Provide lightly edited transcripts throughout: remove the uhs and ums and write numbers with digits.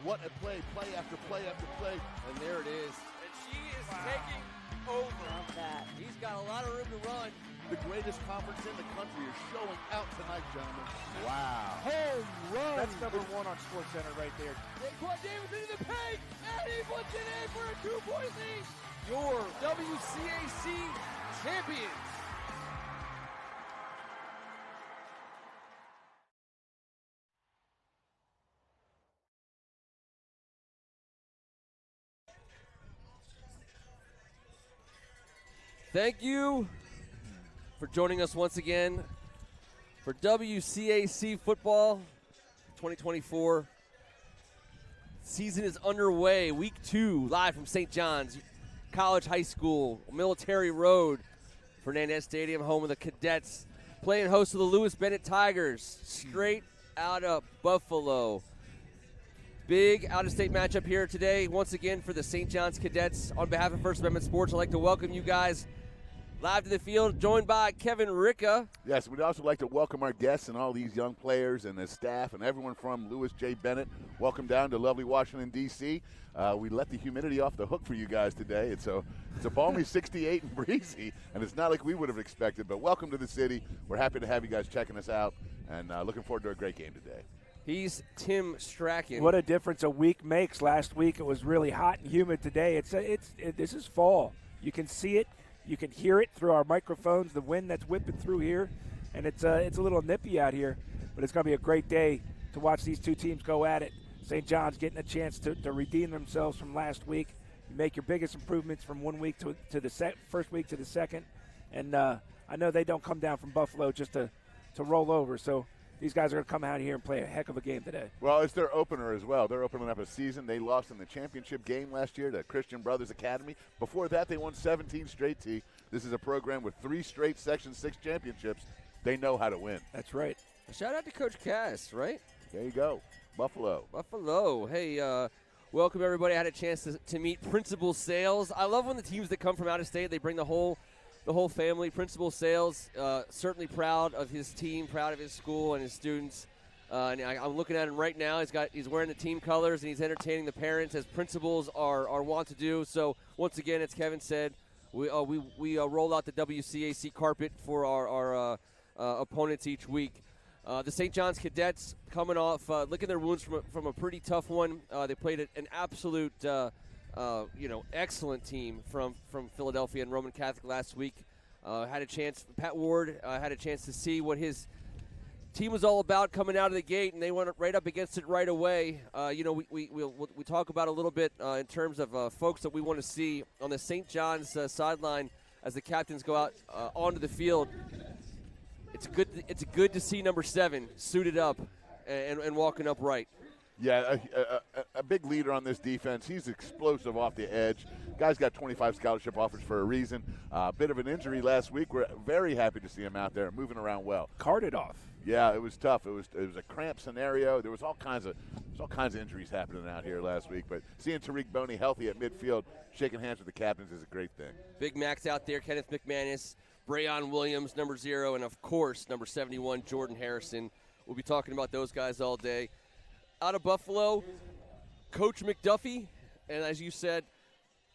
What a play, play after play after play. And there it is. And she is taking over. That. He's got a lot of room to run. The greatest conference in the country is showing out tonight, gentlemen. Wow. Home run. That's number one on SportsCenter right there. Daquan Davis into the paint, and he puts it in for a 2-point lead. Your WCAC champions. Thank you for joining us once again for WCAC football 2024. Season is underway. Week 2, live from St. John's College High School, Military Road, Fernandez Stadium, home of the Cadets, playing host to the Lewis Bennett Tigers, straight out of Buffalo. Big out-of-state matchup here today, once again for the St. John's Cadets. On behalf of First Amendment Sports, I'd like to welcome you guys live to the field, joined by Kevin Ricca. Yes, we'd also like to welcome our guests and all these young players and the staff and everyone from Lewis J. Bennett. Welcome down to lovely Washington, D.C. We let the humidity off the hook for you guys today. It's a balmy 68 and breezy, and it's not like we would have expected, but welcome to the city. We're happy to have you guys checking us out, and looking forward to a great game today. He's Tim Strachan. What a difference a week makes. Last week it was really hot and humid. Today this is fall. You can see it. You can hear it through our microphones, the wind that's whipping through here, and it's a little nippy out here, but it's going to be a great day to watch these two teams go at it. St. John's getting a chance to redeem themselves from last week. You make your biggest improvements from 1 week to the first week to the second, and I know they don't come down from Buffalo just to roll over, so these guys are going to come out here and play a heck of a game today. Well, it's their opener as well. They're opening up a season. They lost in the championship game last year to Christian Brothers Academy. Before that, they won 17 straight. This is a program with 3 straight Section 6 championships. They know how to win. That's right. Shout out to Coach Cass, right? There you go. Buffalo. Hey, welcome everybody. I had a chance to meet Principal Sales. I love when the teams that come from out of state, they bring the whole family. Principal Sales, certainly proud of his team, proud of his school and his students. And I'm looking at him right now. He's wearing the team colors, and he's entertaining the parents, as principals are wont to do. So once again, as Kevin said, we roll out the WCAC carpet for our opponents each week. The St. John's Cadets coming off licking their wounds from a pretty tough one. They played an absolute excellent team from Philadelphia and Roman Catholic last week. Pat Ward had a chance to see what his team was all about coming out of the gate, and they went right up against it right away. We talk about a little bit in terms of folks that we want to see on the St. John's sideline as the captains go out onto the field. It's good to see number 7 suited up and walking upright. Yeah, a big leader on this defense. He's explosive off the edge. Guy's got 25 scholarship offers for a reason. Bit of an injury last week. We're very happy to see him out there moving around well. Carted off. Yeah, it was tough. It was a cramp scenario. There was all kinds of injuries happening out here last week. But seeing Tariq Boney healthy at midfield, shaking hands with the captains is a great thing. Big Max out there, Kenneth McManus, Brayon Williams, number 0, and of course number 71, Jordan Harrison. We'll be talking about those guys all day. Out of Buffalo, Coach McDuffie, and as you said,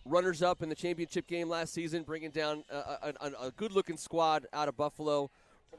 runners-up in the championship game last season, bringing down a good-looking squad out of Buffalo.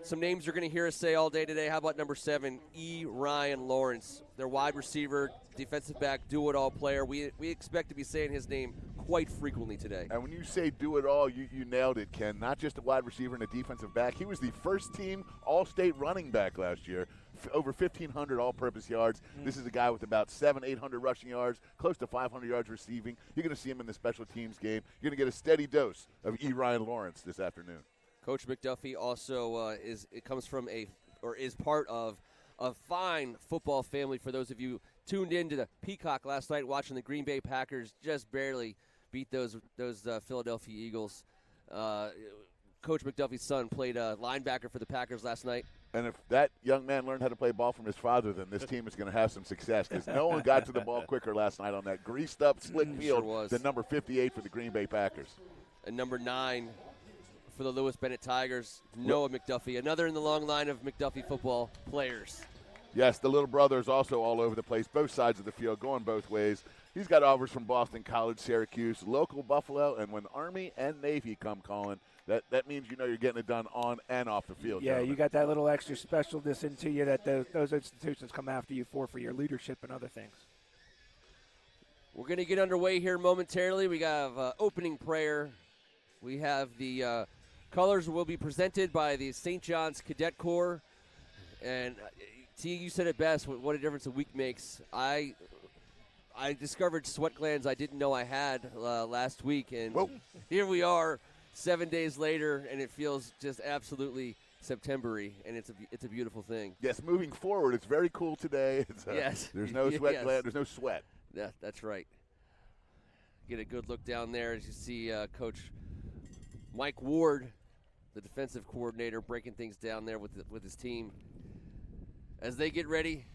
Some names you're going to hear us say all day today. How about number 7, E. Ryan Lawrence, their wide receiver, defensive back, do-it-all player. We expect to be saying his name quite frequently today. And when you say do-it-all, you nailed it, Ken. Not just a wide receiver and a defensive back. He was the first-team All-State running back last year. Over 1,500 all-purpose yards. This is a guy with about 800 rushing yards, close to 500 yards receiving. You're going to see him in the special teams game. You're going to get a steady dose of E. Ryan Lawrence this afternoon. Coach McDuffie also is part of a fine football family. For those of you tuned in to the Peacock last night watching the Green Bay Packers just barely beat those Philadelphia Eagles. Coach McDuffie's son played linebacker for the Packers last night. And if that young man learned how to play ball from his father, then this team is going to have some success, because no one got to the ball quicker last night on that greased-up, slick field than number 58 for the Green Bay Packers. And number 9 for the Lewis Bennett Tigers, Noah McDuffie, another in the long line of McDuffie football players. Yes, the little brother is also all over the place, both sides of the field, going both ways. He's got offers from Boston College, Syracuse, local Buffalo, and when Army and Navy come calling, that means you know you're getting it done on and off the field. Yeah, gentlemen. you got that little extra specialness into you that those institutions come after you for your leadership and other things. We're going to get underway here momentarily. We got opening prayer. We have the colors will be presented by the St. John's Cadet Corps. And T, you said it best, what a difference a week makes. I discovered sweat glands I didn't know I had last week, and here we are 7 days later, and it feels just absolutely September-y, and it's a beautiful thing. Yes, moving forward, it's very cool today. Yes. There's no sweat gland, there's no sweat. Yeah, that's right. Get a good look down there as you see Coach Mike Ward, the defensive coordinator, breaking things down there with his team. As they get ready,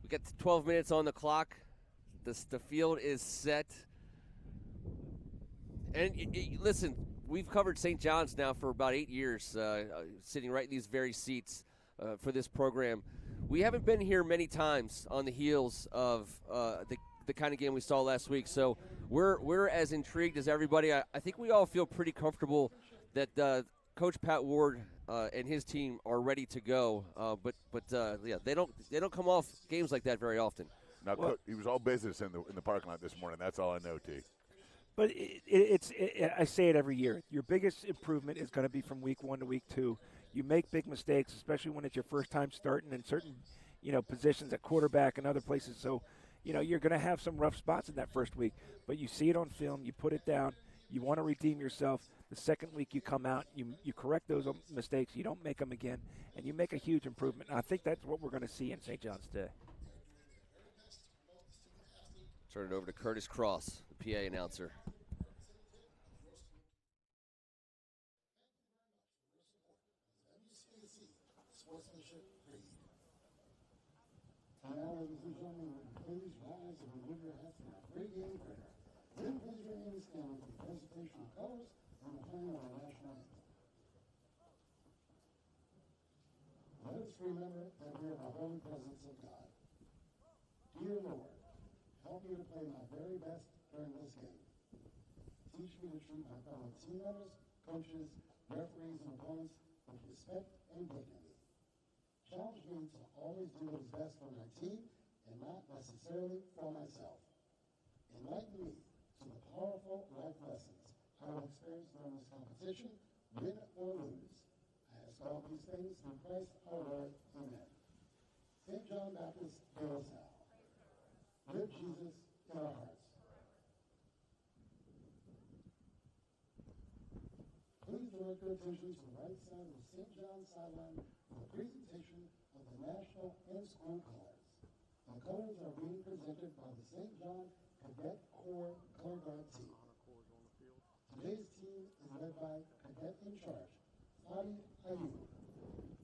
we got 12 minutes on the clock. The field is set. And listen, we've covered St. John's now for about 8 years, sitting right in these very seats for this program. We haven't been here many times on the heels of the kind of game we saw last week. So we're as intrigued as everybody. I think we all feel pretty comfortable that Coach Pat Ward and his team are ready to go. But yeah, they don't come off games like that very often. Now, he was all business in the parking lot this morning. That's all I know, T. But I say it every year. Your biggest improvement is going to be from week 1 to week 2. You make big mistakes, especially when it's your first time starting in certain, positions at quarterback and other places. So, you're going to have some rough spots in that first week. But you see it on film. You put it down. You want to redeem yourself. The second week you come out, you correct those mistakes. You don't make them again, and you make a huge improvement. And I think that's what we're going to see in St. John's today. Turn it over to Curtis Cross, the PA announcer. Now, ladies and gentlemen, please rise and remove your hats for our pre-game prayer. Then please remain standing for the presentation of colors and the playing of our national anthem. Let us remember that we are the holy presence of God. Dear Lord, help me to play my very best during this game. Teach me to treat my fellow team members, coaches, referees, and opponents with respect and dignity. Challenge me to always do what is best for my team and not necessarily for myself. Enlighten me to the powerful life lessons I will experience during this competition, win or lose. I ask all these things through Christ our Lord. Amen. St. John Baptist, De La Salle. Live Jesus in our hearts. Please direct your attention to the right side of the St. John's sideline for the presentation of the national and school colors. The colors are being presented by the St. John Cadet Corps Color Guard team. Today's team is led by Cadet in charge, Fadi Ayub.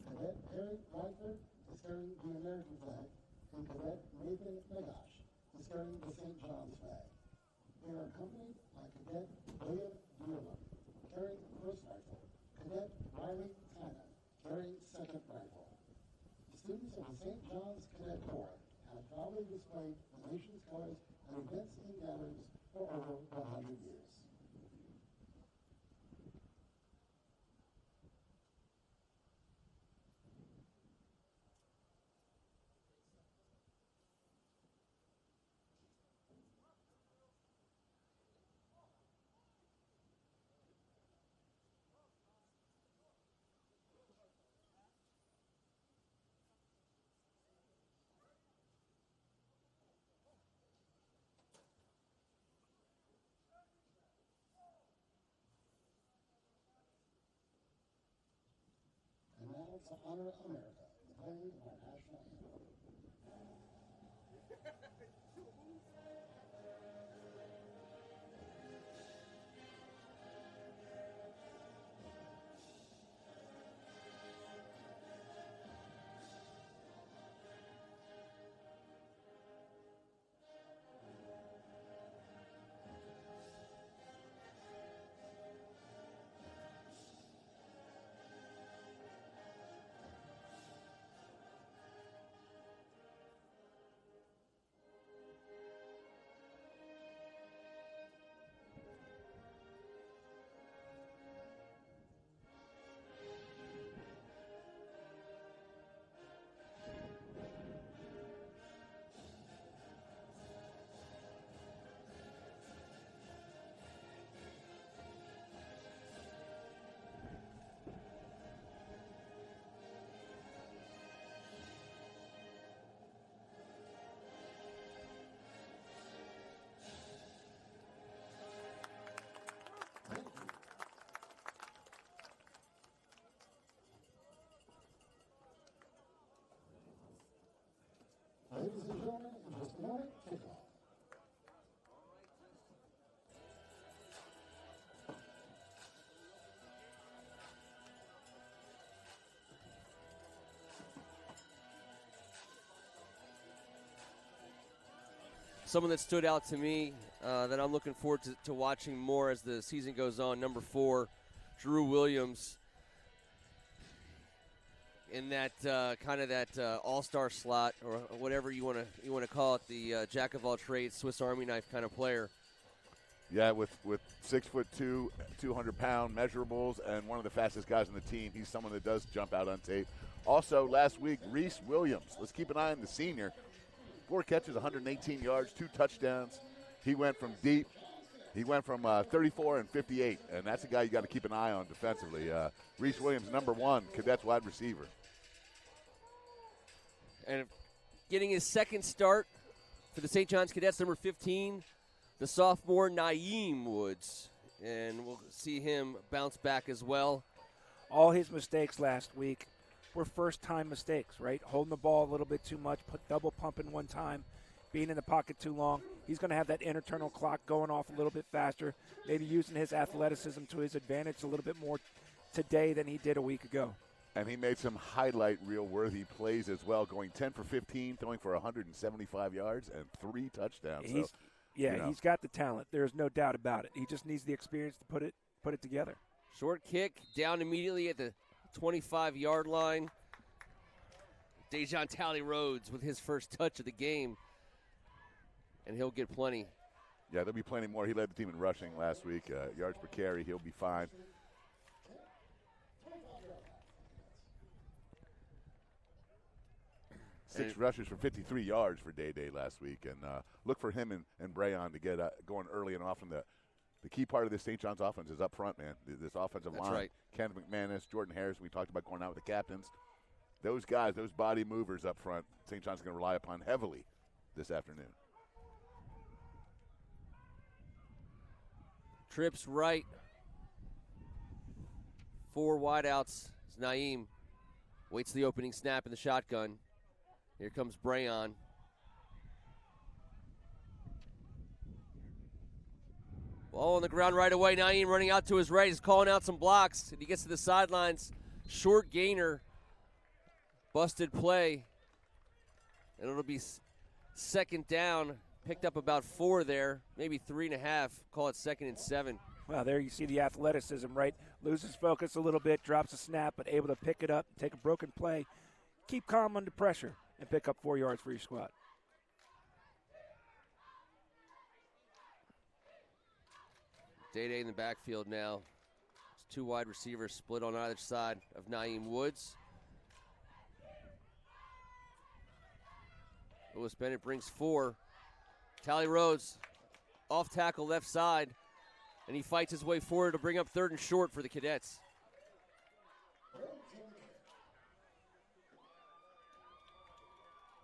Cadet Harry Wyford is carrying the American flag, and Cadet Nathan Nagash is carrying the St. John's flag. They are accompanied by Cadet William Dillon, carrying the first rifle, Cadet Riley Tanner, carrying second rifle. The students of the St. John's Cadet Corps have proudly displayed the nation's colors at events and gatherings for over 100 years. To honor America, the playing of our national anthem. gentlemen, in just a moment, kickoff. Someone that stood out to me that I'm looking forward to watching more as the season goes on, number 4, Reese Williams, in that kind of that all-star slot, or whatever you want to call it, the jack of all trades, Swiss Army knife kind of player. Yeah, with 6'2", 200-pound measurables, and one of the fastest guys on the team. He's someone that does jump out on tape. Also, last week, Reese Williams. Let's keep an eye on the senior. 4 catches, 118 yards, 2 touchdowns. He went from deep. He went from 34 and 58, and that's a guy you got to keep an eye on defensively. Reese Williams, number 1, Cadets wide receiver. And getting his second start for the St. John's Cadets, number 15, the sophomore Naeem Woods. And we'll see him bounce back as well. All his mistakes last week were first-time mistakes, right? Holding the ball a little bit too much, double pumping one time, being in the pocket too long. He's going to have that internal clock going off a little bit faster, maybe using his athleticism to his advantage a little bit more today than he did a week ago. And he made some highlight reel-worthy plays as well, going 10 for 15, throwing for 175 yards and 3 touchdowns. He's got the talent. There's no doubt about it. He just needs the experience to put it together. Short kick, down immediately at the 25-yard line. Dejon Tally Rhodes with his first touch of the game, and he'll get plenty. Yeah, there'll be plenty more. He led the team in rushing last week. Yards per carry, he'll be fine. 6 rushes for 53 yards for Day last week. And look for him and Brayon to get going early and often. The key part of this St. John's offense is up front, man. This offensive line. Right. Kenneth McManus, Jordan Harris, we talked about going out with the captains. Those guys, those body movers up front, St. John's is going to rely upon heavily this afternoon. Trips right. 4 wideouts. Naeem waits the opening snap in the shotgun. Here comes Brayon. Ball on the ground right away. Naeem running out to his right. He's calling out some blocks, and he gets to the sidelines. Short gainer. Busted play. And it'll be second down. Picked up about 4 there, maybe 3.5. Call it 2nd and 7. Well, there you see the athleticism, right? Loses focus a little bit, drops a snap, but able to pick it up, take a broken play, keep calm under pressure, and pick up 4 yards for your squad. Day in the backfield now. It's 2 wide receivers split on either side of Naeem Woods. Lewis Bennett brings 4. Tally Rhodes off tackle left side, and he fights his way forward to bring up 3rd and short for the Cadets.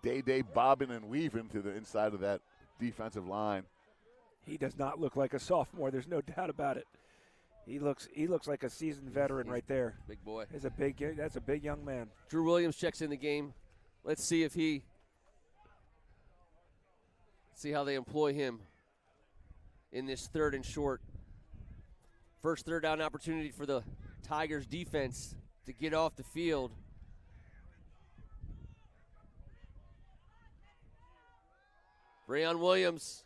Day bobbing and weaving to the inside of that defensive line. He does not look like a sophomore. There's no doubt about it. He looks like a seasoned veteran right there. Big boy. That's a big young man. Reese Williams checks in the game. Let's see if see how they employ him in this 3rd and short. First 3rd down opportunity for the Tigers defense to get off the field. Reese Williams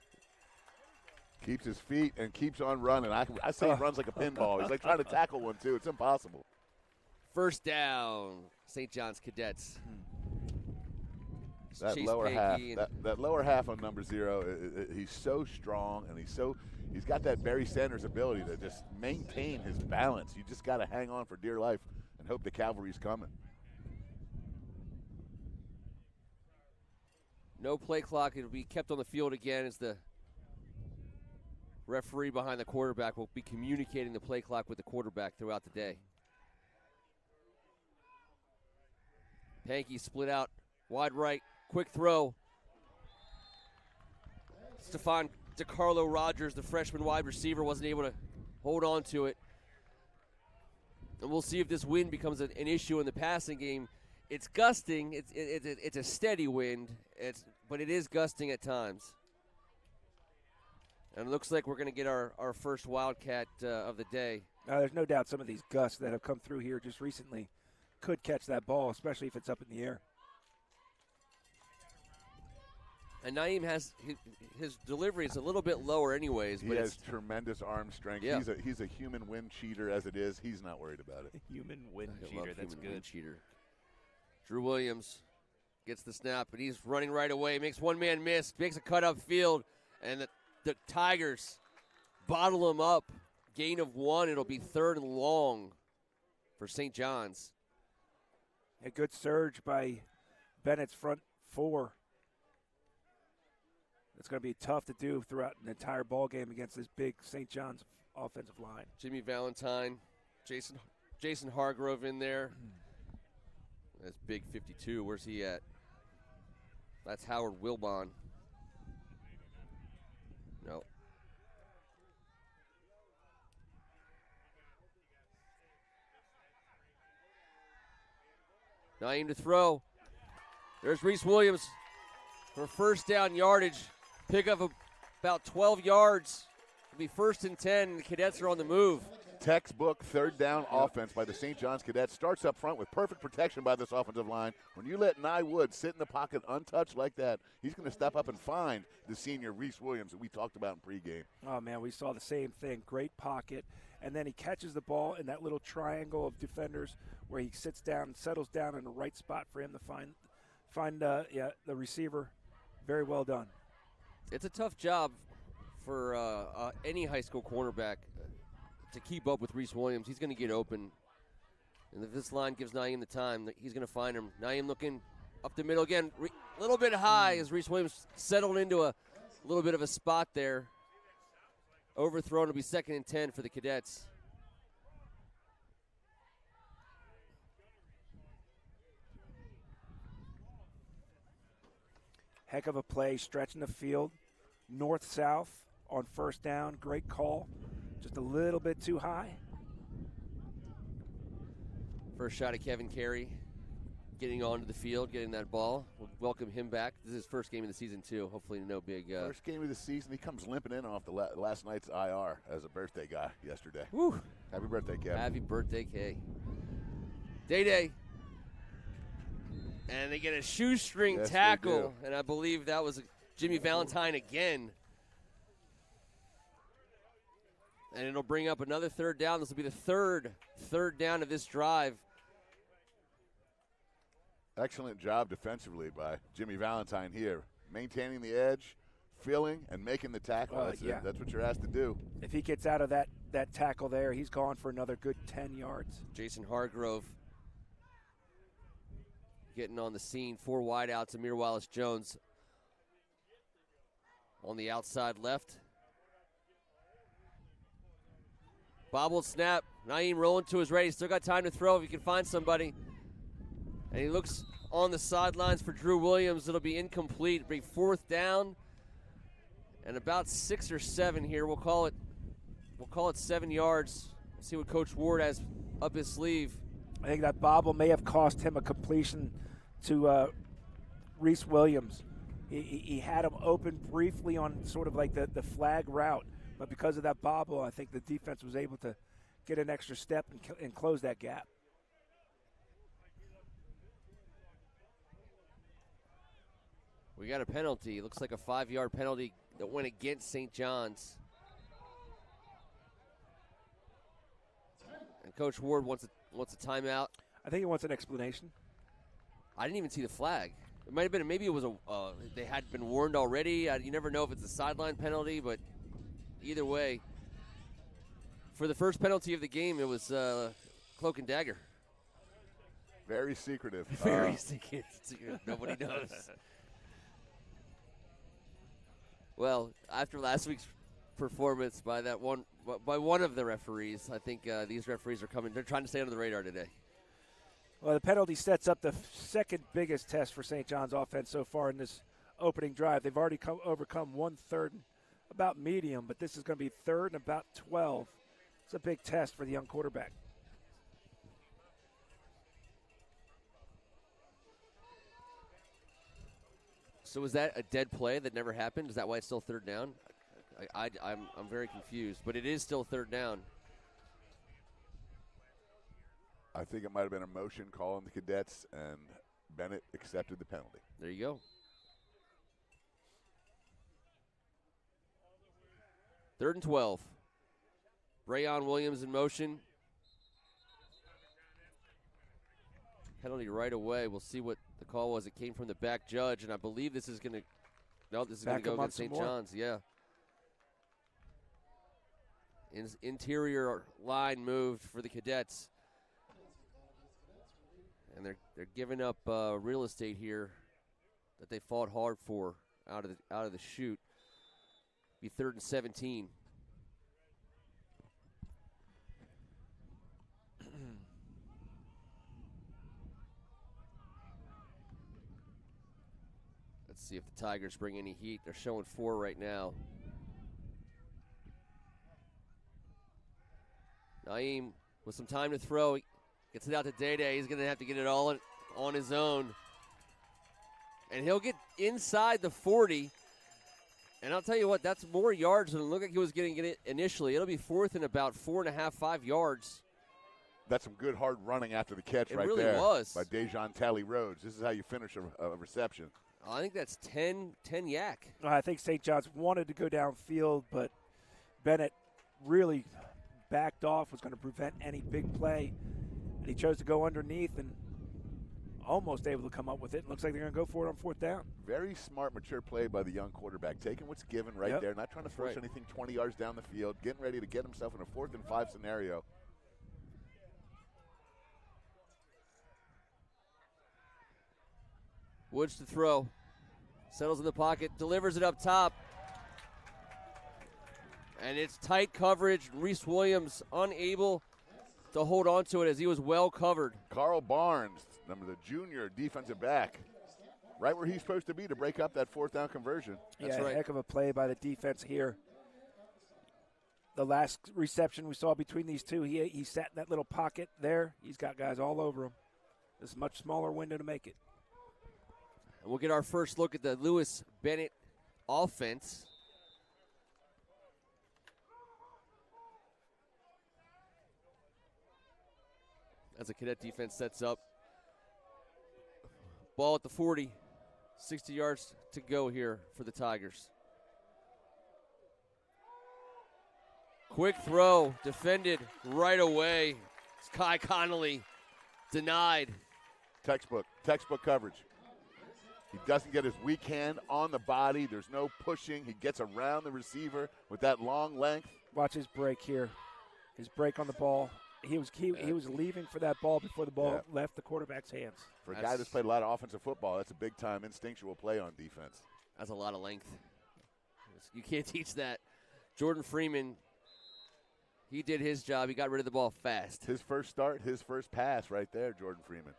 keeps his feet and keeps on running. I say he runs like a pinball. He's like trying to tackle one, too. It's impossible. First down, St. John's Cadets. That lower half on number 0, he's so strong, and he's got that Barry Sanders ability to just maintain his balance. You just got to hang on for dear life and hope the cavalry's coming. No play clock. It'll be kept on the field again as the referee behind the quarterback will be communicating the play clock with the quarterback throughout the day. Pankey split out wide right. Quick throw. Stephon DeCarlo Rogers, the freshman wide receiver, wasn't able to hold on to it. And we'll see if this win becomes an issue in the passing game. It's gusting. It's a steady wind. But it is gusting at times. And it looks like we're going to get our first Wildcat of the day. There's no doubt some of these gusts that have come through here just recently could catch that ball, especially if it's up in the air. And Naeem has his delivery is a little bit lower anyways. He has tremendous arm strength. Yeah. He's a human wind cheater as it is. He's not worried about it. Human wind cheater, that's good. Wind cheater. Drew Williams gets the snap, and he's running right away. Makes one man miss, makes a cut up field, and the Tigers bottle him up. Gain of 1. It'll be 3rd and long for St. John's. A good surge by Bennett's front 4. It's going to be tough to do throughout an entire ball game against this big St. John's offensive line. Jimmy Valentine, Jason Hargrove in there. That's big 52. Where's he at? That's Howard Wilbon. No. Naeem to throw. There's Reese Williams for first down yardage. Pick up about 12 yards. It'll be 1st and 10. The Cadets are on the move. Textbook 3rd down offense by the St. John's Cadets. Starts up front with perfect protection by this offensive line. When you let Nye Wood sit in the pocket untouched like that, he's going to step up and find the senior Reese Williams that we talked about in pregame. Oh, man, we saw the same thing. Great pocket. And then he catches the ball in that little triangle of defenders where he sits down and settles down in the right spot for him to find the receiver. Very well done. It's a tough job for any high school cornerback to keep up with Reese Williams. He's going to get open. And if this line gives Naeem the time, he's going to find him. Naeem looking up the middle again. A little bit high as Reese Williams settled into a little bit of a spot there. Overthrown will be 2nd and 10 for the Cadets. Heck of a play, stretching the field, north-south on 1st down. Great call. Just a little bit too high. First shot at Kevin Carey, getting onto the field, getting that ball. We'll welcome him back. This is his first game of the season, too. Hopefully no big... First game of the season. He comes limping in off the last night's IR as a birthday guy yesterday. Woo. Happy birthday, Kevin. Happy birthday, Kay. Day. And they get a shoestring tackle, and I believe that was Jimmy Valentine again. And it'll bring up another 3rd down. This will be the third down of this drive. Excellent job defensively by Jimmy Valentine here. Maintaining the edge, filling, and making the tackle. That's what you're asked to do. If he gets out of that tackle there, he's gone for another good 10 yards. Jason Hargrove getting on the scene. 4 wideouts. Amir Wallace-Jones on the outside left. Bobbled snap. Naeem rolling to his ready. Still got time to throw if he can find somebody. And he looks on the sidelines for Drew Williams. It'll be incomplete. It'll be 4th down. And about 6 or 7 here. We'll call it 7 yards. We'll see what Coach Ward has up his sleeve. I think that bobble may have cost him a completion to Reese Williams. He had him open briefly on sort of like the flag route. But because of that bobble, I think the defense was able to get an extra step and close that gap. We got a penalty. Looks like a 5-yard penalty that went against St. John's. And Coach Ward wants a timeout. I think he wants an explanation. I didn't even see the flag. It might have been, maybe it was they had been warned already. You never know if it's a sideline penalty, but either way, for the first penalty of the game, it was cloak and dagger. Very secretive. Very secretive. Nobody knows. Well, after last week's performance by one of the referees, I think these referees are coming. They're trying to stay under the radar today. Well, the penalty sets up the second biggest test for St. John's offense so far in this opening drive. They've already overcome 1/3, about medium, but this is going to be 3rd and about 12. It's a big test for the young quarterback. So is that a dead play that never happened? Is that why it's still third down? I'm very confused, but it is still third down. I think it might have been a motion call on the Cadets, and Bennett accepted the penalty. There you go. 3rd and 12. Rayon Williams in motion. Penalty right away. We'll see what the call was. It came from the back judge, and I believe this is going to go against St. John's. Yeah. Interior line moved for the Cadets. And they're giving up real estate here that they fought hard for out of the chute. Be 3rd and 17. Let's see if the Tigers bring any heat. They're showing 4 right now. Naeem with some time to throw. He gets it out to Day-Day. He's going to have to get it all on his own. And he'll get inside the 40. And I'll tell you what, that's more yards than it looked like he was getting it initially. It'll be 4th and about 4.5, 5 yards. That's some good hard running after the catch right really there. It was. By Dejan Talley Rhodes. This is how you finish a reception. I think that's 10 yak. I think St. John's wanted to go downfield, but Bennett really backed off, was going to prevent any big play. And he chose to go underneath and almost able to come up with it. Looks like they're going to go for it on 4th down. Very smart, mature play by the young quarterback, taking what's given right there, not trying to force anything 20 yards down the field, getting ready to get himself in a 4th and 5 scenario. Woods to throw. Settles in the pocket, delivers it up top. And it's tight coverage. Reese Williams unable to hold on to it as he was well covered. Carl Barnes, the junior defensive back, right where he's supposed to be to break up that 4th down conversion. That's right. Heck of a play by the defense here. The last reception we saw between these two, he sat in that little pocket there. He's got guys all over him. This is a much smaller window to make it. And we'll get our first look at the Lewis Bennett offense. As the Cadet defense sets up. Ball at the 40. 60 yards to go here for the Tigers. Quick throw, defended right away. It's Kai Connolly denied. Textbook coverage. He doesn't get his weak hand on the body. There's no pushing. He gets around the receiver with that long length. Watch his break here. His break on the ball. He was leaving for that ball before the ball left the quarterback's hands. For a guy that's played a lot of offensive football, that's a big-time instinctual play on defense. That's a lot of length. You can't teach that. Jordan Freeman, he did his job. He got rid of the ball fast. His first start, his first pass right there, Jordan Freeman.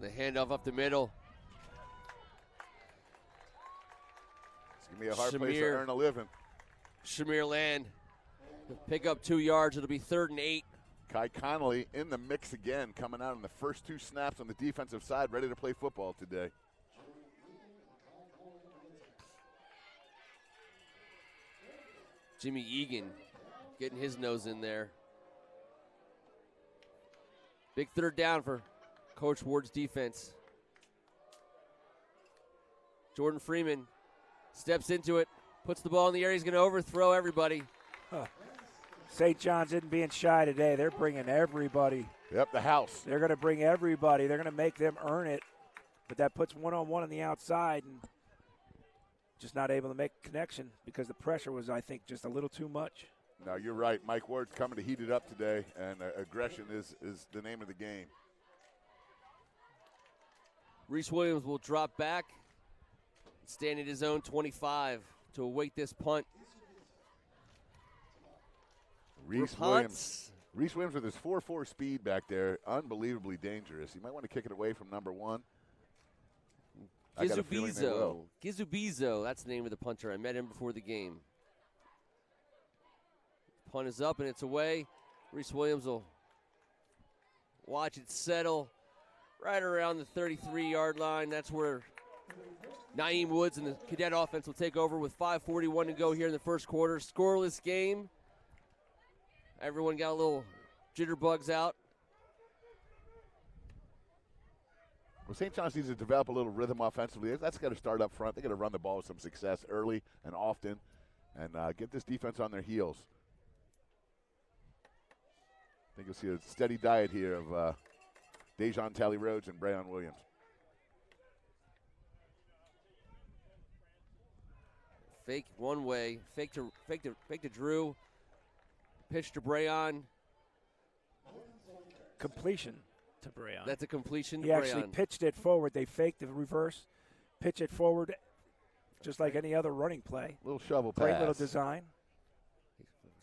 The handoff up the middle. It's going to be a hard place to earn a living. Shamir Land. Pick up 2 yards. It'll be 3rd and 8. Kai Connolly in the mix again, coming out in the first 2 snaps on the defensive side, ready to play football today. Jimmy Egan getting his nose in there. Big 3rd down for Coach Ward's defense. Jordan Freeman steps into it, puts the ball in the air. He's going to overthrow everybody. St. John's isn't being shy today. They're bringing everybody. Yep, the house. They're going to bring everybody. They're going to make them earn it. But that puts one-on-one on the outside and just not able to make a connection because the pressure was, I think, just a little too much. No, you're right. Mike Ward's coming to heat it up today, and aggression is the name of the game. Reese Williams will drop back, stand at his own 25 to await this punt. Reese Williams with his 4.4 speed back there, unbelievably dangerous. You might want to kick it away from number 1. Gizubizo, that's the name of the punter. I met him before the game. Punt is up, and it's away. Reese Williams will watch it settle right around the 33-yard line. That's where Naeem Woods and the Cadet offense will take over with 5:41 to go here in the first quarter. Scoreless game. Everyone got a little jitterbugs out. Well, St. John's needs to develop a little rhythm offensively. That's got to start up front. They got to run the ball with some success early and often, and get this defense on their heels. I think you'll see a steady diet here of Dejon Talley-Rhodes and Brayon Williams. Fake one way, fake to Drew, pitch to Brayon. Completion to Brayon. That's a completion to He Brayon. actually pitched it forward. They faked the reverse, pitch it forward, just like any other running play. Little shovel pass. Great little design.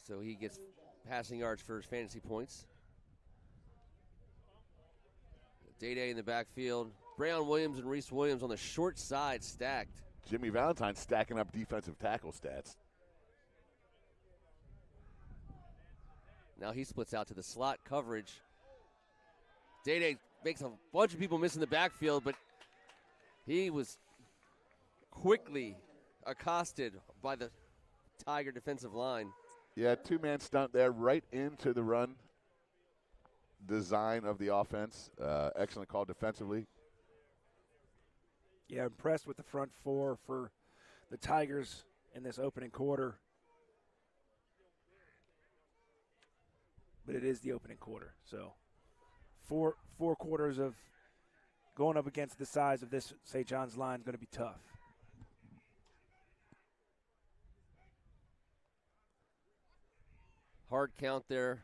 So he gets passing yards for his fantasy points. Day-Day in the backfield. Brayon Williams and Reese Williams on the short side stacked. Jimmy Valentine stacking up defensive tackle stats. Now he splits out to the slot coverage. Day-Day makes a bunch of people miss in the backfield, but he was quickly accosted by the Tiger defensive line. Yeah, two-man stunt there right into the run design of the offense. Excellent call defensively. Yeah, impressed with the front four for the Tigers in this opening quarter. But it is the opening quarter, so four quarters of going up against the size of this St. John's line is going to be tough. Hard count there.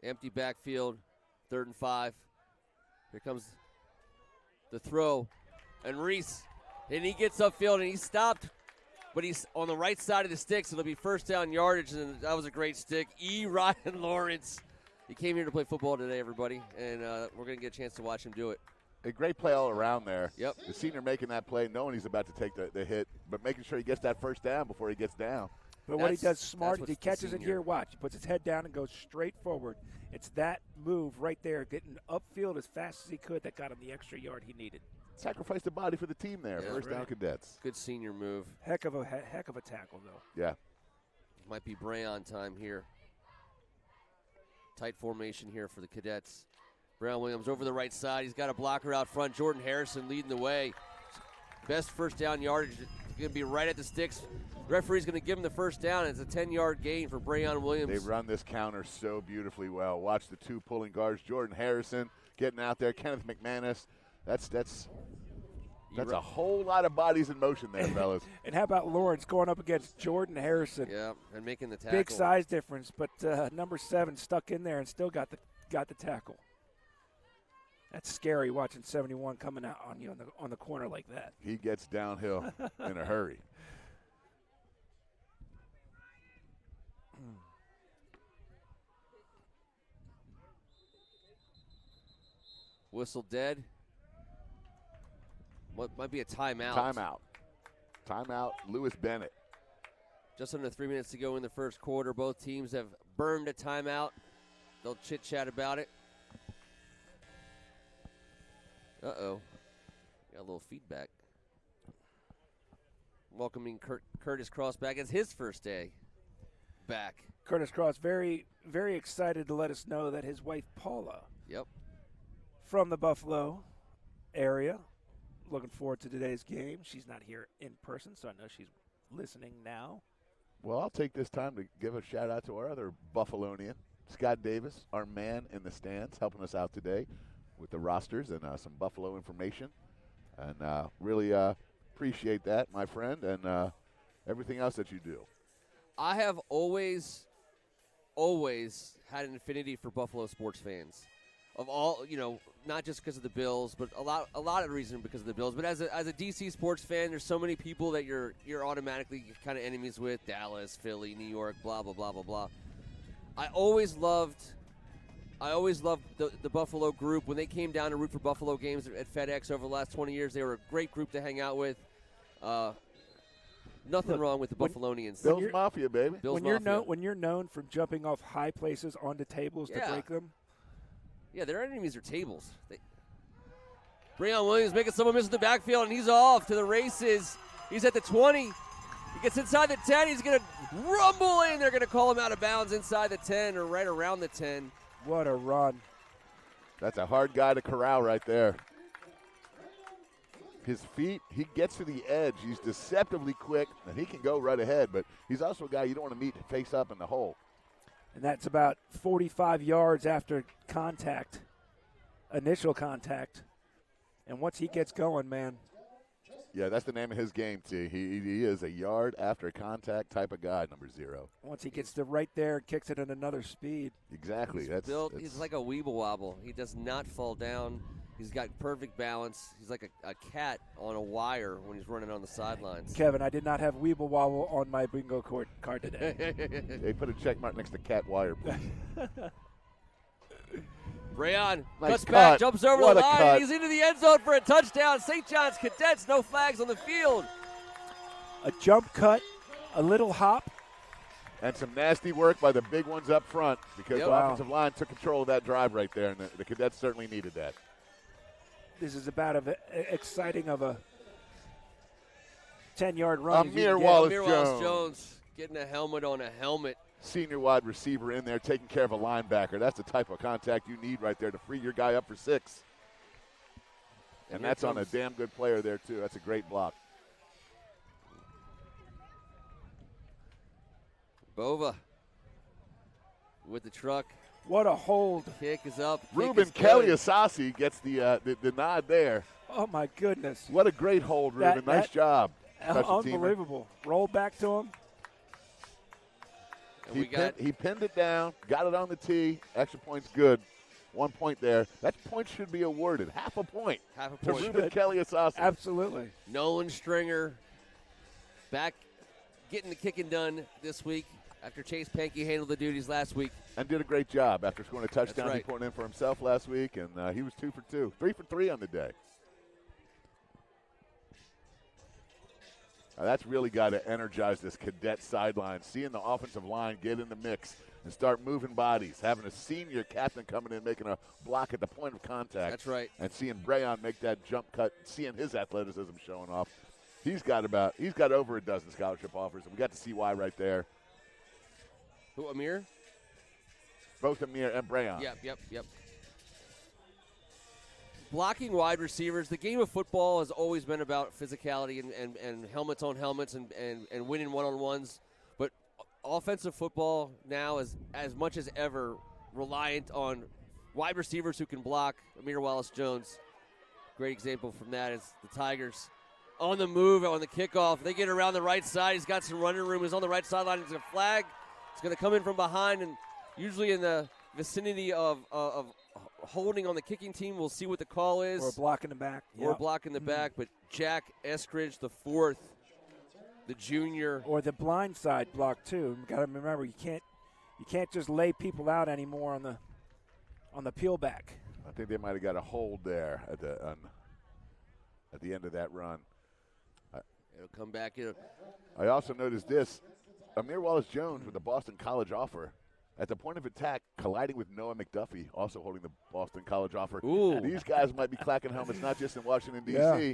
Empty backfield, 3rd and 5. Here comes the throw. And Reese, and he gets upfield and he stopped, but he's on the right side of the stick, so it'll be first down yardage, and that was a great stick. Ryan Lawrence. He came here to play football today, everybody, and we're going to get a chance to watch him do it. A great play all around there. Yep. The senior making that play, knowing he's about to take the hit, but making sure he gets that first down before he gets down. But what he does smart that's is he catches it here, watch. He puts his head down and goes straight forward. It's that move right there, getting upfield as fast as he could, that got him the extra yard he needed. Sacrificed the body for the team there. Yeah, First down, Cadets. Good senior move. Heck of a tackle, though. Yeah. Might be Brayon time here. Tight formation here for the Cadets. Brayon Williams over the right side. He's got a blocker out front. Jordan Harrison leading the way. Best first down yardage. Going to be right at the sticks. Referee's going to give him the first down. It's a 10-yard gain for Brayon Williams. They run this counter so beautifully well. Watch the two pulling guards. Jordan Harrison getting out there. Kenneth McManus. That's a whole lot of bodies in motion there, fellas. And how about Lawrence going up against Jordan Harrison? Yeah, and making the tackle. Big size difference, but number 7 stuck in there and still got the tackle. That's scary watching 71 coming out on you on the corner like that. He gets downhill in a hurry. Whistle dead. What might be a timeout? Timeout, Lewis Bennett. Just under 3 minutes to go in the first quarter. Both teams have burned a timeout. They'll chit-chat about it. Uh-oh. Got a little feedback. Welcoming Curtis Cross back. It's his first day back. Curtis Cross very, very excited to let us know that his wife Paula, Yep. from the Buffalo area, looking forward to today's game. She's not here in person, so I know she's listening now. Well, I'll take this time to give a shout-out to our other Buffalonian, Scott Davis, our man in the stands, helping us out today with the rosters and some Buffalo information. And really appreciate that, my friend, and everything else that you do. I have always had an affinity for Buffalo sports fans. Of all, not just because of the Bills, but a lot of reason because of the Bills. But as a DC sports fan, there's so many people that you're automatically kind of enemies with: Dallas, Philly, New York, blah blah blah blah blah. I always loved the Buffalo group when they came down to root for Buffalo games at FedEx over the last 20 years. They were a great group to hang out with. Nothing wrong with the Buffalonians. Bill's Mafia, baby. Bill's when Mafia. you're known for jumping off high places onto tables to break them. Yeah, their enemies are tables. Breon Williams making someone miss in the backfield, and he's off to the races. He's at the 20. He gets inside the 10. He's going to rumble in. They're going to call him out of bounds inside the 10 or right around the 10. What a run. That's a hard guy to corral right there. His feet, he gets to the edge. He's deceptively quick, and he can go right ahead, but he's also a guy you don't want to meet face up in the hole. And that's about 45 yards after contact, initial contact. And once he gets going, man. Yeah, that's the name of his game, T. He is a yard after contact type of guy, number 0. Once he gets to right there and kicks it at another speed. Exactly. He's like a weeble wobble. He does not fall down. He's got perfect balance. He's like a cat on a wire when he's running on the sidelines. Kevin, I did not have Weeble Wobble on my bingo card today. They put a check mark next to cat wire, please. Breon Nice cuts cut. back, jumps over What the a line, cut. and he's into the end zone for a touchdown. St. John's Cadets, no flags on the field. A jump cut, a little hop. And some nasty work by the big ones up front because the Wow. offensive line took control of that drive right there, and the Cadets certainly needed that. This is about as exciting of a 10-yard run. Amir Wallace Jones getting a helmet on a helmet. Senior wide receiver in there taking care of a linebacker. That's the type of contact you need right there to free your guy up for 6. And that's on a damn good player there, too. That's a great block. Bova with the truck. What a hold. Kick is up. Ruben Kelly Asasi gets the nod there. Oh, my goodness. What a great hold, Ruben. Nice job. Special teamer. Unbelievable. Roll back to him. He pinned it down, got it on the tee. Extra point's good. 1 point there. That point should be awarded. Half a point. To Ruben Kelly Asasi. Absolutely. Nolan Stringer back getting the kicking done this week after Chase Pankey handled the duties last week. And did a great job after scoring a touchdown. Right. He put in for himself last week, and he was 2 for 2. 3 for 3 on the day. Now that's really got to energize this Cadet sideline, seeing the offensive line get in the mix and start moving bodies, having a senior captain coming in making a block at the point of contact. That's right. And seeing Breon make that jump cut, seeing his athleticism showing off. He's got over a dozen scholarship offers, and we got to see why right there. Who, Amir? Both Amir and Breon. Yep. Blocking wide receivers. The game of football has always been about physicality and helmets on helmets and winning one-on-ones. But offensive football now is as much as ever reliant on wide receivers who can block. Amir Wallace-Jones, great example from that is the Tigers. On the move, on the kickoff. They get around the right side. He's got some running room. He's on the right sideline. There's a flag. It's going to come in from behind, and usually in the vicinity of holding on the kicking team. We'll see what the call is. Or a block in the back. Or a block in the back. But Jack Eskridge, the 4th, the junior. Or the blind side block, too. Got to remember, you can't just lay people out anymore on the peel back. I think they might have got a hold there at the end of that run. It'll come back in. I also noticed this. Amir Wallace-Jones with the Boston College offer. At the point of attack, colliding with Noah McDuffie, also holding the Boston College offer. Ooh. And these guys might be clacking helmets not just in Washington, D.C., Yeah.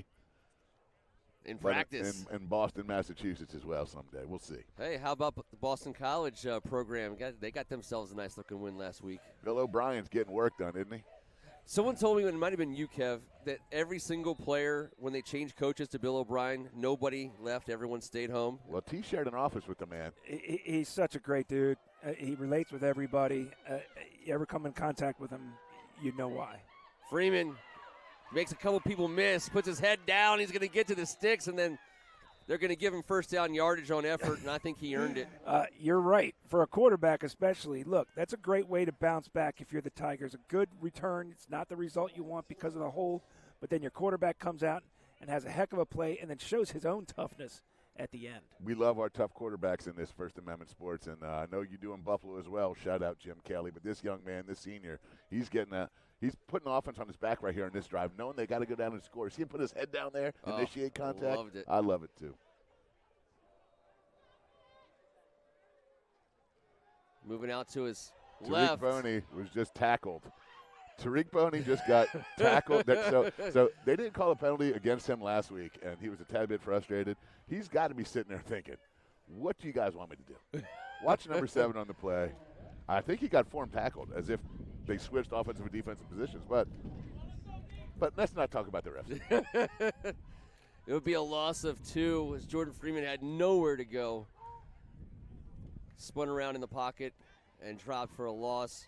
In practice. In Boston, Massachusetts as well someday. We'll see. Hey, how about the Boston College program? They got themselves a nice-looking win last week. Bill O'Brien's getting work done, isn't he? Someone told me, and it might have been you, Kev, that every single player, when they changed coaches to Bill O'Brien, nobody left. Everyone stayed home. Well, T shared an office with the man. He's such a great dude. He relates with everybody. You ever come in contact with him, you know why. Freeman makes a couple people miss, puts his head down. He's going to get to the sticks, and then they're going to give him first down yardage on effort, and I think he earned it. You're right. For a quarterback especially, look, that's a great way to bounce back if you're the Tigers. A good return. It's not the result you want because of the hold, but then your quarterback comes out and has a heck of a play and then shows his own toughness at the end. We love our tough quarterbacks in this First Amendment sports, and I know you do in Buffalo as well. Shout out Jim Kelly. But this young man, this senior, he's putting offense on his back right here on this drive, knowing they got to go down and score. See him put his head down there, initiate contact? Loved it. I love it, too. Moving out to his Tariq left. Boney was just tackled. Tariq Boney just got tackled. So they didn't call a penalty against him last week, and he was a tad bit frustrated. He's got to be sitting there thinking, what do you guys want me to do? Watch number 7 on the play. I think he got form tackled as if they switched offensive and defensive positions. But let's not talk about the refs. It would be a loss of 2 as Jordan Freeman had nowhere to go. Spun around in the pocket and dropped for a loss.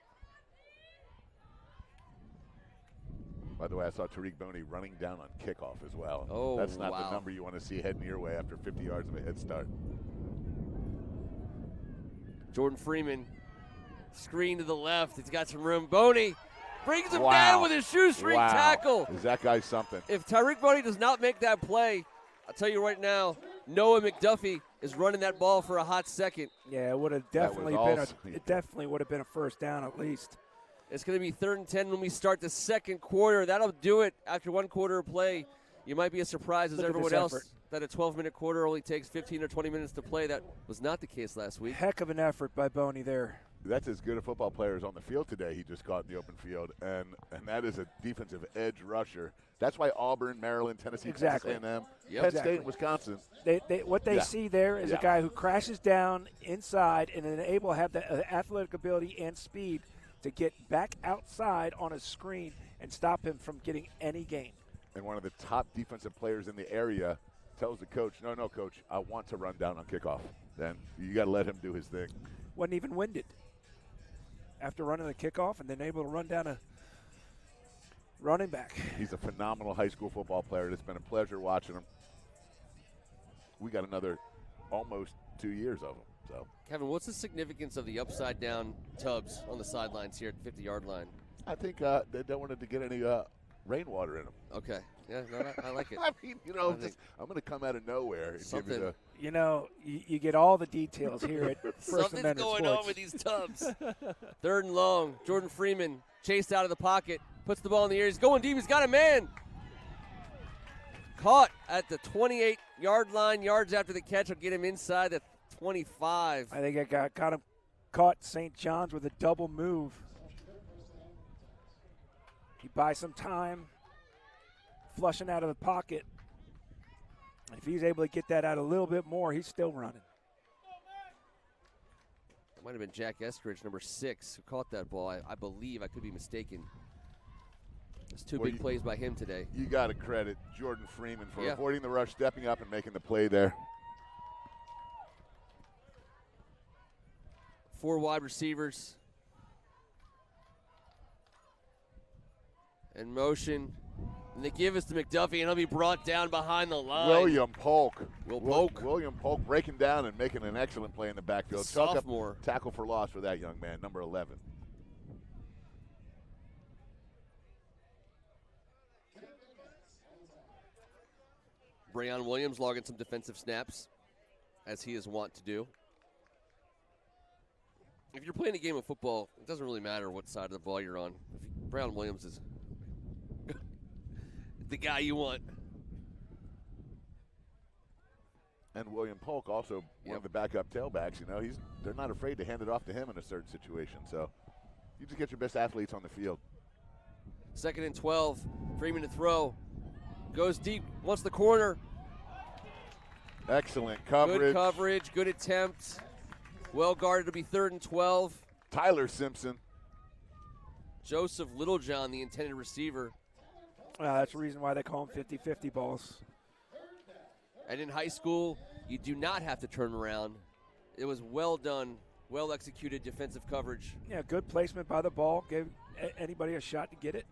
By the way, I saw Tariq Boney running down on kickoff as well. Oh, that's not wow. the number you want to see heading your way after 50 yards of a head start. Jordan Freeman, screen to the left. He's got some room. Boney brings him Wow. down with his shoestring Wow. tackle. Is that guy something? If Tyreek Boney does not make that play, I'll tell you right now, Noah McDuffie is running that ball for a hot second. Yeah, it would have That was definitely awesome. it definitely would have been a first down at least. It's going to be 3rd and 10 when we start the second quarter. That'll do it after 1 quarter of play. You might be as surprised as Look at everyone this else effort. that a 12-minute quarter only takes 15 or 20 minutes to play. That was not the case last week. Heck of an effort by Boney there. That's as good a football player as on the field today. He just caught in the open field, and that is a defensive edge rusher. That's why Auburn, Maryland, Tennessee, Exactly. Texas A&M, Yep. Penn Exactly. State, and Wisconsin. What they Yeah. see there is Yeah. a guy who crashes down inside and then able to have the athletic ability and speed to get back outside on a screen and stop him from getting any gain. And one of the top defensive players in the area tells the coach, no, coach, I want to run down on kickoff. Then you got to let him do his thing. Wasn't even winded after running the kickoff and then able to run down a running back. He's a phenomenal high school football player. It's been a pleasure watching him. We got another almost 2 years of him. So Kevin, what's the significance of the upside-down tubs on the sidelines here at the 50-yard line? I think they don't want it to get any rainwater in them. Okay. Yeah, no, I like it. I mean, I'm going to come out of nowhere and give Something. you You know, you get all the details here at First Something's Amendment going Sports. on with these tubs. 3rd and long. Jordan Freeman chased out of the pocket, puts the ball in the air. He's going deep. He's got a man. Caught at the 28-yard line. Yards after the catch will get him inside the 25. I think I got him caught St. John's with a double move. He buys some time, flushing out of the pocket. If he's able to get that out a little bit more, he's still running. It might have been Jack Eskridge, number 6, who caught that ball. I believe. I could be mistaken. There's 2 big plays by him today. You got to credit Jordan Freeman for Yeah. avoiding the rush, stepping up, and making the play there. 4 wide receivers. In motion. And they give us to McDuffie, and he'll be brought down behind the line. William Polk. William Polk breaking down and making an excellent play in the backfield. Sophomore. Tackle for loss for that young man, number 11. Brayon Williams logging some defensive snaps, as he is wont to do. If you're playing a game of football, it doesn't really matter what side of the ball you're on. Brayon Williams is the guy you want. And William Polk, also one of the backup tailbacks. They're not afraid to hand it off to him in a certain situation. So you just get your best athletes on the field. 2nd and 12. Freeman to throw. Goes deep. Wants the corner. Excellent coverage. Good coverage. Good attempt. Well guarded to be 3rd and 12. Tyler Simpson. Joseph Littlejohn, the intended receiver. That's the reason why they call them 50-50 balls. And in high school, you do not have to turn around. It was well done, well executed defensive coverage. Yeah, good placement by the ball. Gave anybody a shot to get it.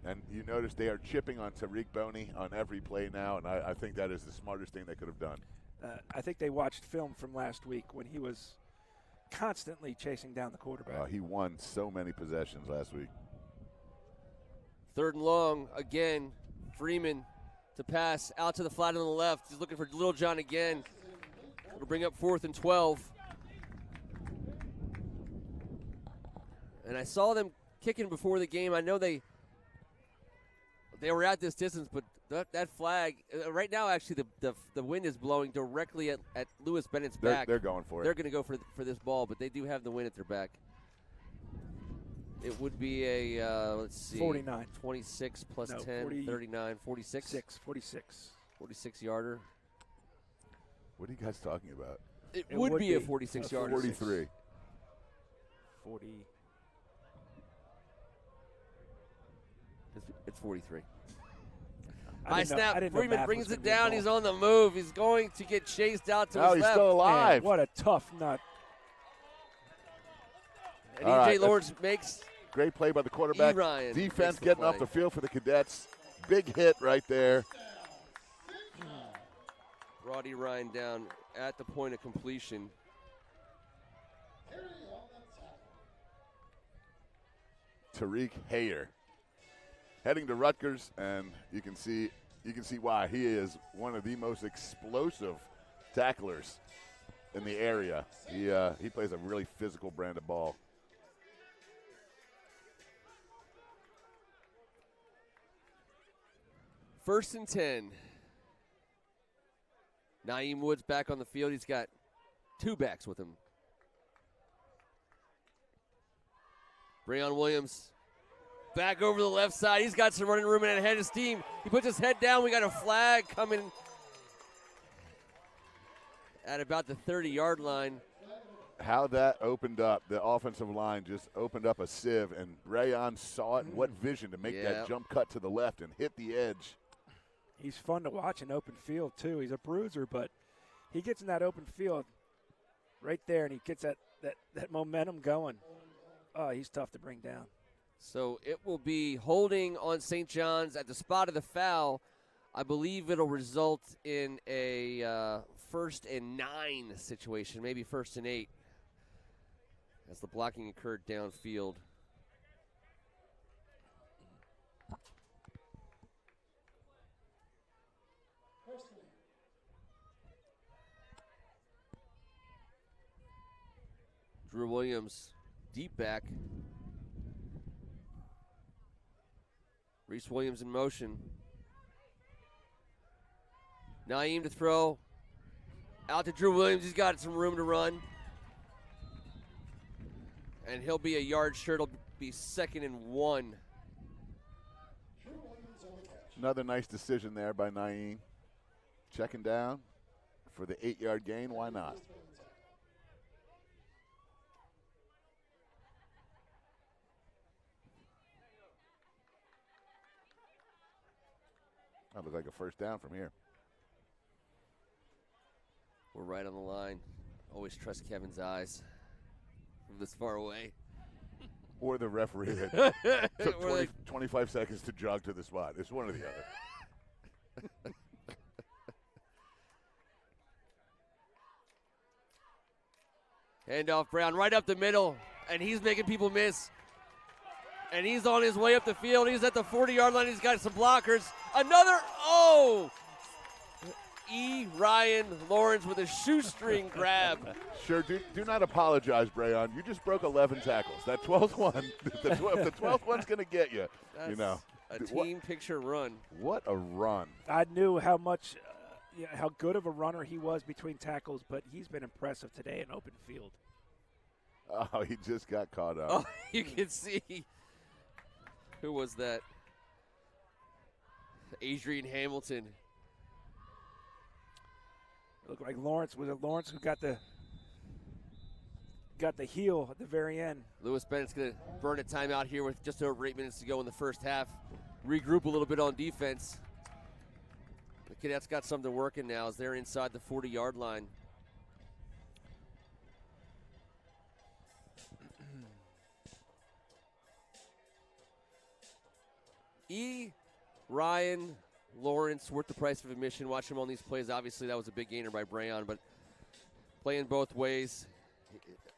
And you notice they are chipping on Tariq Boney on every play now, and I think that is the smartest thing they could have done. I think they watched film from last week when he was constantly chasing down the quarterback. He won so many possessions last week. 3rd and long, again, Freeman to pass out to the flat on the left. He's looking for Littlejohn again. It'll bring up 4th and 12. And I saw them kicking before the game. I know they were at this distance, but That flag, right now, actually, the wind is blowing directly at Lewis Bennett's back. They're going for it. They're going to go for this ball, but they do have the wind at their back. It would be a, let's see. 49. 26 plus 10, 39, 46? 46. 46-yarder. What are you guys talking about? It would be a 46-yarder. 43. 40. It's 43. I snap. didn't know Freeman math brings was it gonna be down. He's on the move. He's going to get chased out to his Oh, he's left. still alive. Man, what a tough nut. And All E.J. right, Lawrence makes Great play by the quarterback. Ryan Defense makes the getting off play. the field for the Cadets. Big hit right there. brought E. Ryan down at the point of completion. Tariq Hayer heading to Rutgers, and you can see why. He is one of the most explosive tacklers in the area. He plays a really physical brand of ball. First and 10. Naeem Woods back on the field. He's got two backs with him. Breon Williams back over the left side. He's got some running room and ahead of steam. He puts his head down. We got a flag coming at about the 30-yard line. How that opened up, the offensive line just opened up a sieve, and Breon saw it. What vision to make that jump cut to the left and hit the edge. He's fun to watch in open field, too. He's a bruiser, but he gets in that open field right there, and he gets that momentum going. Oh, he's tough to bring down. So it will be holding on St. John's at the spot of the foul. I believe it'll result in a 1st and 9 situation, maybe 1st and 8, as the blocking occurred downfield. Drew Williams, deep back. Reese Williams in motion. Naeem to throw. Out to Drew Williams. He's got some room to run. And he'll be a yard short. It'll be 2nd and 1. Another nice decision there by Naeem. Checking down for the 8-yard gain. Why not? That looks like a first down from here. We're right on the line. Always trust Kevin's eyes from this far away. Or the referee that took 25 seconds to jog to the spot. It's one or the other. Handoff Brown right up the middle, and he's making people miss. And he's on his way up the field. He's at the 40-yard line. He's got some blockers. Another, E. Ryan Lawrence with a shoestring grab. Sure, do not apologize, Breon. You just broke 11 tackles. That 12th one, the 12th one's going to get you. That's a team picture run. What a run. I knew how much, how good of a runner he was between tackles, but he's been impressive today in open field. Oh, he just got caught up. Oh, you can see. Who was that? Adrian Hamilton. It looked like Lawrence. Was it Lawrence who got the heel at the very end? Lewis Bennett's going to burn a timeout here with just over 8 minutes to go in the first half. Regroup a little bit on defense. The Cadets got something working now as they're inside the 40-yard line. E. Ryan Lawrence, worth the price of admission. Watch him on these plays. Obviously, that was a big gainer by Breon, but playing both ways.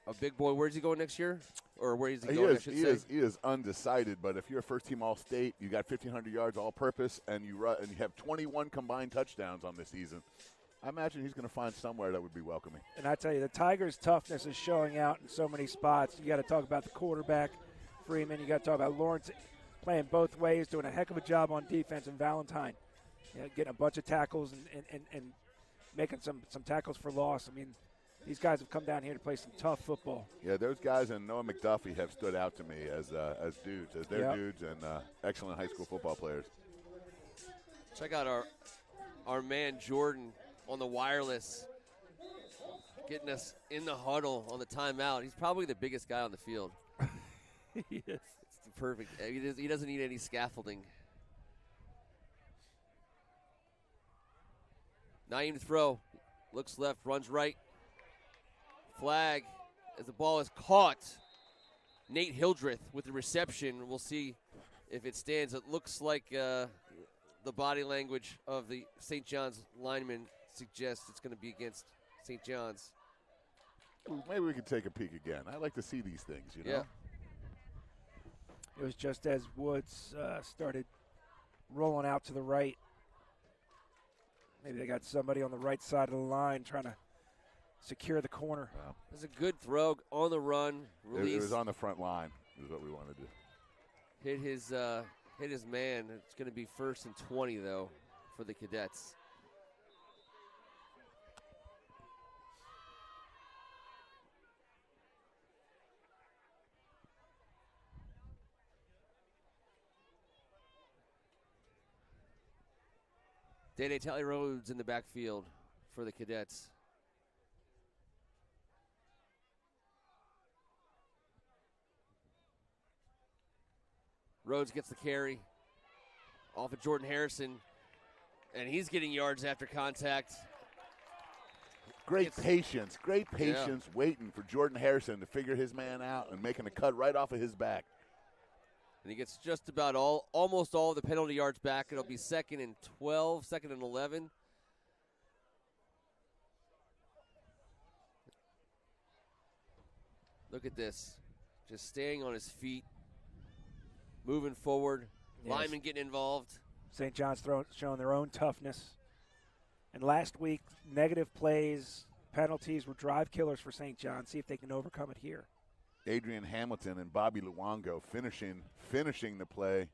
A big boy. Where's he going next year? Or where is he going, I should say? He is undecided, but if you're a first-team All-State, you got 1,500 yards all-purpose, and you have 21 combined touchdowns on this season, I imagine he's going to find somewhere that would be welcoming. And I tell you, the Tigers' toughness is showing out in so many spots. You got to talk about the quarterback, Freeman. You got to talk about Lawrence playing both ways, doing a heck of a job on defense, and Valentine. getting a bunch of tackles and making some tackles for loss. I mean, these guys have come down here to play some tough football. Yeah, those guys and Noah McDuffie have stood out to me as dudes, as their dudes and excellent high school football players. Check out our man Jordan on the wireless, getting us in the huddle on the timeout. He's probably the biggest guy on the field. Yes. It's perfect. He doesn't need any scaffolding. Naeem to throw. Looks left, runs right. Flag as the ball is caught. Nate Hildreth with the reception. We'll see if it stands. It looks like the body language of the St. John's lineman suggests it's going to be against St. John's. Maybe we could take a peek again. I like to see these things, you know? Yeah. It was just as Woods started rolling out to the right. Maybe they got somebody on the right side of the line trying to secure the corner. Wow. It was a good throw on the run. Release. It was on the front line is what we wanted to do. Hit his man. It's going to be 1st and 20, though, for the Cadets. Day-Day Tally Rhodes in the backfield for the Cadets. Rhodes gets the carry off of Jordan Harrison, and he's getting yards after contact. Great patience waiting for Jordan Harrison to figure his man out and making a cut right off of his back. And he gets just about almost all of the penalty yards back. It'll be 2nd and 12, 2nd and 11. Look at this. Just staying on his feet, moving forward. Yes. Linemen getting involved. St. John's showing their own toughness. And last week, negative plays, penalties were drive killers for St. John. See if they can overcome it here. Adrian Hamilton and Bobby Luongo finishing the play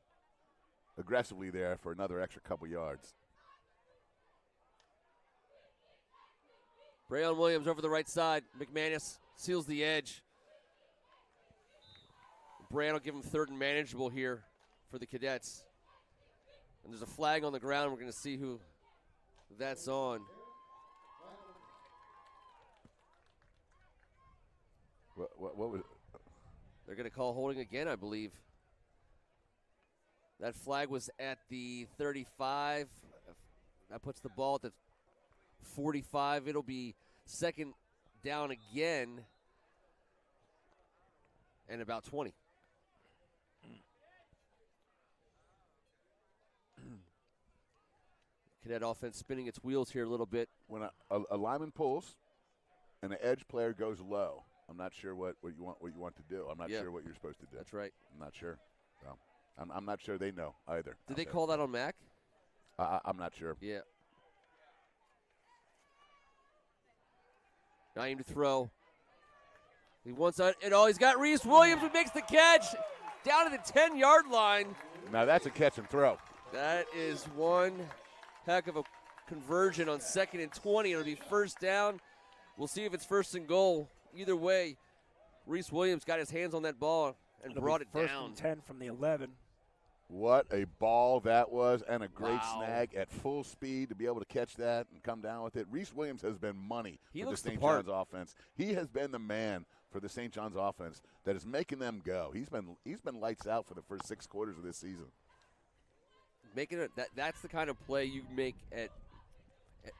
aggressively there for another extra couple yards. Brayon Williams over the right side. McManus seals the edge. Brayon will give him 3rd and manageable here for the Cadets. And there's a flag on the ground. We're going to see who that's on. What was it? They're going to call holding again, I believe. That flag was at the 35. That puts the ball at the 45. It'll be 2nd down again and about 20. Cadet offense spinning its wheels here a little bit. When a lineman pulls and an edge player goes low, I'm not sure what you want to do. I'm not sure what you're supposed to do. That's right. I'm not sure. So, I'm not sure they know either. Did they call that on Mac? I'm not sure. Yeah. Naeem to throw. He wants it all. He's got Reese Williams who makes the catch down to the 10-yard line. Now that's a catch and throw. That is one heck of a conversion on 2nd and 20. It'll be 1st down. We'll see if it's 1st and goal. Either way, Reese Williams got his hands on that ball and brought it down. 1st and 10 from the 11. What a ball that was, and a great snag at full speed to be able to catch that and come down with it. Reese Williams has been money for the St. John's offense. He has been the man for the St. John's offense that is making them go. He's been lights out for the first 6 quarters of this season. That's the kind of play you make at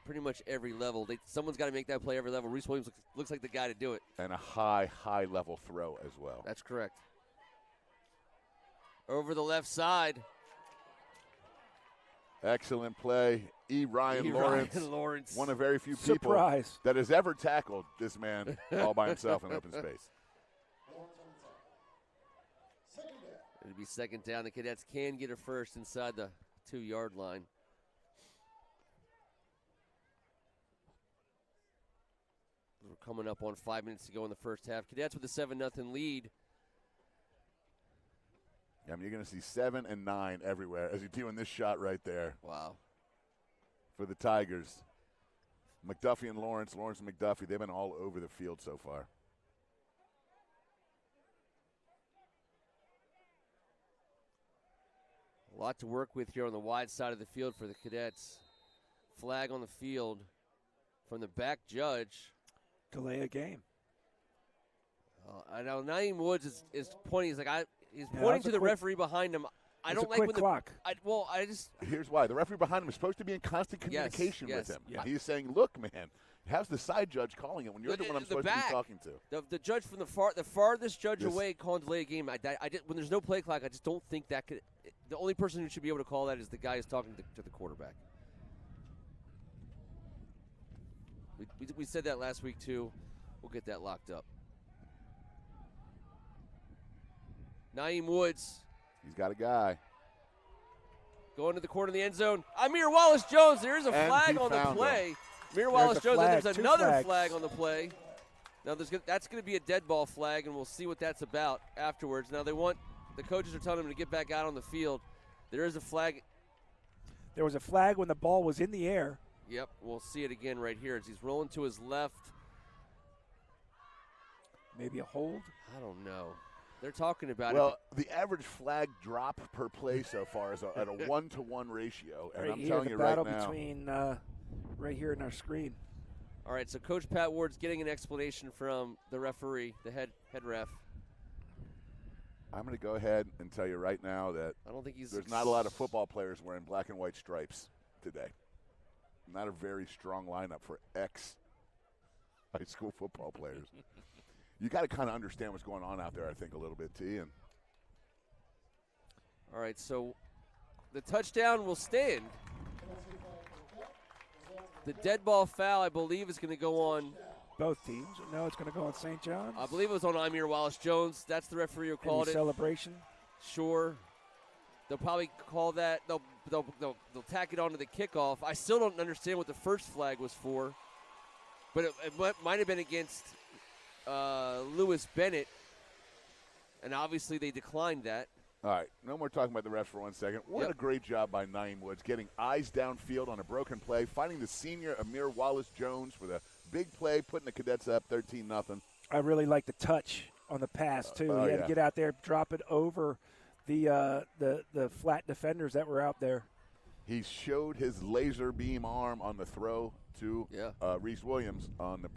pretty much every level. Someone's got to make that play every level. Reese Williams looks like the guy to do it. And a high level throw as well. That's correct. Over the left side. Excellent play. Ryan Lawrence. One of very few people that has ever tackled this man all by himself in open space. It'll be 2nd down. The Cadets can get a first inside the 2-yard line. We're coming up on 5 minutes to go in the first half. Cadets with a 7-0 lead. I mean, you're going to see 7 and 9 everywhere as you're doing this shot right there. Wow. for the Tigers. McDuffie and Lawrence and McDuffie, they've been all over the field so far. A lot to work with here on the wide side of the field for the Cadets. Flag on the field from the back judge. Delay a game. I know Naeem Woods is pointing. He's pointing to the referee behind him. I don't like when the clock. Here's why. The referee behind him is supposed to be in constant communication with him. Yeah. He's saying, look, man, how's the side judge calling it when you're the one I'm supposed to be talking to? The judge from the farthest judge away calling delay a game. When there's no play clock, I just don't think that could. The only person who should be able to call that is the guy who's talking to the quarterback. We said that last week, too. We'll get that locked up. Naeem Woods. He's got a guy. Going to the corner of the end zone. Amir Wallace-Jones. There is a flag on the play. Amir Wallace-Jones, and there's another flag on the play. Now, that's going to be a dead ball flag, and we'll see what that's about afterwards. Now, the coaches are telling him to get back out on the field. There is a flag. There was a flag when the ball was in the air. Yep, we'll see it again right here as he's rolling to his left. Maybe a hold? I don't know. They're talking about Well, the average flag drop per play so far is at a 1-to-1 ratio, and I'm telling you right now. The battle between right here in our screen. All right, so Coach Pat Ward's getting an explanation from the referee, the head ref. I'm going to go ahead and tell you right now that I don't think there's not a lot of football players wearing black and white stripes today. Not a very strong lineup for ex-high school football players. You got to kind of understand what's going on out there, I think, a little bit, T. All right, so the touchdown will stand. The dead ball foul, I believe, is going to go on both teams. No, it's going to go on St. John's. I believe it was on Amir Wallace-Jones. That's the referee who called it. Celebration? Sure. They'll probably call that. They'll tack it onto the kickoff. I still don't understand what the first flag was for, but it might have been against Lewis Bennett, and obviously they declined that. All right, no more talking about the refs for 1 second. What a great job by Naeem Woods, getting eyes downfield on a broken play, finding the senior Amir Wallace-Jones for the big play, putting the Cadets up 13-0. I really like the touch on the pass, too. He had to get out there, drop it over the flat defenders that were out there. He showed his laser beam arm on the throw to Reese Williams on the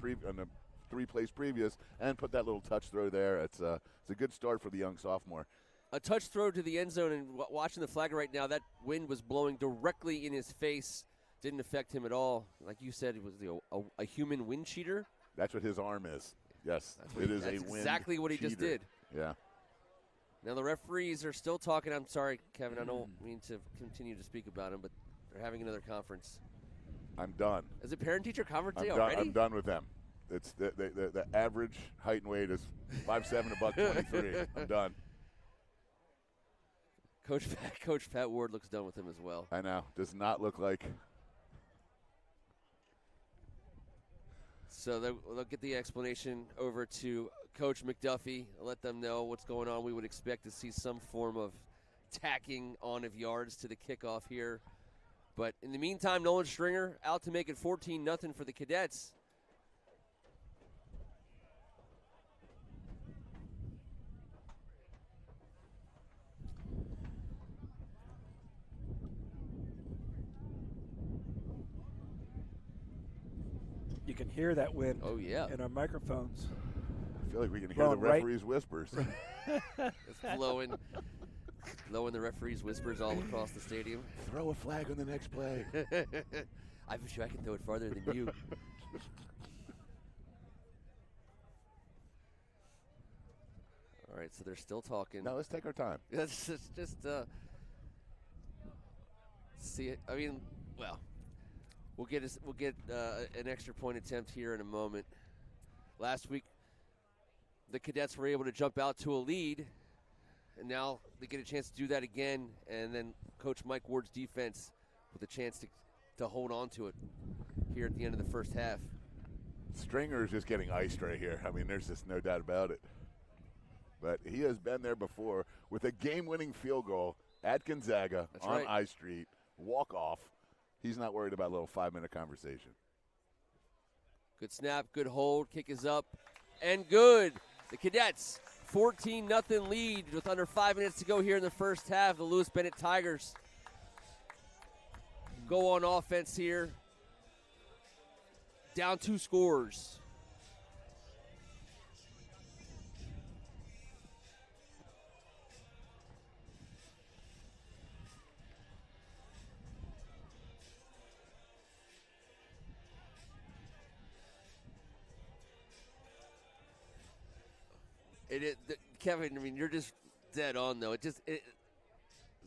3 plays previous, and put that little touch throw there. It's a good start for the young sophomore. A touch throw to the end zone, and watching the flag right now, that wind was blowing directly in his face. Didn't affect him at all. Like you said, it was a human wind cheater. That's what his arm is. Yes, it is a wind cheater. Exactly what he just did. Yeah. Now the referees are still talking. I'm sorry, Kevin. I don't mean to continue to speak about him, but they're having another conference. I'm done. Is it parent-teacher conference day already? already? I'm done with them. It's the average height and weight is 5'7", $123. I'm done. Coach Pat Ward looks done with him as well. I know. Does not look like. So they'll get the explanation over to Coach McDuffie. Let them know what's going on. We would expect to see some form of tacking on of yards to the kickoff here. But in the meantime, Nolan Stringer out to make it 14-0 for the Cadets. You can hear that wind in our microphones. I feel like we can hear the referee's whispers. It's blowing the referee's whispers all across the stadium. Throw a flag on the next play. I'm sure I can throw it farther than you. All right, so they're still talking. No, let's take our time. Let's just see it. I mean, well, we'll get an extra point attempt here in a moment. Last week, the Cadets were able to jump out to a lead, and now they get a chance to do that again. And then Coach Mike Ward's defense with a chance to hold on to it here at the end of the first half. Stringer is just getting iced right here. I mean, there's just no doubt about it. But he has been there before with a game-winning field goal at Gonzaga on I Street, walk-off. He's not worried about a little 5-minute conversation. Good snap, good hold, kick is up, and good. The Cadets, 14-0 lead with under 5 minutes to go here in the first half. The Lewis Bennett Tigers go on offense here. Down 2 scores. Kevin, I mean, you're just dead on, though.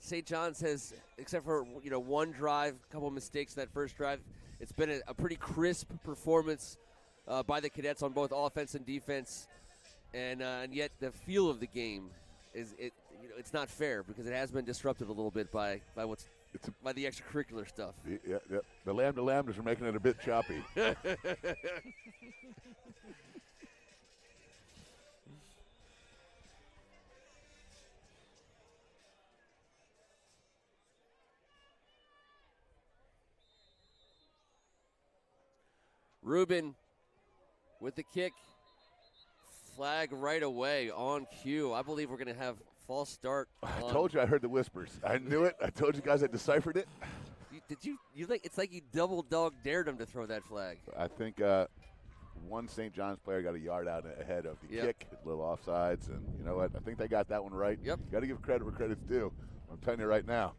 St. John's has, except for one drive, a couple of mistakes in that first drive, it's been a pretty crisp performance by the Cadets on both offense and defense, and yet the feel of the game it's not fair because it has been disrupted a little bit by the extracurricular stuff. Yeah. The lambdas are making it a bit choppy. Rubin with the kick. Flag right away on cue. I believe we're going to have false start. I told you I heard the whispers. I knew it. I told you guys I deciphered it. It's like you double dog dared him to throw that flag. I think one St. John's player got a yard out ahead of the kick, a little offsides, and you know what? I think they got that one right. Yep. Got to give credit where credit's due. I'm telling you right now,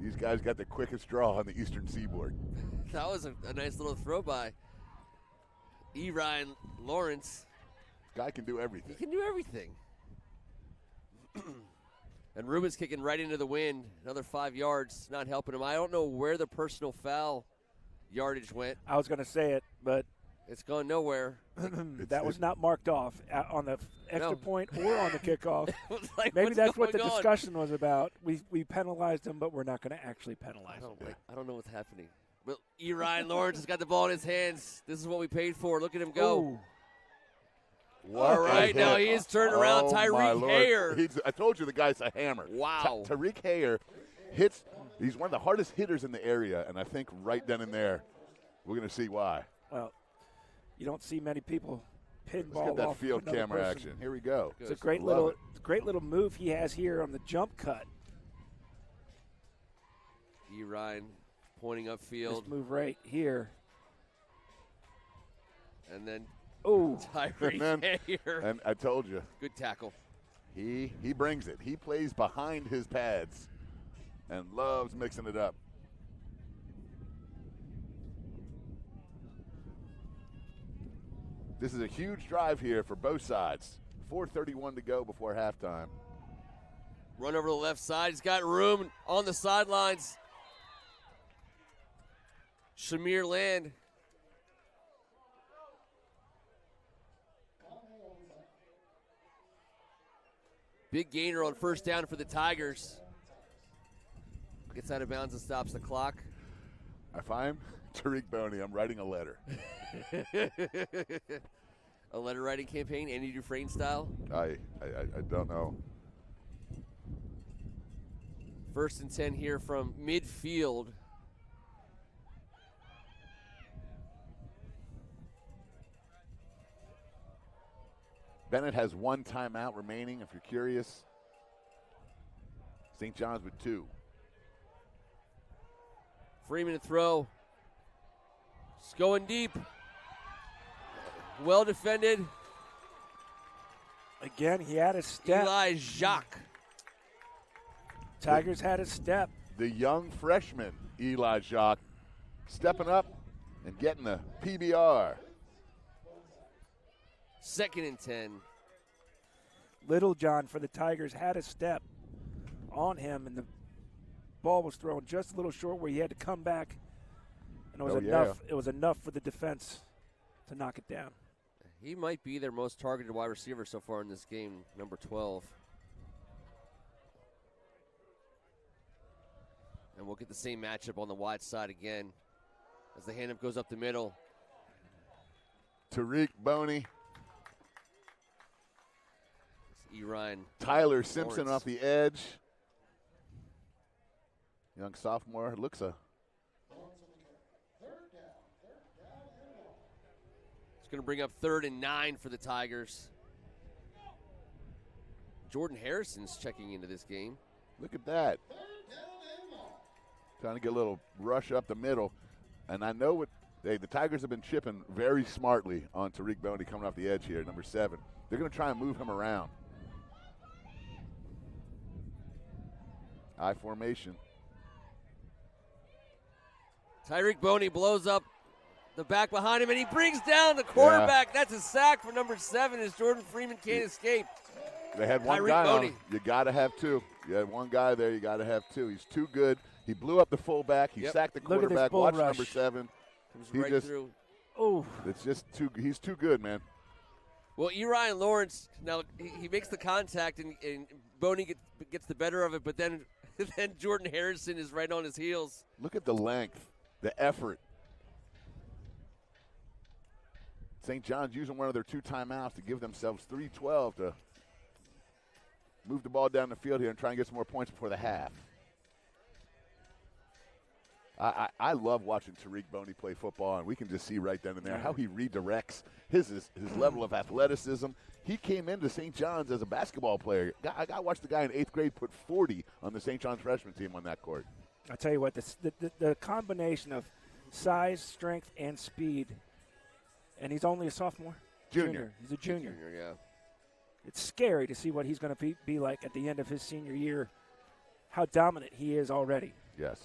these guys got the quickest draw on the Eastern Seaboard. That was a nice little throw by Ryan Lawrence. Guy can do everything. He can do everything. And Rubin's kicking right into the wind. Another 5 yards, not helping him. I don't know where the personal foul yardage went. I was going to say it, but it's gone nowhere. That was not marked off on the extra point or on the kickoff. Like, maybe that's what the discussion was about. We penalized him, but we're not going to actually penalize him. I don't know what's happening. But Ryan Lawrence has got the ball in his hands. This is what we paid for. Look at him go. Ooh. All right, now he is turned around. Tyreek Hayer. I told you the guy's a hammer. Wow. Tyreek Hayer hits. He's one of the hardest hitters in the area, and I think right then and there, we're going to see why. Well, you don't see many people pinball Let's get that off field camera person. action. Here we go. It's a great little move he has here on the jump cut. Ryan pointing upfield. This move right here. And then Tyreek Hayer. And I told you. Good tackle. He brings it. He plays behind his pads and loves mixing it up. This is a huge drive here for both sides. 4:31 to go before halftime. Run over the left side. He's got room on the sidelines. Shamir Land. Big gainer on first down for the Tigers. Gets out of bounds and stops the clock. If I'm Tariq Boney, I'm writing a letter. A letter writing campaign, Andy Dufresne style? I don't know. 1st and 10 here from midfield. Bennett has 1 timeout remaining, if you're curious. St. John's with 2. Freeman to throw. It's going deep. Well defended. Again, he had a step. Eli Jacques. Tigers had a step. The young freshman, Eli Jacques, stepping up and getting the PBR. 2nd and 10. Little John for the Tigers had a step on him, and the ball was thrown just a little short where he had to come back, and it was enough. It was enough for the defense to knock it down. He might be their most targeted wide receiver so far in this game, number 12. And we'll get the same matchup on the wide side again as the handoff goes up the middle. Tariq Boney. Ryan. Tyler Simpson off the edge. Young sophomore looks a going to bring up 3rd and 9 for the Tigers. Jordan Harrison's checking into this game. Look at that. Trying to get a little rush up the middle. And I know the Tigers have been chipping very smartly on Tariq Boney coming off the edge here, number 7. They're going to try and move him around. I formation. Tariq Boney blows up the back behind him, and he brings down the quarterback. Yeah. That's a sack for number 7 as Jordan Freeman can't escape. They had one guy on him. You got to have 2. You had one guy there. You got to have 2. He's too good. He blew up the fullback. He sacked the quarterback. Watch number 7. Comes right through. Oh, it's just too. He's too good, man. Well, Uriah Lawrence, now he makes the contact, and Boney gets the better of it, but then Jordan Harrison is right on his heels. Look at the length, the effort. St. John's using one of their 2 timeouts to give themselves 3:12 to move the ball down the field here and try and get some more points before the half. I love watching Tariq Boney play football, and we can just see right then and there how he redirects his level of athleticism. He came into St. John's as a basketball player. I watched the guy in 8th grade put 40 on the St. John's freshman team on that court. I tell you what, the combination of size, strength, and speed, and he's only a sophomore? Junior. He's a junior. Yeah. It's scary to see what he's going to be like at the end of his senior year, how dominant he is already. Yes.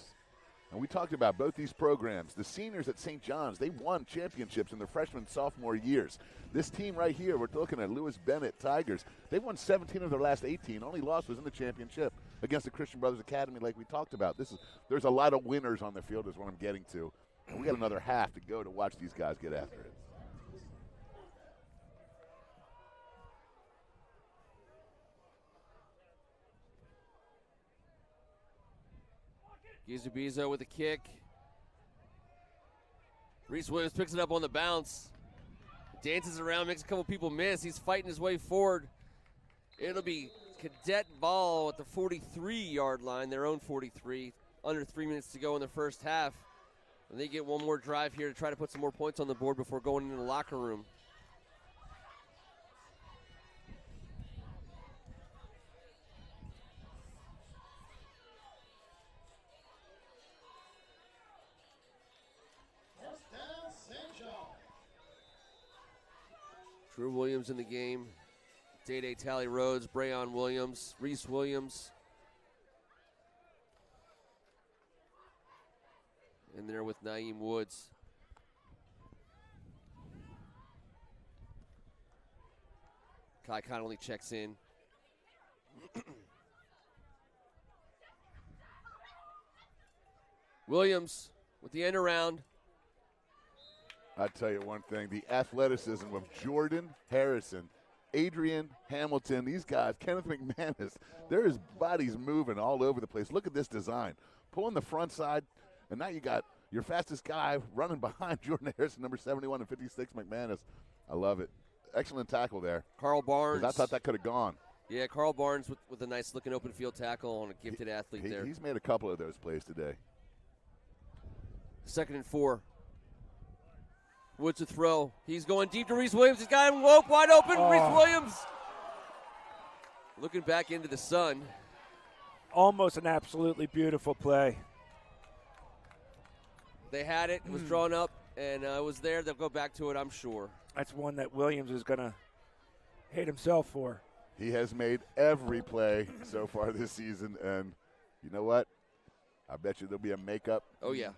And we talked about both these programs. The seniors at St. John's, they won championships in their freshman and sophomore years. This team right here, we're looking at Lewis Bennett Tigers. They won 17 of their last 18. Only loss was in the championship against the Christian Brothers Academy like we talked about. There's a lot of winners on the field is what I'm getting to. And we got another half to go to watch these guys get after it. Gizubizo with a kick. Reese Williams picks it up on the bounce. Dances around, makes a couple people miss. He's fighting his way forward. It'll be Cadet ball at the 43-yard line, their own 43. Under 3 minutes to go in the first half. And they get one more drive here to try to put some more points on the board before going into the locker room. Drew Williams in the game. Day-Day Tally Rhodes, Brayon Williams, Reese Williams. In there with Naeem Woods. Kai Connolly checks in. Williams with the end around. I'll tell you one thing, the athleticism of Jordan Harrison, Adrian Hamilton, these guys, Kenneth McManus, there's bodies moving all over the place. Look at this design. Pulling the front side, and now you got your fastest guy running behind Jordan Harrison, number 71 and 56, McManus. I love it. Excellent tackle there. Carl Barnes. I thought that could have gone. Yeah, Carl Barnes with a nice-looking open field tackle on a gifted athlete there. He's made a couple of those plays today. 2nd and 4. Woods to throw. He's going deep to Reese Williams. He's got him wide open. Oh. Reese Williams looking back into the sun. Almost an absolutely beautiful play. They had it. It was drawn up, and it was there. They'll go back to it, I'm sure. That's one that Williams is going to hate himself for. He has made every play so far this season, and you know what? I bet you there'll be a makeup. Oh, yeah.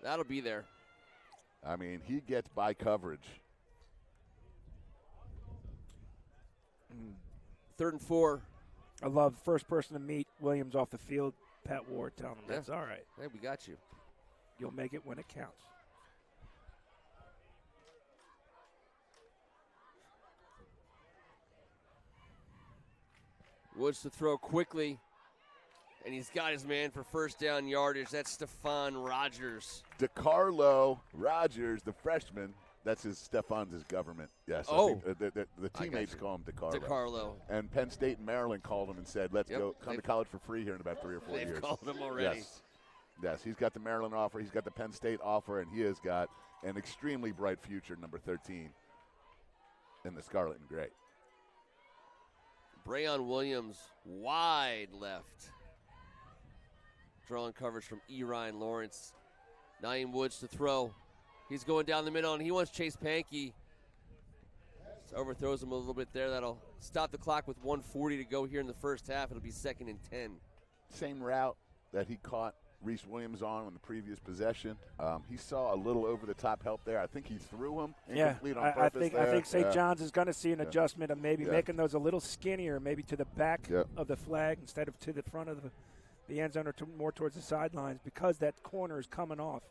That'll be there. I mean, he gets by coverage. 3rd and 4. I love first person to meet Williams off the field, Pat Ward telling him that's all right. Hey, we got you. You'll make it when it counts. Woods to throw quickly, and he's got his man for first down yardage. That's Stephon Rogers. DeCarlo Rogers, the freshman. That's Stefan's government. Yes. Oh. The teammates call him DeCarlo. DeCarlo. And Penn State and Maryland called him and said, let's go come to college for free here in about 3 or 4 years. They've called him already. Yes. Yes, he's got the Maryland offer, he's got the Penn State offer, and he has got an extremely bright future, number 13, in the Scarlet and Gray. Brayon Williams, wide left. Drawing coverage from E. Ryan Lawrence. Naeem Woods to throw. He's going down the middle, and he wants Chase Pankey. So overthrows him a little bit there. That'll stop the clock with 1:40 to go here in the first half. It'll be 2nd and 10. Same route that he caught Reese Williams on the previous possession. He saw a little over-the-top help there. I think he threw him incomplete on purpose. I think St. John's is going to see an adjustment of maybe making those a little skinnier, maybe to the back of the flag instead of to the front of the end zone or more towards the sidelines, because that corner is coming off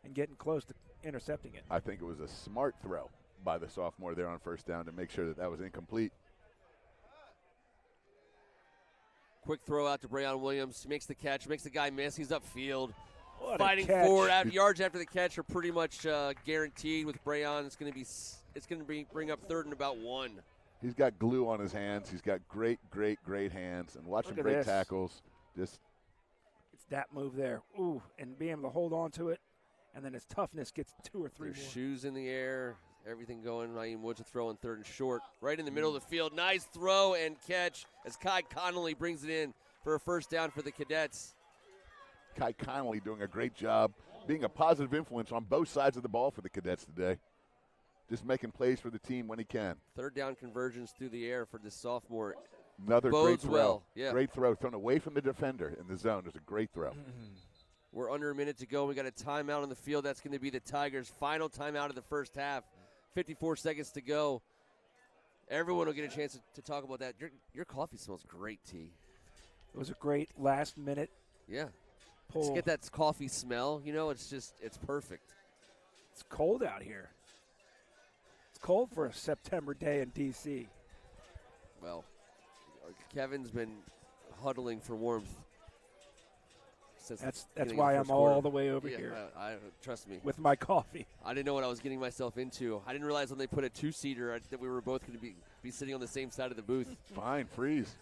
and getting close to intercepting it. I think it was a smart throw by the sophomore there on first down to make sure that was incomplete. Quick throw out to Brayon Williams. He makes the catch, makes the guy miss. He's upfield. What Fighting a catch. forward. Yards after the catch are pretty much guaranteed with Brayon. It's going to bring up 3rd and about 1. He's got glue on his hands. He's got great hands, and watch him break tackles. Just it's that move there. Ooh, and being able to hold on to it, and then his toughness gets 2 or 3 more. Shoes in the air. Everything going. Naeem Woods a throw in 3rd and short. Right in the middle of the field. Nice throw and catch as Kai Connolly brings it in for a first down for the Cadets. Kai Connolly doing a great job being a positive influence on both sides of the ball for the Cadets today. Just making plays for the team when he can. 3rd down conversions through the air for this sophomore. Another great throw. Well. Yeah. Great throw thrown away from the defender in the zone. It was a great throw. We're under a minute to go. We got a timeout on the field. That's going to be the Tigers' final timeout of the first half. 54 seconds to go. Everyone will get a chance to talk about that. Your coffee smells great, T. It was a great last-minute pull. Just get that coffee smell. It's perfect. It's cold out here. It's cold for a September day in D.C. Well, Kevin's been huddling for warmth. That's why I'm all the way over here. Trust me. With my coffee. I didn't know what I was getting myself into. I didn't realize when they put a 2-seater that we were both going to be sitting on the same side of the booth. Fine, freeze.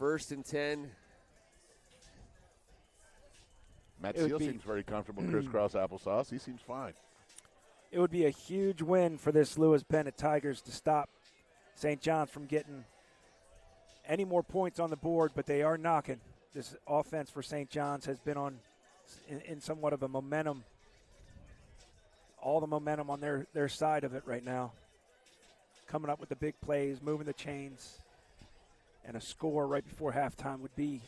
1st and 10. Matt Seal seems very comfortable. Crisscross applesauce. He seems fine. It would be a huge win for this Lewis Bennett Tigers to stop St. John's from getting any more points on the board, but they are knocking. This offense for St. John's has been in somewhat of a momentum, all the momentum on their side of it right now. Coming up with the big plays, moving the chains, and a score right before halftime would be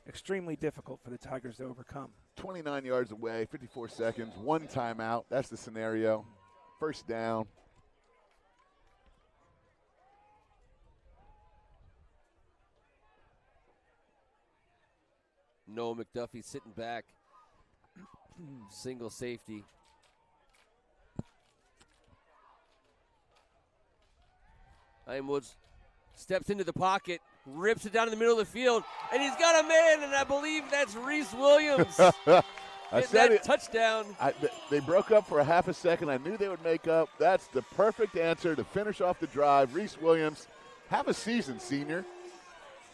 extremely difficult for the Tigers to overcome. 29 yards away, 54 seconds, 1 timeout. That's the scenario. First down. Noah McDuffie sitting back. Single safety. Naeem Woods steps into the pocket, rips it down in the middle of the field, and he's got a man, and I believe that's Reese Williams. I said it. Touchdown. They broke up for a half a second. I knew they would make up. That's the perfect answer to finish off the drive. Reese Williams, have a season, senior.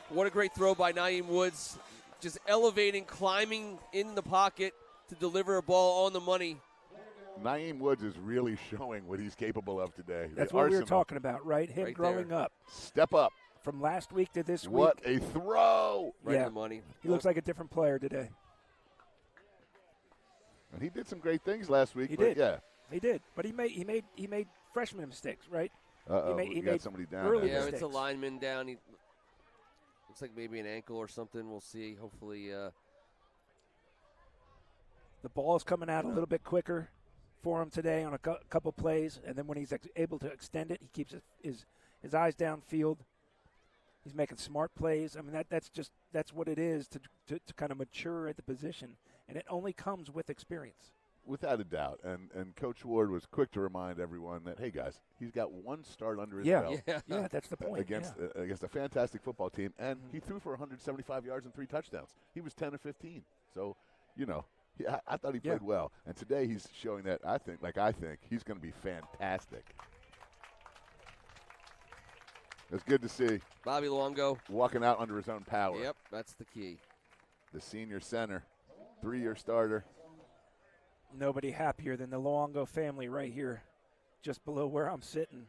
What a great throw by Naeem Woods. Just elevating, climbing in the pocket to deliver a ball on the money. Naeem Woods is really showing what he's capable of today. That's what we were talking about, right? Him growing up. Step up. From last week to this week. What a throw. Right in the money. He looks like a different player today. And he did some great things last week. He did. Yeah. He did. But he made freshman mistakes, right? He got somebody down. Early yeah, mistakes. It's a lineman down. He looks like maybe an ankle or something. We'll see. Hopefully. The ball is coming out a little bit quicker for him today on a couple plays, and then when he's able to extend it, he keeps his eyes downfield. He's making smart plays. I mean, that's what it is to kind of mature at the position, and it only comes with experience. Without a doubt. And Coach Ward was quick to remind everyone that, hey, guys, he's got 1 start under his belt. Yeah, that's the point. Against a fantastic football team. And he threw for 175 yards and 3 touchdowns. He was 10 of 15. So, I thought he played well. And today he's showing that I think he's going to be fantastic. It's good to see. Bobby Luongo Walking out under his own power. Yep, that's the key. The senior center, 3-year starter. Nobody happier than the Luongo family right here, just below where I'm sitting.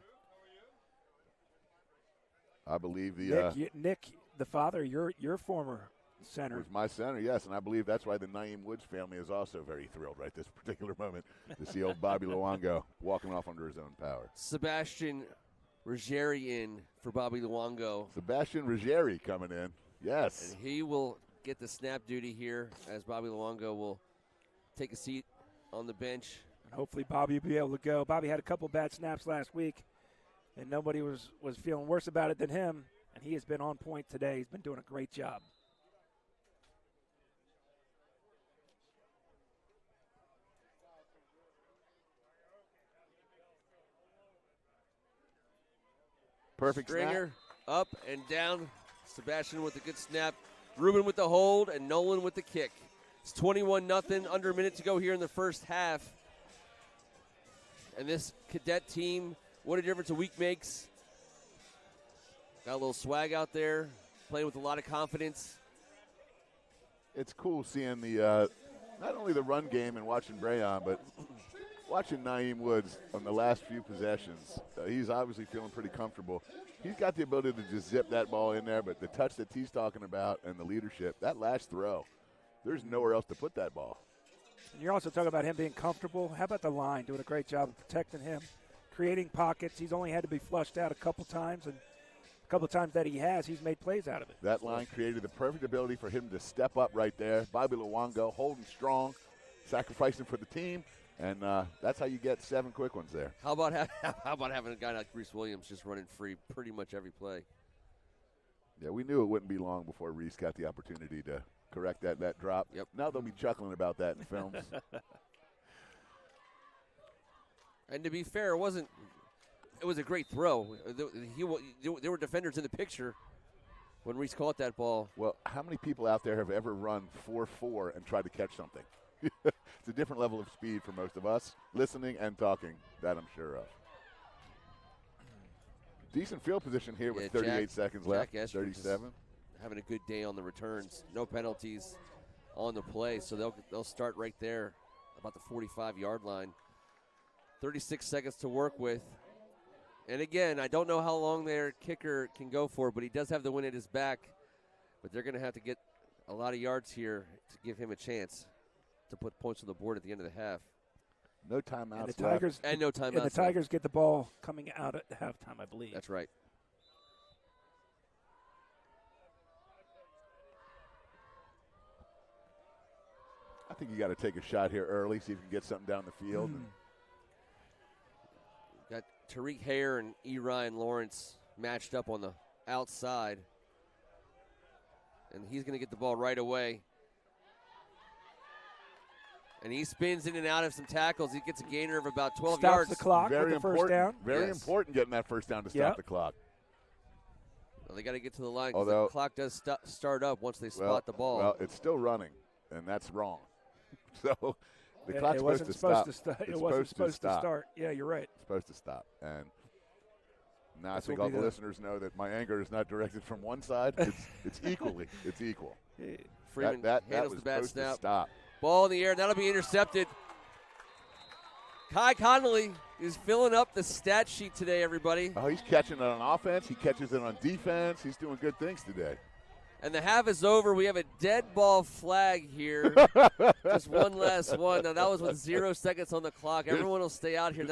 I believe the Nick, the father, your former center. was my center, yes, and I believe that's why the Naeem Woods family is also very thrilled right this particular moment to see old Bobby Luongo walking off under his own power. Sebastian Ruggieri in for Bobby Luongo. Sebastian Ruggieri coming in, yes. And he will get the snap duty here as Bobby Luongo will take a seat on the bench. And hopefully Bobby will be able to go. Bobby had a couple bad snaps last week, and nobody was feeling worse about it than him, and he has been on point today. He's been doing a great job. Perfect Stringer snap. up and down. Sebastian with a good snap. Ruben with the hold and Nolan with the kick. It's 21-0, under a minute to go here in the first half. And this Cadet team, what a difference a week makes. Got a little swag out there, playing with a lot of confidence. It's cool seeing the not only the run game and watching Brayon, but watching Naeem Woods on the last few possessions. He's obviously feeling pretty comfortable. He's got the ability to just zip that ball in there, but the touch that he's talking about and the leadership, that last throw, there's nowhere else to put that ball. And you're also talking about him being comfortable. How about the line doing a great job of protecting him, creating pockets? He's only had to be flushed out a couple times, and a couple times that he has, he's made plays out of it. That line created the perfect ability for him to step up right there. Bobby Luongo holding strong, sacrificing for the team, and that's how you get 7 quick ones there. How about having a guy like Reese Williams just running free pretty much every play? Yeah, we knew it wouldn't be long before Reese got the opportunity to correct that drop. Yep. Now they'll be chuckling about that in films. And to be fair, it was a great throw. There were defenders in the picture when Reese caught that ball. Well, how many people out there have ever run 4.4 and tried to catch something? It's a different level of speed for most of us, listening and talking, that I'm sure of. Decent field position here with 38 seconds left, 37. Having a good day on the returns. No penalties on the play, so they'll start right there about the 45-yard line. 36 seconds to work with. And again, I don't know how long their kicker can go for, but he does have the win at his back. But they're going to have to get a lot of yards here to give him a chance to put points on the board at the end of the half. No timeouts and the Tigers, left. And no timeouts. And the Tigers get the ball coming out at halftime, I believe. That's right. I think you got to take a shot here early, see if you can get something down the field. Got Tariq Hare and E. Ryan Lawrence matched up on the outside. And he's going to get the ball right away. And he spins in and out of some tackles. He gets a gainer of about 12 yards. Stops the clock with the first down. Very important getting that first down to stop the clock. Well, they got to get to the line because the clock does start up once they spot the ball. Well, it's still running, and that's wrong. So the clock's supposed to stop. It wasn't supposed to start. Yeah, you're right. It's supposed to stop. And now I think all the listeners know that my anger is not directed from one side. It's equally. It's equal. Freeman that handles was the bad supposed snap. to stop. Ball in the air. That'll be intercepted. Kai Connolly is filling up the stat sheet today, everybody. Oh, he's catching it on offense. He catches it on defense. He's doing good things today. And the half is over. We have a dead ball flag here. Just one last one. Now, that was with 0 seconds on the clock. Everyone will stay out here.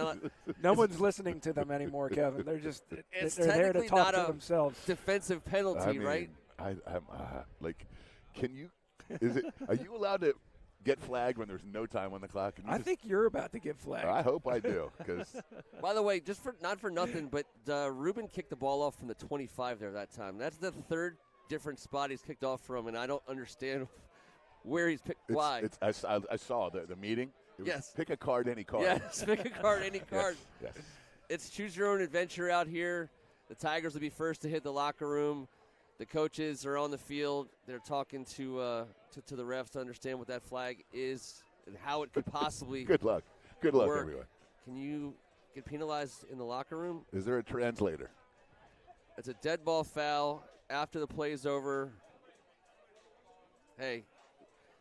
No one's listening to them anymore, Kevin. They're just they're there to talk to themselves. Defensive penalty, right? I'm can you? Are you allowed to get flagged when there's no time on the clock? I think you're about to get flagged. I hope I do. Because by the way, not for nothing, but Ruben kicked the ball off from the 25 there that time. That's the third different spot he's kicked off from, and I don't understand where he's picked. Why? I saw the meeting. Yes. Pick a card, any card. Yes, pick a card, any card. Yes. It's choose your own adventure out here. The Tigers will be first to hit the locker room. The coaches are on the field. They're talking to the refs to understand what that flag is and how it could possibly Good luck. Good luck, work. everyone. Can you get penalized in the locker room? Is there a translator? It's a dead ball foul after the play's over. Hey,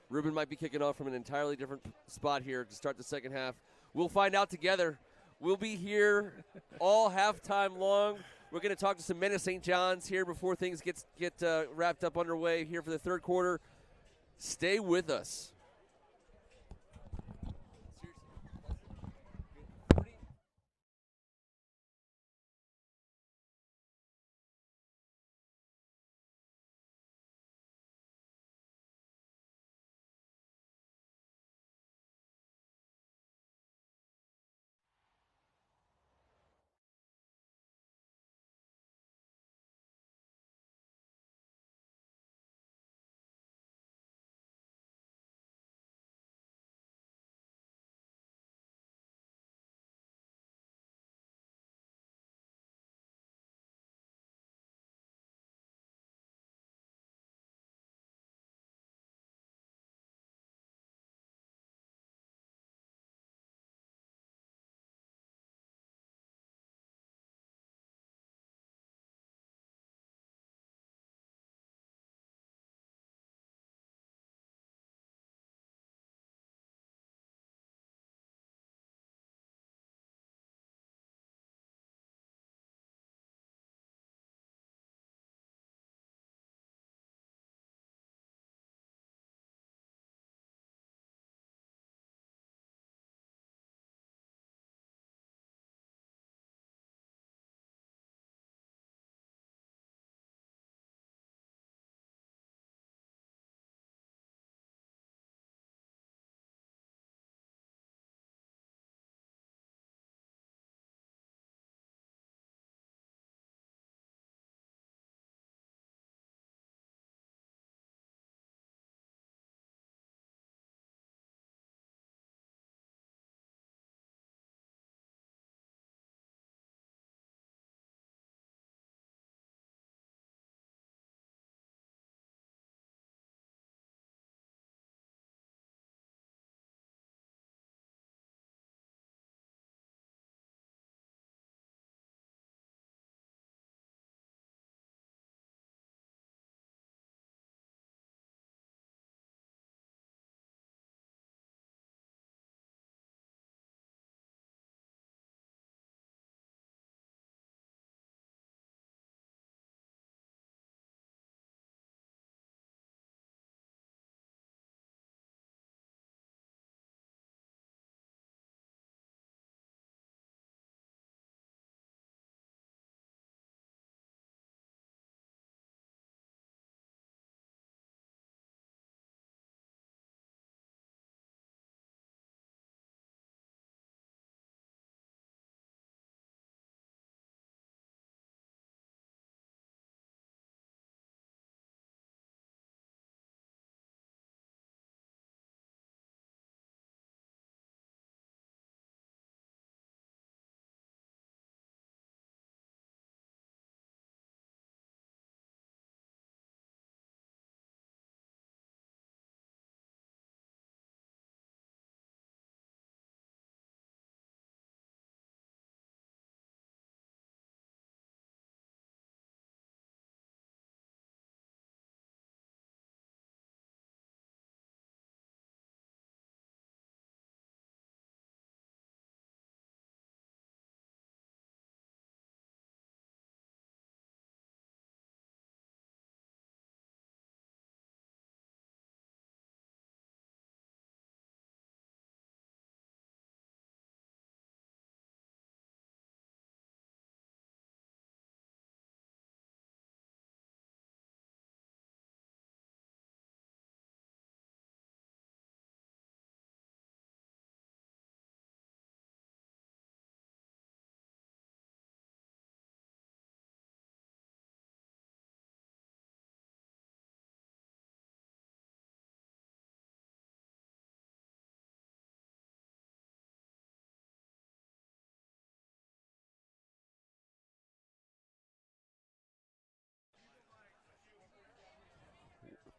Ruben might be kicking off from an entirely different spot here to start the second half. We'll find out together. We'll be here all halftime long. We're going to talk to some men of St. John's here before things get wrapped up underway here for the third quarter. Stay with us.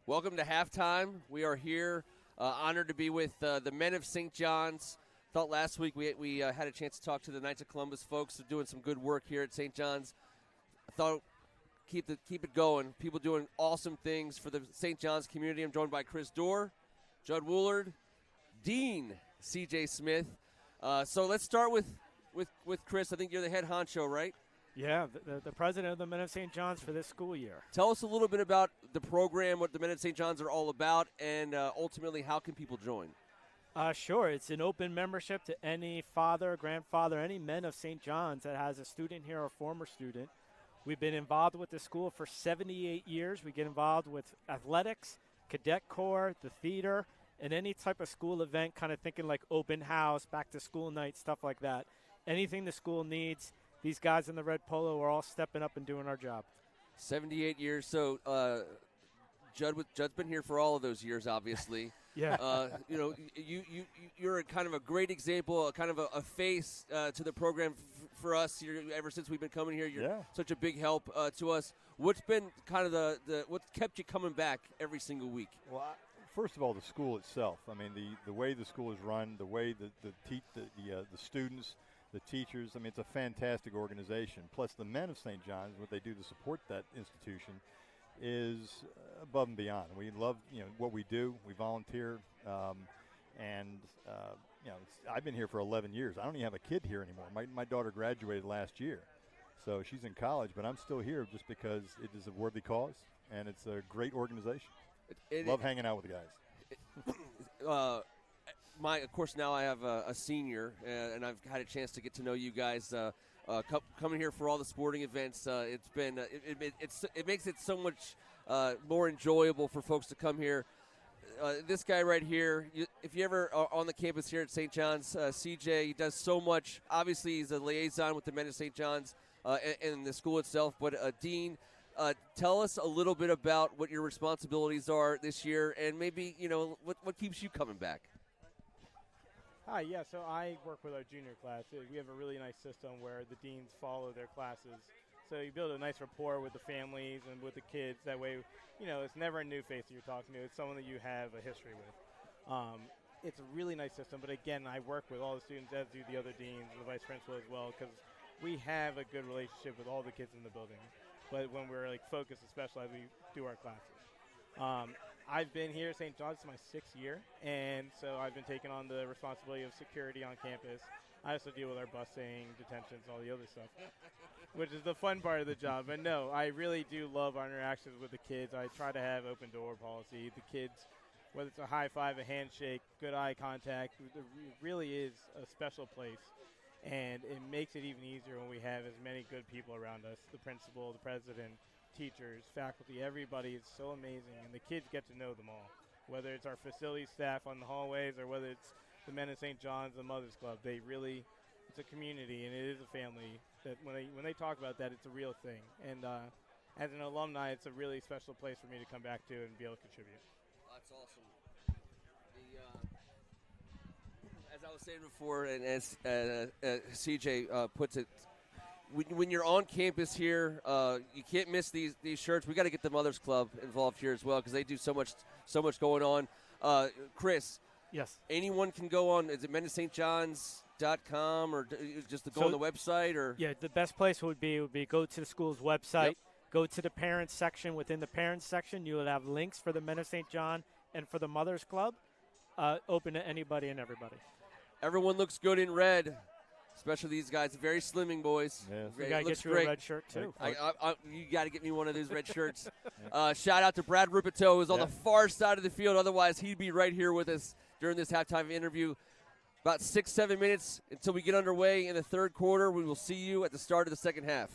Welcome to halftime. We are here, honored to be with the men of St. John's. Thought last week we had a chance to talk to the Knights of Columbus folks who are doing some good work here at St. John's. I thought keep it going. People doing awesome things for the St. John's community. I'm joined by Chris Dorr, Judd Woolard, Dean C.J. Smith. So let's start with Chris. I think you're the head honcho, right? Yeah, the president of the Men of St. John's for this school year. Tell us a little bit about the program, what the Men of St. John's are all about, and ultimately how can people join? Sure. It's an open membership to any father, grandfather, any Men of St. John's that has a student here or former student. We've been involved with the school for 78 years. We get involved with athletics, cadet corps, the theater, and any type of school event, kind of thinking like open house, back to school night, stuff like that. Anything the school needs, these guys in the red polo are all stepping up and doing our job. 78 years. So Judd's been here for all of those years, obviously. Yeah. You're a kind of a great example, kind of a face to the program for us. Ever since we've been coming here, you're such a big help to us. What's been kind of what's kept you coming back every single week? Well, first of all, the school itself. I mean, the way the school is run, the way the students, the teachers. I mean, it's a fantastic organization. Plus, the Men of St. John's, what they do to support that institution is above and beyond. We love, what we do. We volunteer, I've been here for 11 years. I don't even have a kid here anymore. My daughter graduated last year, so she's in college, but I'm still here just because it is a worthy cause, and it's a great organization. Love hanging out with the guys. Of course, now I have a senior, and I've had a chance to get to know you guys. Coming here for all the sporting events, it's been it makes it so much more enjoyable for folks to come here. This guy right here, if you ever are on the campus here at St. John's, CJ, he does so much. Obviously, he's a liaison with the Men of St. John's and the school itself. But Dean, tell us a little bit about what your responsibilities are this year, and maybe what keeps you coming back. Hi, so I work with our junior class. We have a really nice system where the deans follow their classes. So you build a nice rapport with the families and with the kids. That way, it's never a new face that you're talking to. It's someone that you have a history with. It's a really nice system. But, again, I work with all the students, as do the other deans and the vice principal as well, because we have a good relationship with all the kids in the building. But when we're, focused and specialized, we do our classes. I've been here at St. John's my 6th year, and so I've been taking on the responsibility of security on campus. I also deal with our busing, detentions, all the other stuff, which is the fun part of the job. But no, I really do love our interactions with the kids. I try to have open door policy. The kids, whether it's a high five, a handshake, good eye contact, it really is a special place. And it makes it even easier when we have as many good people around us, the principal, the president, teachers, faculty, everybody is so amazing, and the kids get to know them all. Whether it's our facility staff on the hallways or whether it's the Men of St. John's, the Mothers Club, it's a community and it is a family. That when they talk about that, it's a real thing. And as an alumni, it's a really special place for me to come back to and be able to contribute. That's awesome. As I was saying before, and as CJ puts it, when you're on campus here, you can't miss these shirts. We got to get the Mothers Club involved here as well because they do so much going on. Chris, yes, anyone can go on. Is it menofstjohns.com or just to go on the website? Or the best place would be go to the school's website, go to the parents section. Within the parents section, you will have links for the Men of St. John and for the Mothers Club, open to anybody and everybody. Everyone looks good in red. Especially these guys, very slimming boys. Yes. We got to get you great. a red shirt, too. You got to get me one of those red shirts. Shout out to Brad Ripito, who's on the far side of the field. Otherwise, he'd be right here with us during this halftime interview. About 6-7 minutes until we get underway in the third quarter. We will see you at the start of the second half.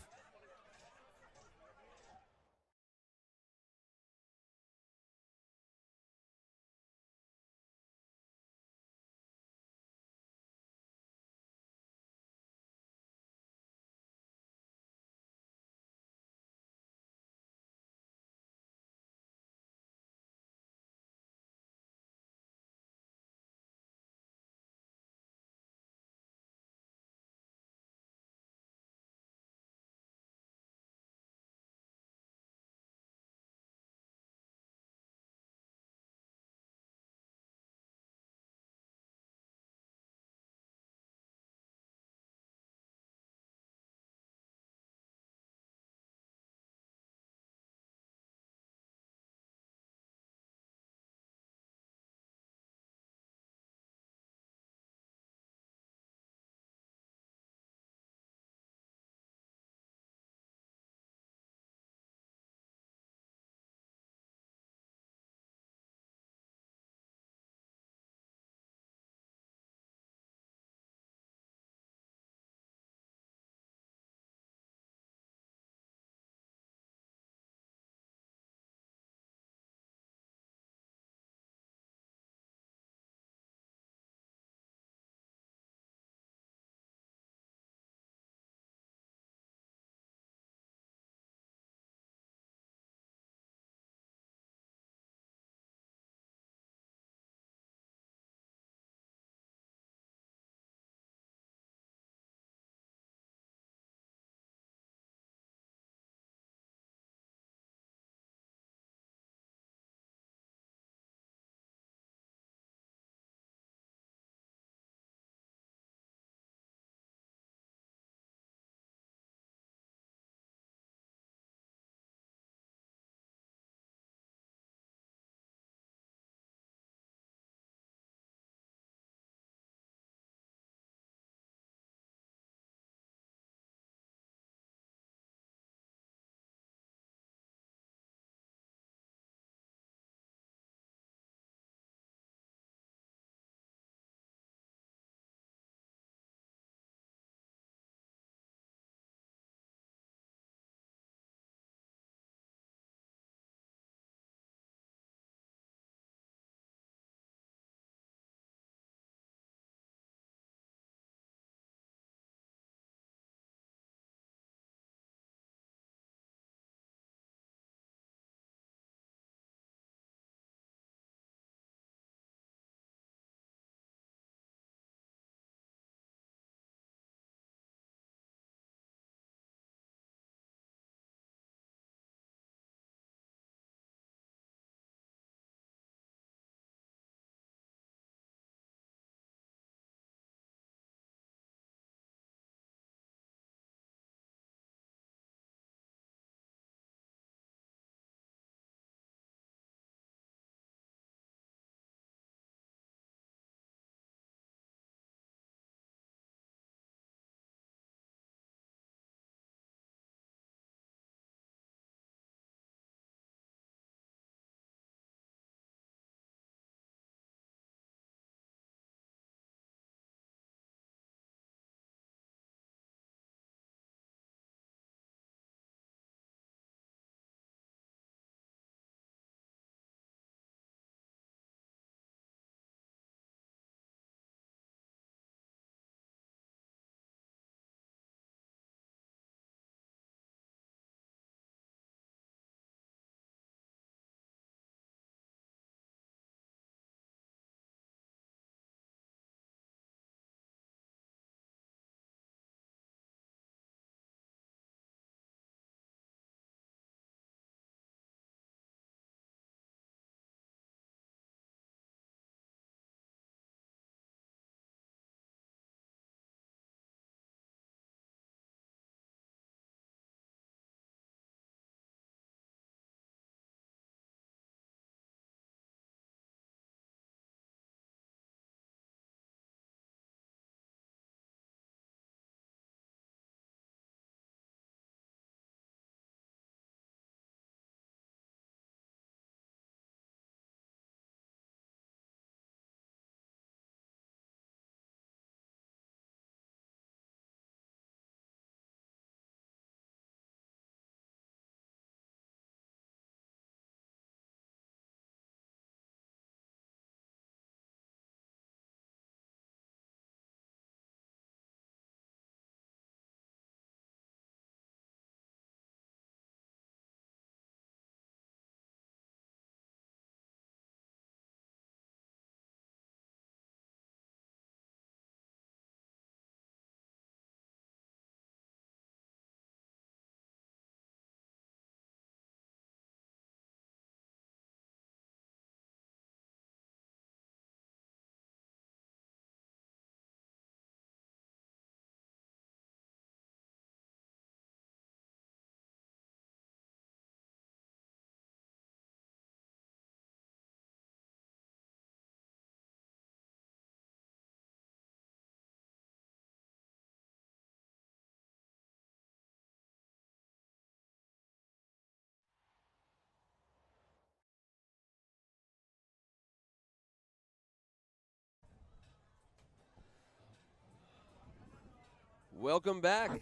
Welcome back.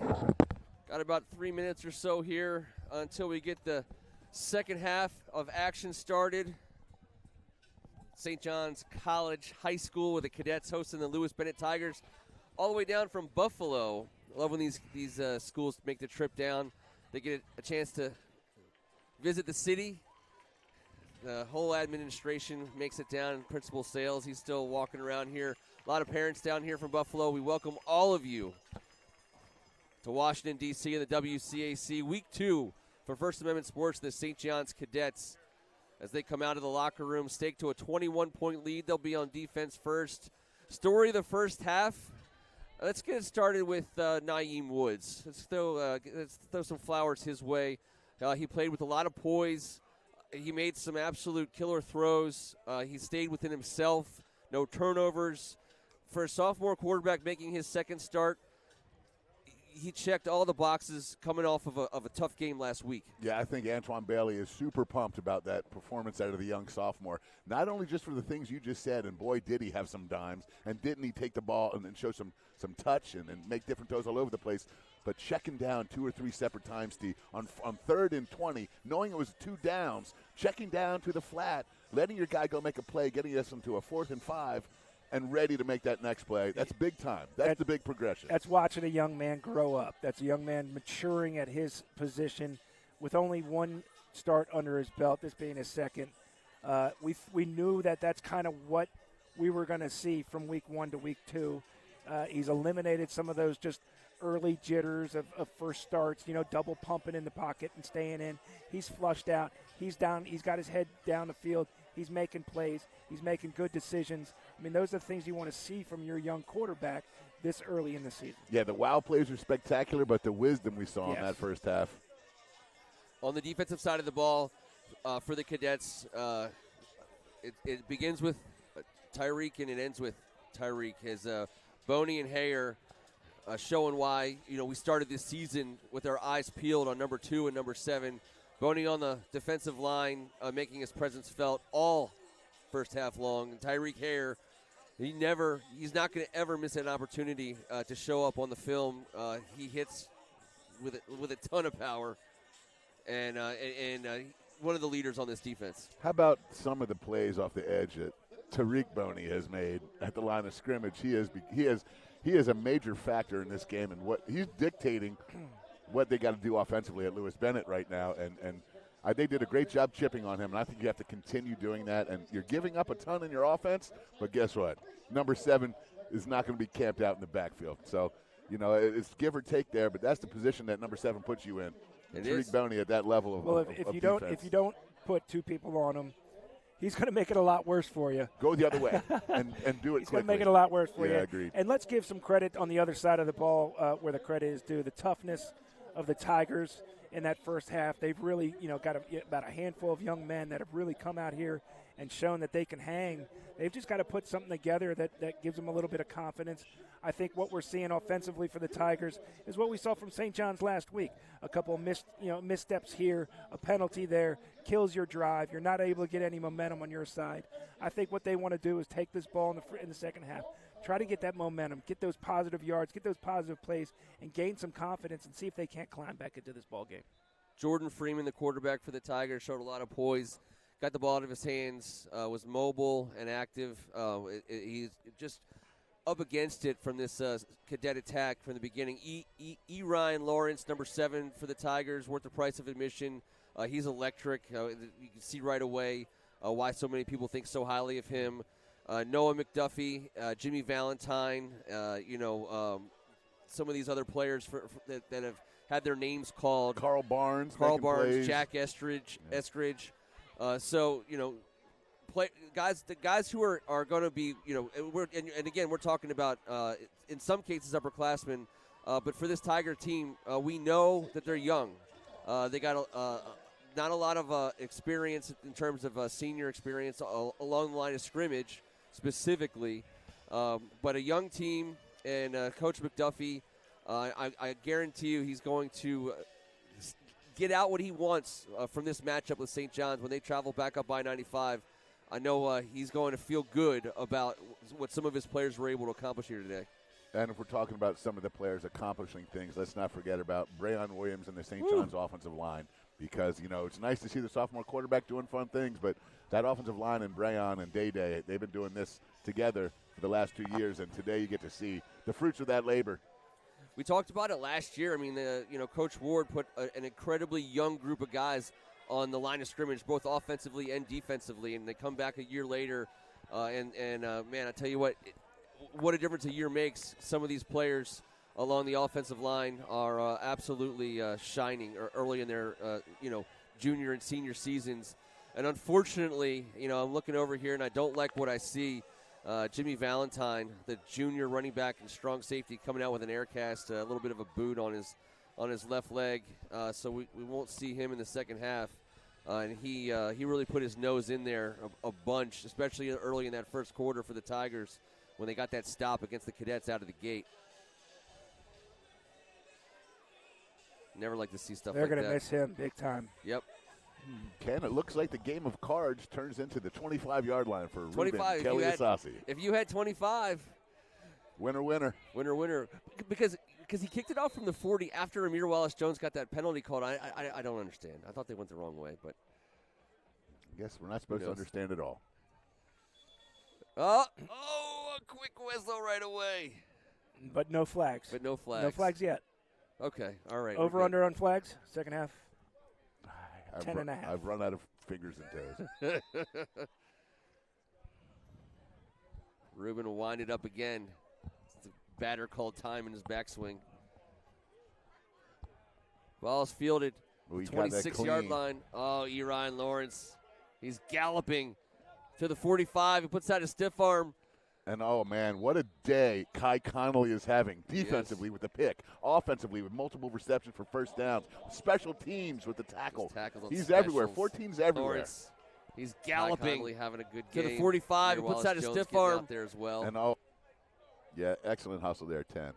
Got about 3 minutes or so here until we get the second half of action started. St. John's College High School with the Cadets hosting the Lewis Bennett Tigers all the way down from Buffalo. I love when these schools make the trip down. They get a chance to visit the city. The whole administration makes it down. Principal Sales, he's still walking around here. A lot of parents down here from Buffalo. We welcome all of you to Washington, D.C. and the WCAC Week 2 for First Amendment Sports, the St. John's Cadets. As they come out of the locker room, staked to a 21-point lead. They'll be on defense first. Story of the first half. Let's get it started with Naeem Woods. Let's throw some flowers his way. He played with a lot of poise. He made some absolute killer throws. He stayed within himself. No turnovers. For a sophomore quarterback making his second start, he checked all the boxes coming off of a tough game last week. Yeah, I think Antoine Bailey is super pumped about that performance out of the young sophomore. Not only just for the things you just said, and boy, did he have some dimes, and didn't he take the ball and show some touch and make different throws all over the place, but checking down 2 or 3 separate times on 3rd and 20, knowing it was 2 downs, checking down to the flat, letting your guy go make a play, getting us into a 4th and 5, and ready to make that next play. That's big time. That's the big progression. That's watching a young man grow up. That's a young man maturing at his position with only 1 start under his belt, this being his second. We knew that's kind of what we were going to see from week 1 to week 2. He's eliminated some of those just early jitters of first starts, double pumping in the pocket and staying in. He's flushed out. He's down. He's got his head down the field. He's making plays. He's making good decisions. I mean, those are the things you want to see from your young quarterback this early in the season. Yeah, the wow plays are spectacular, but the wisdom we saw in that first half. On the defensive side of the ball for the Cadets, it begins with Tyreek and it ends with Tyreek. His Boney and Hayer showing why, we started this season with our eyes peeled on number 2 and number 7. Boney on the defensive line, making his presence felt all first half long. And Tyreek Hayer, he's not going to ever miss an opportunity to show up on the film. He hits with a ton of power, and one of the leaders on this defense. How about some of the plays off the edge that Tariq Boney has made at the line of scrimmage? He is a major factor in this game, and what he's dictating what they got to do offensively at Lewis Bennett right now, and they did a great job chipping on him, and I think you have to continue doing that. And you're giving up a ton in your offense, but guess what? Number 7 is not going to be camped out in the backfield. So, it's give or take there, but that's the position that number 7 puts you in. Tariq Boney at that level of if you defense. don't put 2 people on him, he's going to make it a lot worse for you. Go the other way and do it quickly. He's going to make it a lot worse for you. Yeah, agreed. And let's give some credit on the other side of the ball where the credit is due. The toughness of the Tigers in that first half. They've really, got about a handful of young men that have really come out here and shown that they can hang. They've just got to put something together that gives them a little bit of confidence. I think what we're seeing offensively for the Tigers is what we saw from St. John's last week. A couple of missteps here, a penalty there, kills your drive. You're not able to get any momentum on your side. I think what they want to do is take this ball in the second half, try to get that momentum, get those positive yards, get those positive plays, and gain some confidence and see if they can't climb back into this ball game. Jordan Freeman, the quarterback for the Tigers, showed a lot of poise, got the ball out of his hands, was mobile and active. He's just up against it from this Cadet attack from the beginning. Ryan Lawrence, number 7 for the Tigers, worth the price of admission. He's electric. You can see right away why so many people think so highly of him. Noah McDuffie, Jimmy Valentine, some of these other players that have had their names called. Carl Barnes, Jack Estridge. The guys who are going to be, and again, we're talking about, in some cases, upperclassmen, but for this Tiger team, we know that they're young. They got not a lot of experience in terms of senior experience along the line of scrimmage specifically, but a young team and Coach McDuffie, I guarantee you he's going to get out what he wants from this matchup with St. John's when they travel back up I-95. I know he's going to feel good about what some of his players were able to accomplish here today. And if we're talking about some of the players accomplishing things, let's not forget about Brayon Williams and the St. John's offensive line, because, it's nice to see the sophomore quarterback doing fun things, but that offensive line and Brayon and Day, they've been doing this together for the last 2 years, and today you get to see the fruits of that labor. We talked about it last year. I mean, Coach Ward put an incredibly young group of guys on the line of scrimmage, both offensively and defensively, and they come back a year later, man, I tell you what a difference a year makes. Some of these players along the offensive line are absolutely shining early in their, junior and senior seasons. And unfortunately, I'm looking over here and I don't like what I see. Jimmy Valentine, the junior running back and strong safety, coming out with an air cast, a little bit of a boot on his left leg. So we won't see him in the second half. And he really put his nose in there a bunch, especially early in that first quarter for the Tigers when they got that stop against the Cadets out of the gate. Never like to see stuff like that. They're going to miss him big time. Yep. Ken, it looks like the game of cards turns into the 25-yard line for Ruben 25. Kelly Asasi. If you had 25. Winner. Winner. Because he kicked it off from the 40 after Amir Wallace-Jones got that penalty called. I don't understand. I thought they went the wrong way, but I guess we're not supposed to understand it all. Oh, a quick whistle right away. But no flags. No flags yet. Okay, all right. Over, under on flags, second half. 10.5. I've run out of fingers and toes. Ruben will wind it up again. It's a batter called time in his backswing. Ball's fielded. 26-yard line. Oh, Ryan Lawrence. He's galloping to the 45. He puts out a stiff arm. And, oh, man, what a day Kai Connolly is having defensively with the pick, offensively with multiple receptions for first downs, special teams with the tackle. He's everywhere. 14's everywhere. Lawrence, he's galloping. Having a good game. To the 45. He puts out a stiff arm. Out there as well. And, yeah, excellent hustle there, 10.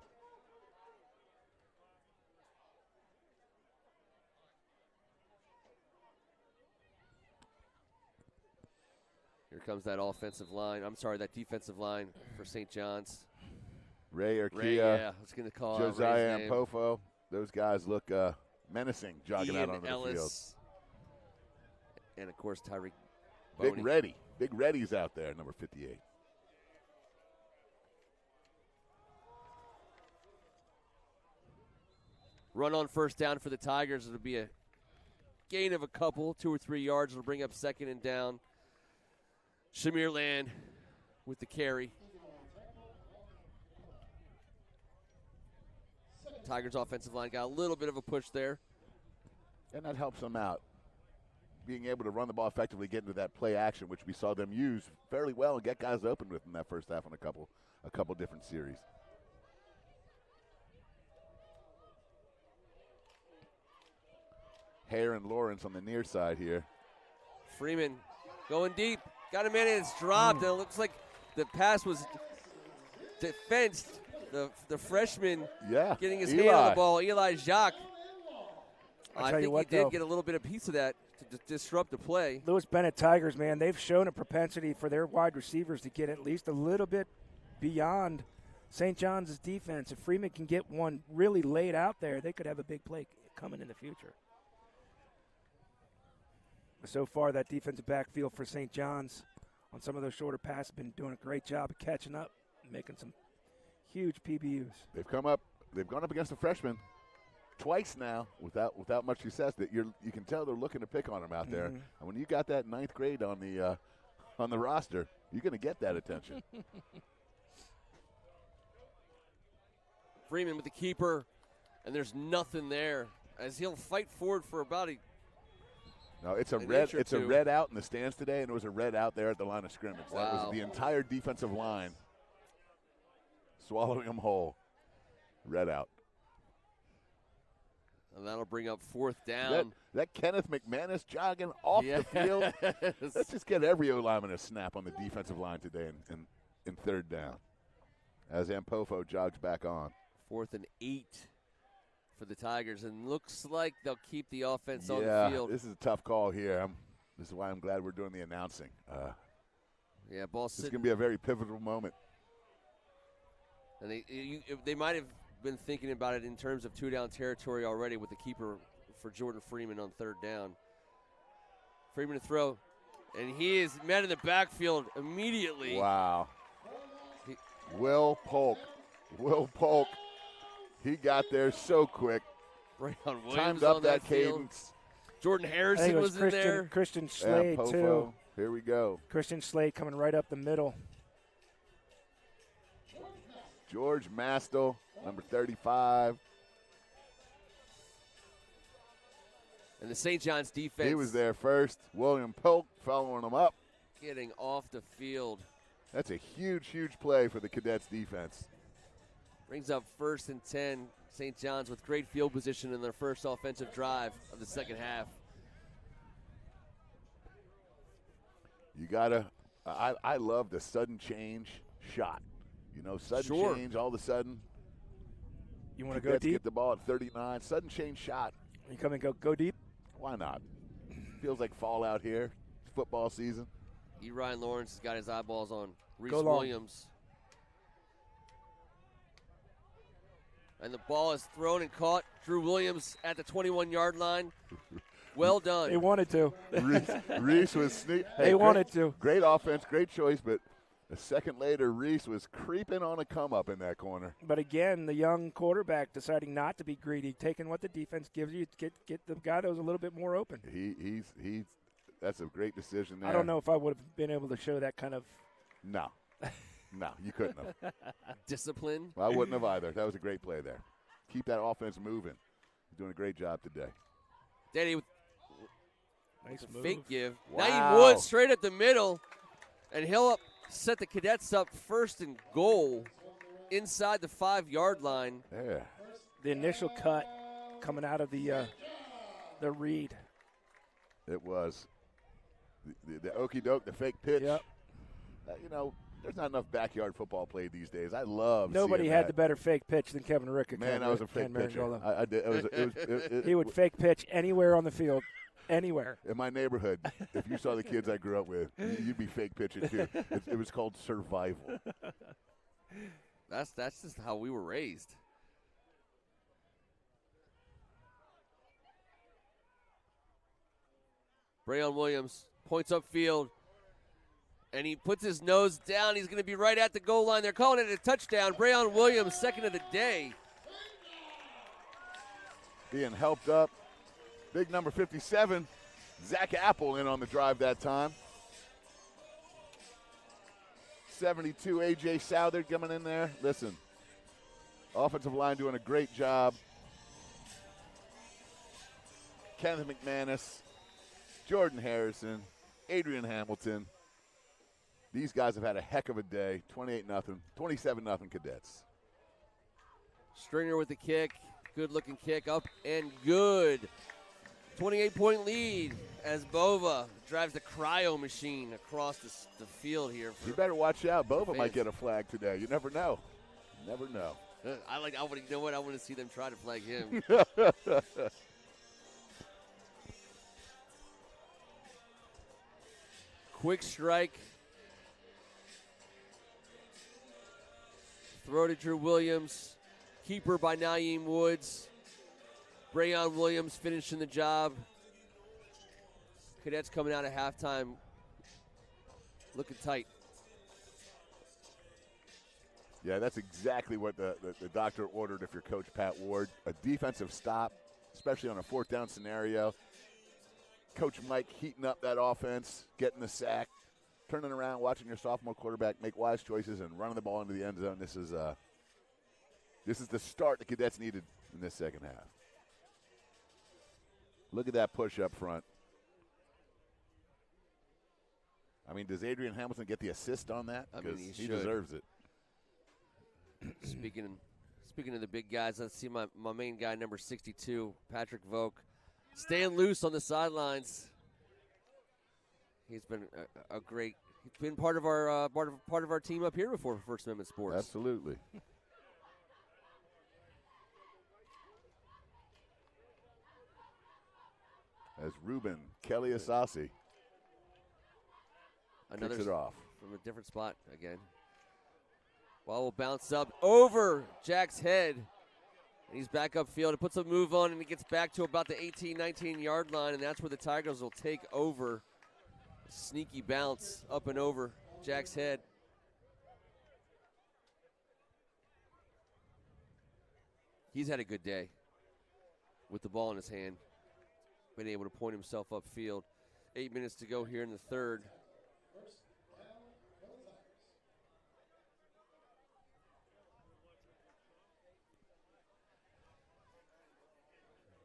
Here comes that that defensive line for St. John's. Ray Urquia, yeah, I was going to call Josiah Ampofo. Those guys look menacing jogging Ian out onto Ellis. the field. And, of course, Tyreek Boney. Big Reddy's out there, number 58. Run on first down for the Tigers. It'll be a gain of a couple, 2 or 3 yards. It'll bring up second and down. Shamir Land with the carry. Tigers offensive line got a little bit of a push there. And that helps them out. Being able to run the ball effectively, get into that play action, which we saw them use fairly well and get guys open with in that first half on a couple different series. Hare and Lawrence on the near side here. Freeman going deep. Got him in and it's dropped. And it looks like the pass was defensed. The freshman getting his hand on the ball, Eli Jacques. I think he did get a little bit of piece of that to disrupt the play. Lewis Bennett Tigers, man, they've shown a propensity for their wide receivers to get at least a little bit beyond St. John's defense. If Freeman can get one really laid out there, they could have a big play coming in the future. So far, that defensive backfield for St. John's on some of those shorter passes have been doing a great job of catching up and making some huge PBUs. They've gone up against a freshman twice now without much success. That you can tell they're looking to pick on him out there. And when you got that 9th grade on the roster, you're going to get that attention. Freeman with the keeper, and there's nothing there as he'll fight forward for about a. No, it's a red. It's a red out in the stands today, and it was a red out there at the line of scrimmage. Wow. That was the entire defensive line swallowing them whole. Red out. And that'll bring up 4th down. That Kenneth McManus jogging off the field. Let's just get every O-lineman a snap on the defensive line today in 3rd down. As Ampofo jogs back on. 4th and 8 for the Tigers, and looks like they'll keep the offense on the field. This is a tough call here. This is why I'm glad we're doing the announcing. Ball This is going to be a very pivotal moment. And they might have been thinking about it in terms of two-down territory already with the keeper for Jordan Freeman on third down. Freeman to throw, and he is met in the backfield immediately. Wow. Will Polk. He got there so quick. Right on Williams Timed up on that field. cadence. Jordan Harrison I think it was in Christian, there. Christian Slade, Pofo. too. Here we go. Christian Slade coming right up the middle. George Mastel, number 35. And the St. John's defense. He was there first. William Polk following him up. Getting off the field. That's a huge, huge play for the Cadets defense. Brings up 1st and 10. St. John's with great field position in their first offensive drive of the second half. You gotta, I love the sudden change shot. You know, sudden Sure. change all of a sudden. You want to go Cadets deep? get the ball at 39. Sudden change shot. You come and go deep? Why not? Feels like fall out here. It's football season. Ryan Lawrence has got his eyeballs on Reese Go long. Williams. And the ball is thrown and caught. Drew Williams at the 21-yard line. Well done. They wanted to. Reese was sneaking. They wanted to. Great offense, great choice, but a second later, Reese was creeping on a come-up in that corner. But again, the young quarterback deciding not to be greedy, taking what the defense gives you, get the guy that was a little bit more open. He's that's a great decision there. I don't know if I would have been able to show that kind of. No, you couldn't have. Discipline. Well, I wouldn't have either. That was a great play there. Keep that offense moving. He's doing a great job today. Danny with Nice a move. fake give. Wow. Naeem Wood straight at the middle, and he'll set the Cadets up 1st and goal inside the 5-yard line. Yeah. The initial cut coming out of the read. It was the okey doke, the fake pitch. Yep. You know, there's not enough backyard football played these days. I love. Nobody seeing had that. the better fake pitch than Kevin Ricca. Man, I was a fake pitcher. Meringolo. I did. It He would fake pitch anywhere on the field, anywhere. in my neighborhood. If you saw the kids I grew up with, you'd be fake pitching too. It was called survival. That's just how we were raised. Brayon Williams points upfield, and he puts his nose down. He's going to be right at the goal line. They're calling it a touchdown. Brayon Williams, second of the day. Being helped up. Big number 57, Zach Apple in on the drive that time. 72, A.J. Southard coming in there. Listen, offensive line doing a great job. Kenneth McManus, Jordan Harrison, Adrian Hamilton. These guys have had a heck of a day. 28-0, 27-0 Cadets. Stringer with the kick. Good-looking kick up and good. 28-point lead as Bova drives the cryo machine across the field here. You better watch out. Bova fans. might get a flag today. You never know. Never know. You know what? I want to see them try to flag him. Quick strike. Throw to Drew Williams. Keeper by Naeem Woods. Brayon Williams finishing the job. Cadets coming out at halftime looking tight. Yeah, that's exactly what the doctor ordered if you're Coach Pat Ward. A defensive stop, especially on a 4th down scenario. Coach Mike heating up that offense, getting the sack, turning around, watching your sophomore quarterback make wise choices and running the ball into the end zone. This is the start the Cadets needed in this second half. Look at that push up front. I mean, does Adrian Hamilton get the assist on that? I mean, Because he he should. deserves it. Speaking of the big guys, let's see my main guy, number 62, Patrick Vogt, staying loose on the sidelines. He's been he's been part of our team up here before for First Amendment Sports. Absolutely. As Ruben Kelly Asasi Another kicks it off. from a different spot again. Ball will bounce up over Jack's head. And he's back upfield. It puts a move on, and it gets back to about the 18, 19-yard line, and that's where the Tigers will take over. Sneaky bounce up and over Jack's head. He's had a good day with the ball in his hand. Been able to point himself upfield. 8 minutes to go here in the third.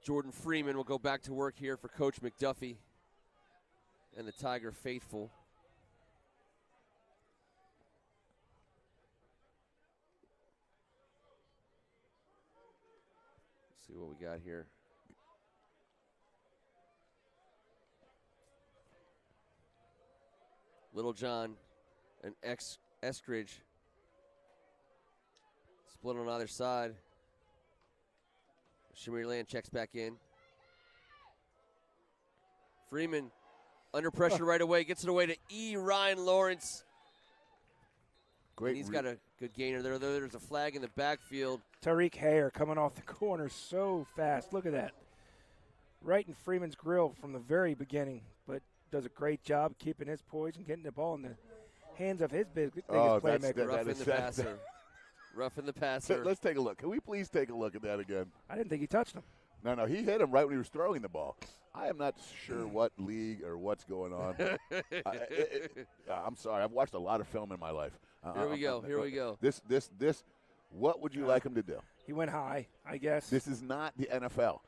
Jordan Freeman will go back to work here for Coach McDuffie and the Tiger faithful. Let's see what we got here. Little John and Eskridge split on either side. Shamir Land checks back in. Freeman under pressure right away, gets it away to Ryan Lawrence. Great. And he's got a good gainer there. There's a flag in the backfield. Tariq Hare coming off the corner so fast. Look at that. Right in Freeman's grill from the very beginning, but does a great job keeping his poise and getting the ball in the hands of his biggest playmaker. Roughing the passer. Roughing the passer. Let's take a look. Can we please take a look at that again? I didn't think he touched him. No, he hit him right when he was throwing the ball. I am not sure what league or what's going on. I'm sorry. I've watched a lot of film in my life. Here we go. This. What would you like him to do? He went high, I guess. This is not the NFL.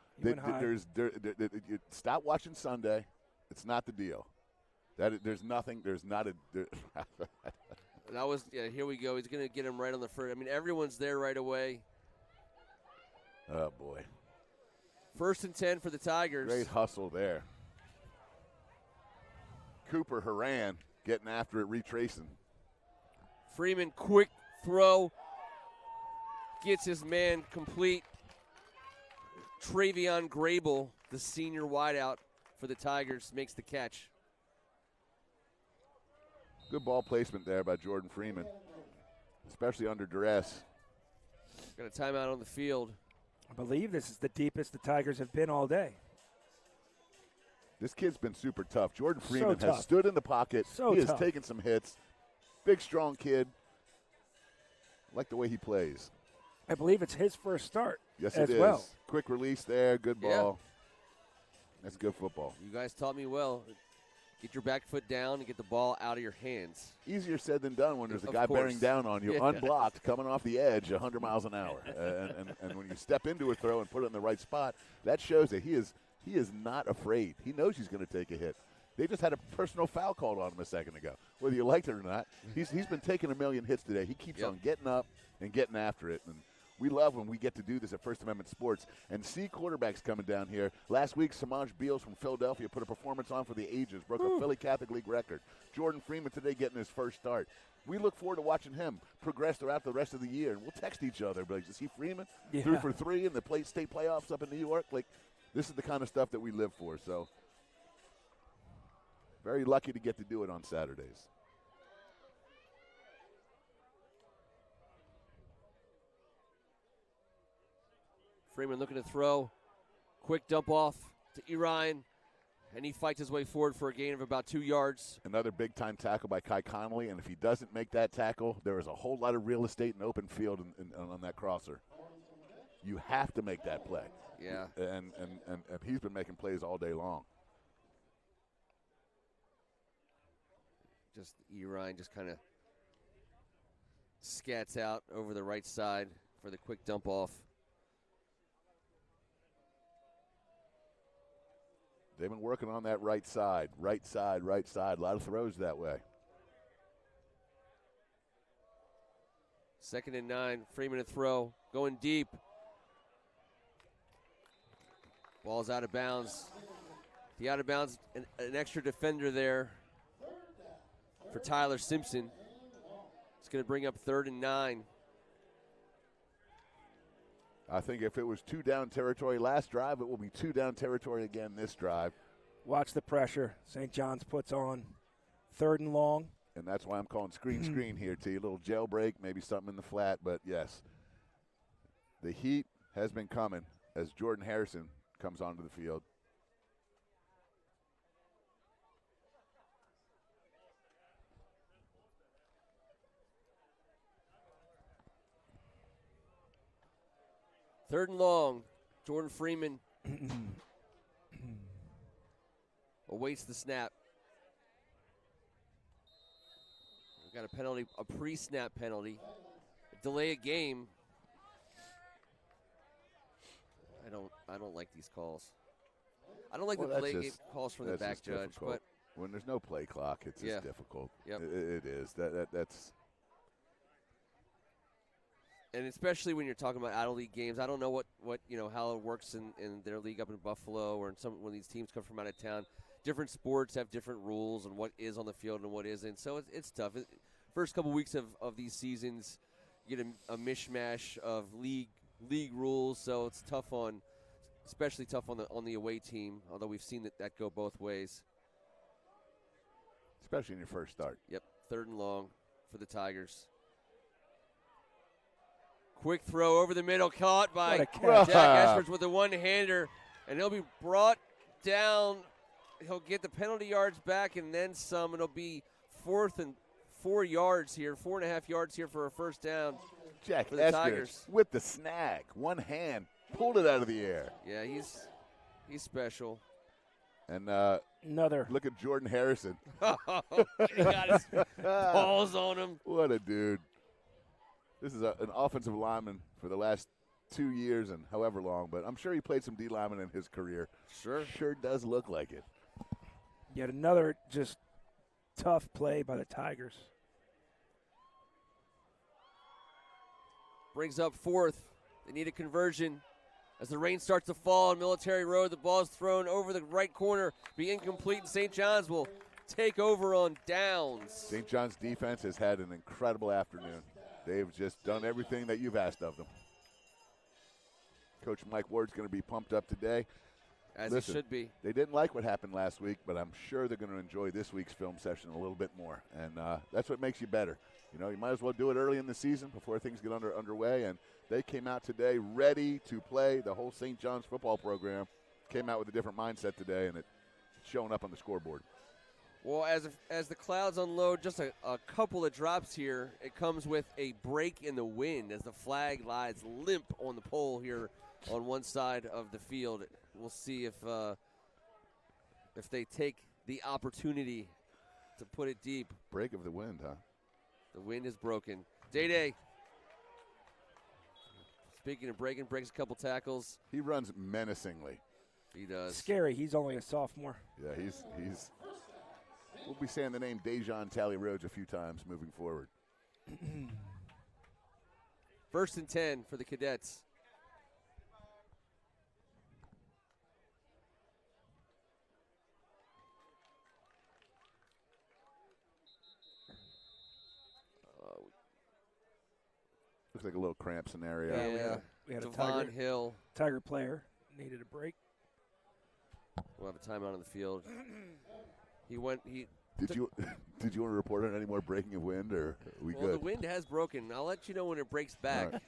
Stop watching Sunday. It's not the deal. There's nothing. There's not a. That was, here we go. He's going to get him right on the first. I mean, everyone's there right away. Oh, boy. 1st and 10 for the Tigers. Great hustle there. Cooper Haran getting after it, retracing. Freeman, quick throw. Gets his man complete. Travion Grable, the senior wideout for the Tigers, makes the catch. Good ball placement there by Jordan Freeman, especially under duress. Got a timeout on the field. I believe this is the deepest the Tigers have been all day. This kid's been super tough. Jordan Freeman has stood in the pocket. He has taken some hits. Big, strong kid. Like the way he plays. I believe it's his first start. Yes, it is. Well. Quick release there. Good ball. Yeah. That's good football. You guys taught me well. Get your back foot down and get the ball out of your hands. Easier said than done when there's a guy bearing down on you, unblocked, coming off the edge 100 miles an hour. And when you step into a throw and put it in the right spot, that shows that he is not afraid. He knows he's going to take a hit. They just had a personal foul called on him a second ago. Whether you liked it or not, he's been taking a million hits today. He keeps on getting up and getting after it. And we love when we get to do this at First Amendment Sports and see quarterbacks coming down here. Last week, Samaj Beals from Philadelphia put a performance on for the ages, broke a Philly Catholic League record. Jordan Freeman today getting his first start. We look forward to watching him progress throughout the rest of the year. And we'll text each other, like, you see Freeman? 3 for 3 in the state playoffs up in New York? Like, this is the kind of stuff that we live for. So, very lucky to get to do it on Saturdays. Freeman looking to throw. Quick dump off to Ryan, and he fights his way forward for a gain of about 2 yards. Another big-time tackle by Kai Connolly, and if he doesn't make that tackle, there is a whole lot of real estate and open field on that crosser. You have to make that play. Yeah. And he's been making plays all day long. Just Ryan just kind of scats out over the right side for the quick dump off. They've been working on that right side. A lot of throws that way. 2nd and 9. Freeman to throw. Going deep. Ball's out of bounds. The out of bounds, an extra defender there for Tyler Simpson. It's going to bring up 3rd and 9. I think if it was 2 down territory last drive, it will be 2 down territory again this drive. Watch the pressure St. John's puts on. 3rd and long. and that's why I'm calling screen here, T. A little jailbreak, maybe something in the flat, but yes. The heat has been coming as Jordan Harrison comes onto the field. Third and long. Jordan Freeman awaits the snap. We've got a penalty, a pre-snap penalty. Delay a game. I don't like these calls. I don't like the delay game calls from the back judge, difficult. But when there's no play clock, it's just difficult. Yep. It is. That's. And especially when you're talking about out-of-league games, I don't know what how it works in their league up in Buffalo or when these teams come from out of town. Different sports have different rules and what is on the field and what isn't. So it's tough. First couple weeks of these seasons, you get a mishmash of league rules, so it's especially tough on the away team. Although we've seen that go both ways, especially in your first start. Yep, third and long for the Tigers. Quick throw over the middle, caught by Jack Esperts with a one-hander, and he'll be brought down. He'll get the penalty yards back and then some. It'll be 4th and 4 yards here, 4.5 yards here for a first down. Jack for the Tigers with the snag, one hand, pulled it out of the air. Yeah, he's special. And another. Look at Jordan Harrison. He got his balls on him. What a dude. This is an offensive lineman for the last 2 years and however long, but I'm sure he played some D lineman in his career. Sure does look like it. Yet another just tough play by the Tigers. Brings up 4th. They need a conversion. As the rain starts to fall on Military Road, the ball is thrown over the right corner, be incomplete, and St. John's will take over on downs. St. John's defense has had an incredible afternoon. They've just done everything that you've asked of them. Coach Mike Ward's going to be pumped up today. Listen, he should be. They didn't like what happened last week, but I'm sure they're going to enjoy this week's film session a little bit more. And that's what makes you better. You might as well do it early in the season before things get underway. And they came out today ready to play. The whole St. John's football program came out with a different mindset today, and it's showing up on the scoreboard. Well, as the clouds unload, just a couple of drops here, it comes with a break in the wind as the flag lies limp on the pole here on one side of the field. We'll see if they take the opportunity to put it deep. Break of the wind, huh? The wind is broken. Day. Speaking of breaking, breaks a couple tackles. He runs menacingly. He does. Scary. He's only a sophomore. Yeah, he's. We'll be saying the name Dejon Tally Rhodes a few times moving forward. 1st and 10 for the Cadets. Looks like a little cramp scenario. Yeah, we had Devon Hill. Tiger player needed a break. We'll have a timeout on the field. Did you want to report on any more breaking of wind, or are we good? Well, the wind has broken. I'll let you know when it breaks back. Right.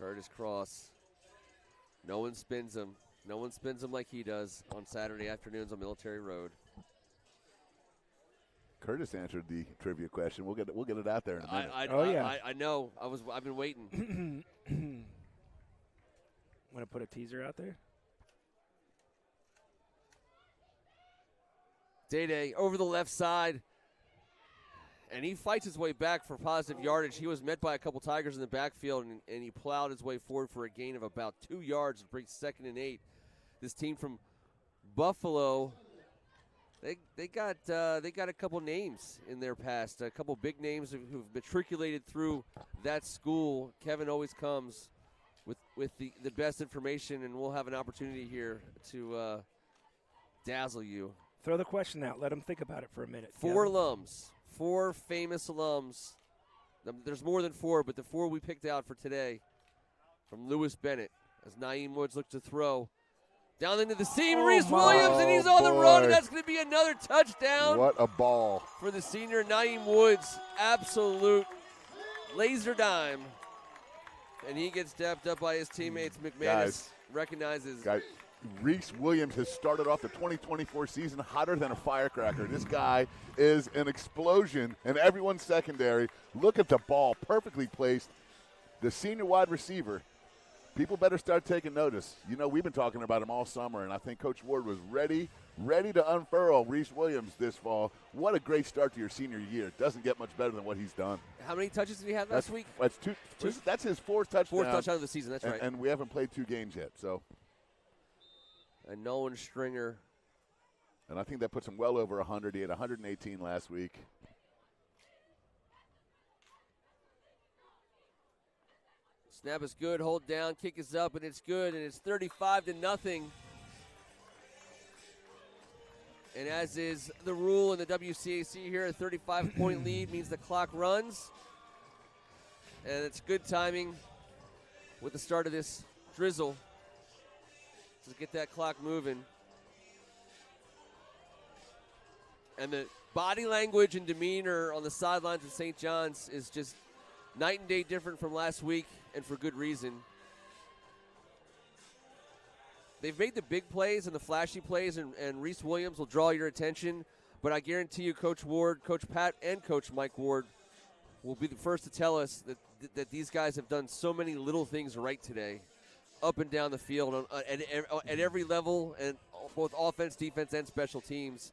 Curtis Cross. No one spins him. No one spins him like he does on Saturday afternoons on Military Road. Curtis answered the trivia question. We'll get it out there in a minute. I know. I've been waiting. Want to put a teaser out there? Day over the left side. And he fights his way back for positive yardage. He was met by a couple Tigers in the backfield, and he plowed his way forward for a gain of about 2 yards and brings 2nd and 8. This team from Buffalo, they got a couple names in their past, a couple big names who've matriculated through that school. Kevin always comes with the best information, and we'll have an opportunity here to dazzle you. Throw the question out. Let them think about it for a minute. 4 alums. 4 famous alums. There's more than 4, but the 4 we picked out for today from Lewis Bennett, as Naeem Woods looks to throw. Down into the seam, Reese Williams, and he's on the run, and that's going to be another touchdown. What a ball. For the senior, Naeem Woods, absolute laser dime. And he gets dapped up by his teammates. McManus recognizes. Guys, Reese Williams has started off the 2024 season hotter than a firecracker. This guy is an explosion, and everyone's secondary. Look at the ball, perfectly placed. The senior wide receiver. People better start taking notice. You know, we've been talking about him all summer, and I think Coach Ward was ready to unfurl Reese Williams this fall. What a great start to your senior year. Doesn't get much better than what he's done. How many touches did he have last week? That's two. That's his fourth touchdown. Fourth touchdown of the season, that's right. And we haven't played 2 games yet, so. And Nolan Stringer. And I think that puts him well over 100. He had 118 last week. Snap is good, hold down, kick is up, and it's good, and it's 35-0. And as is the rule in the WCAC here, a 35-point lead means the clock runs. And it's good timing with the start of this drizzle to get that clock moving. And the body language and demeanor on the sidelines of St. John's is just night and day different from last week, and for good reason. They've made the big plays and the flashy plays, and Reese Williams will draw your attention. But I guarantee you, Coach Ward, Coach Pat, and Coach Mike Ward will be the first to tell us that these guys have done so many little things right today, up and down the field, at every level, and both offense, defense, and special teams.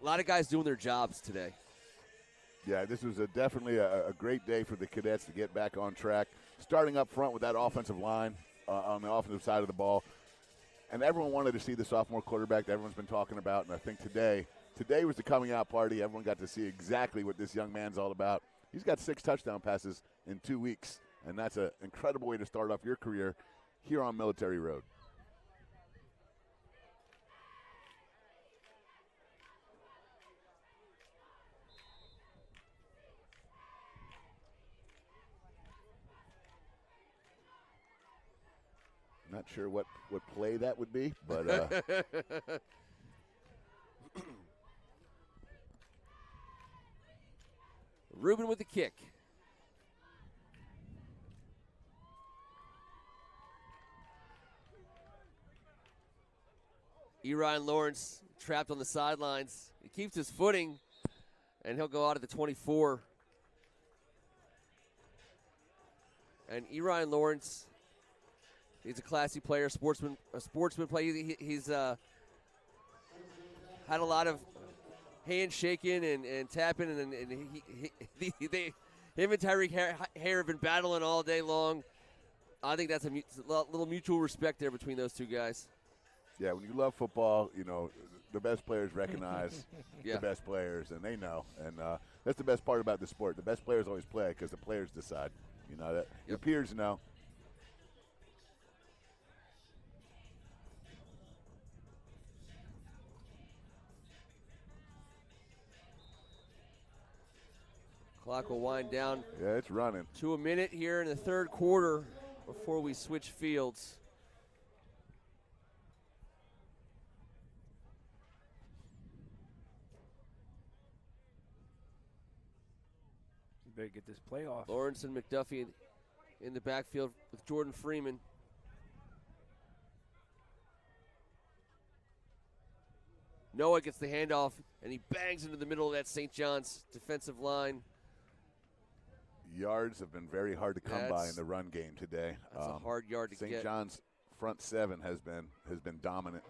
A lot of guys doing their jobs today. Yeah, this was definitely a great day for the Cadets to get back on track. Starting up front with that offensive line on the offensive side of the ball. And everyone wanted to see the sophomore quarterback that everyone's been talking about. And I think today was the coming out party. Everyone got to see exactly what this young man's all about. He's got 6 touchdown passes in 2 weeks. And that's an incredible way to start off your career here on Military Road. Not sure what play that would be, but Ruben with the kick. Ryan Lawrence trapped on the sidelines. He keeps his footing, and he'll go out at the 24. And Ryan Lawrence, he's a classy player, a sportsman player. He's had a lot of handshaking and tapping, and him and Tyreek Hare have been battling all day long. I think that's a little mutual respect there between those two guys. Yeah, when you love football, you know, the best players recognize the best players, and they know. And that's the best part about the sport. The best players always play because the players decide. You know that. Your peers know. Clock will wind down. Yeah, it's running. To a minute here in the third quarter before we switch fields. You better get this playoff. Lawrence and McDuffie in the backfield with Jordan Freeman. Noah gets the handoff, and he bangs into the middle of that St. John's defensive line. Yards have been very hard to come by in the run game today. That's a hard yard to get. St. John's front 7 has been dominant.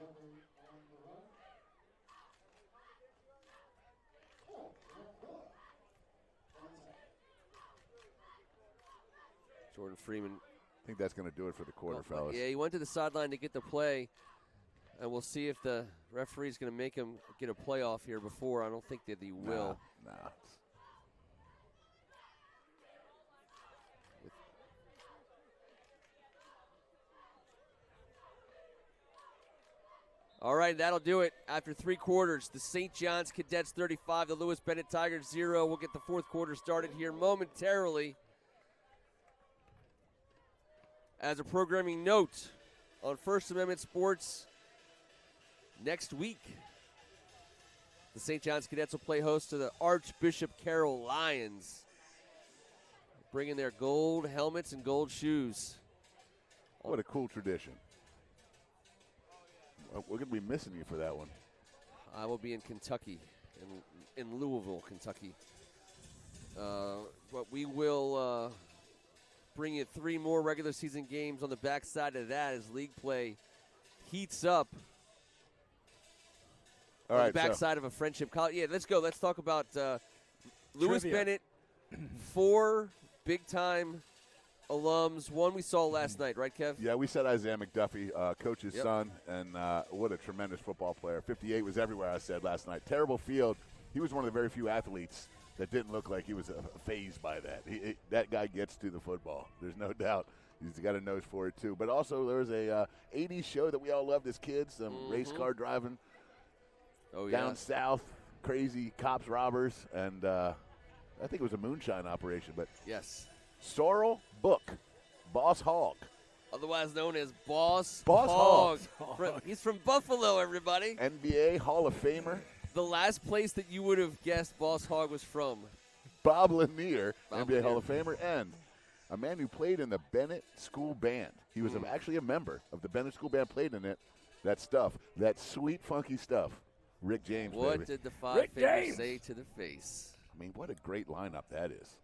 Jordan Freeman. I think that's going to do it for the quarter, fellas. Yeah, he went to the sideline to get the play, and we'll see if the referee's going to make him get a playoff here before. I don't think that he will. Nah. All right, that'll do it. After 3 quarters, the St. John's Cadets 35, the Lewis Bennett Tigers 0. We'll get the fourth quarter started here momentarily. As a programming note, on First Amendment Sports next week. The St. John's Cadets will play host to the Archbishop Carroll Lions, bringing their gold helmets and gold shoes. What a cool tradition. We're going to be missing you for that one. I will be in Kentucky, in Louisville, Kentucky. But we will bring you 3 more regular season games on the backside of that as league play heats up. All on right, the backside of a friendship college. Yeah, let's go. Let's talk about Lewis Bennett, 4 big-time alums. One we saw last night, right, Kev? Yeah, we said Isaiah McDuffie, coach's son, and what a tremendous football player. 58 was everywhere, I said last night. Terrible field. He was one of the very few athletes that didn't look like he was fazed by that. That guy gets to the football. There's no doubt. He's got a nose for it, too. But also there was a 80s show that we all loved as kids, race car driving down south, crazy cops, robbers, and I think it was a moonshine operation. But yes. Sorrel Book, Boss Hogg. Otherwise known as Boss Hogg. He's from Buffalo, everybody. NBA Hall of Famer. The last place that you would have guessed Boss Hogg was from. Bob Lanier, NBA Hall of Famer, and a man who played in the Bennett School Band. He was actually a member of the Bennett School Band, played in it. That stuff, that sweet, funky stuff. Rick James, What baby. did the 5 fingers say to the face? I mean, what a great lineup that is.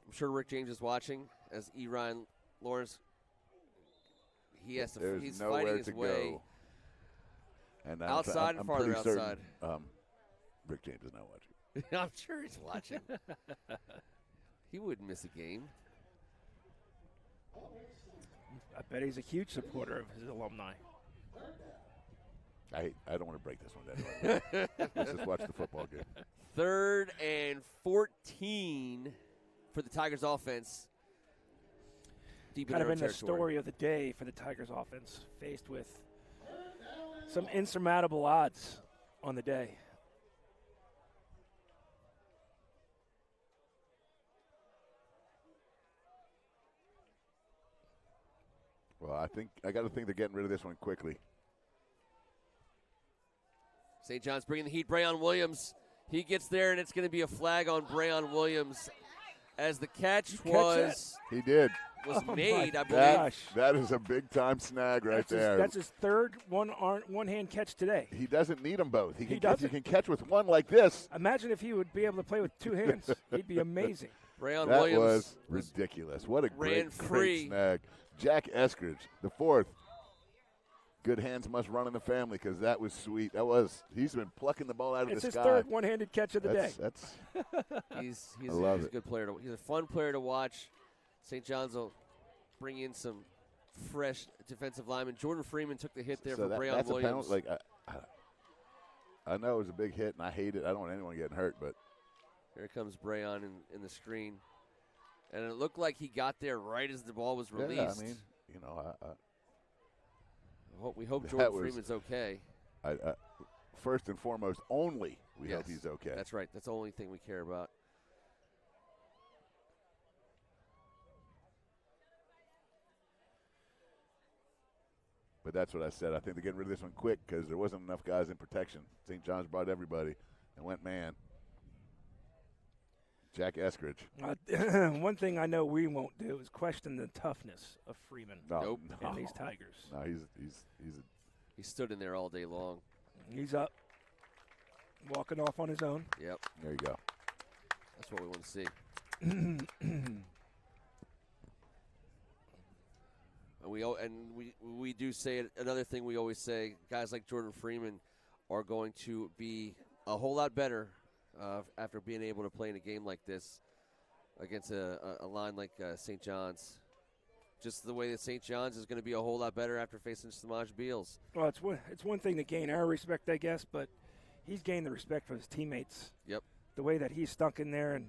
I'm sure Rick James is watching as E. Ryan Lawrence. He's fighting his way. Go. And outside and farther outside. Rick James is not watching. I'm sure he's watching. He wouldn't miss a game. I bet he's a huge supporter of his alumni. I don't want to break this one down. Let's just watch the football game. 3rd and 14 for the Tigers offense. Deep Kind of in the territory. story of the day for the Tigers offense, faced with some insurmountable odds on the day. Well, I got to think they're getting rid of this one quickly. St. John's bringing the heat. Brayon Williams, he gets there, and it's going to be a flag on Brayon Williams as the catch was made, I believe. That is a big-time snag there. That's his 3rd one-hand catch today. He doesn't need them both. He doesn't. can catch with one like this. Imagine if he would be able to play with 2 hands. He'd be amazing. Brayon That Williams was ridiculous. What a ran great snag. Jack Eskridge, the 4th. Good hands must run in the family because that was sweet. He's been plucking the ball out of the sky. It's his 3rd one-handed catch of the day. He's a good player. He's a fun player to watch. St. John's will bring in some fresh defensive linemen. Jordan Freeman took the hit there for Brayon Williams. I know it was a big hit, and I hate it. I don't want anyone getting hurt, but here comes Brayon in the screen. And it looked like he got there right as the ball was released. Yeah, I mean, we hope Jordan Freeman's okay. First and foremost, only we hope he's okay. That's right. That's the only thing we care about. But that's what I said. I think they're getting rid of this one quick because there wasn't enough guys in protection. St. John's brought everybody and went man. Jack Eskridge. One thing I know we won't do is question the toughness of Freeman. Nope. And these Tigers. No, he stood in there all day long. He's up, walking off on his own. Yep. There you go. That's what we want to see. We do say it. Another thing we always say: guys like Jordan Freeman are going to be a whole lot better after being able to play in a game like this against a line like St. John's. Just the way that St. John's is going to be a whole lot better after facing Samaj Beals. Well, it's one thing to gain our respect, I guess, but he's gained the respect for his teammates. Yep. The way that he's stuck in there and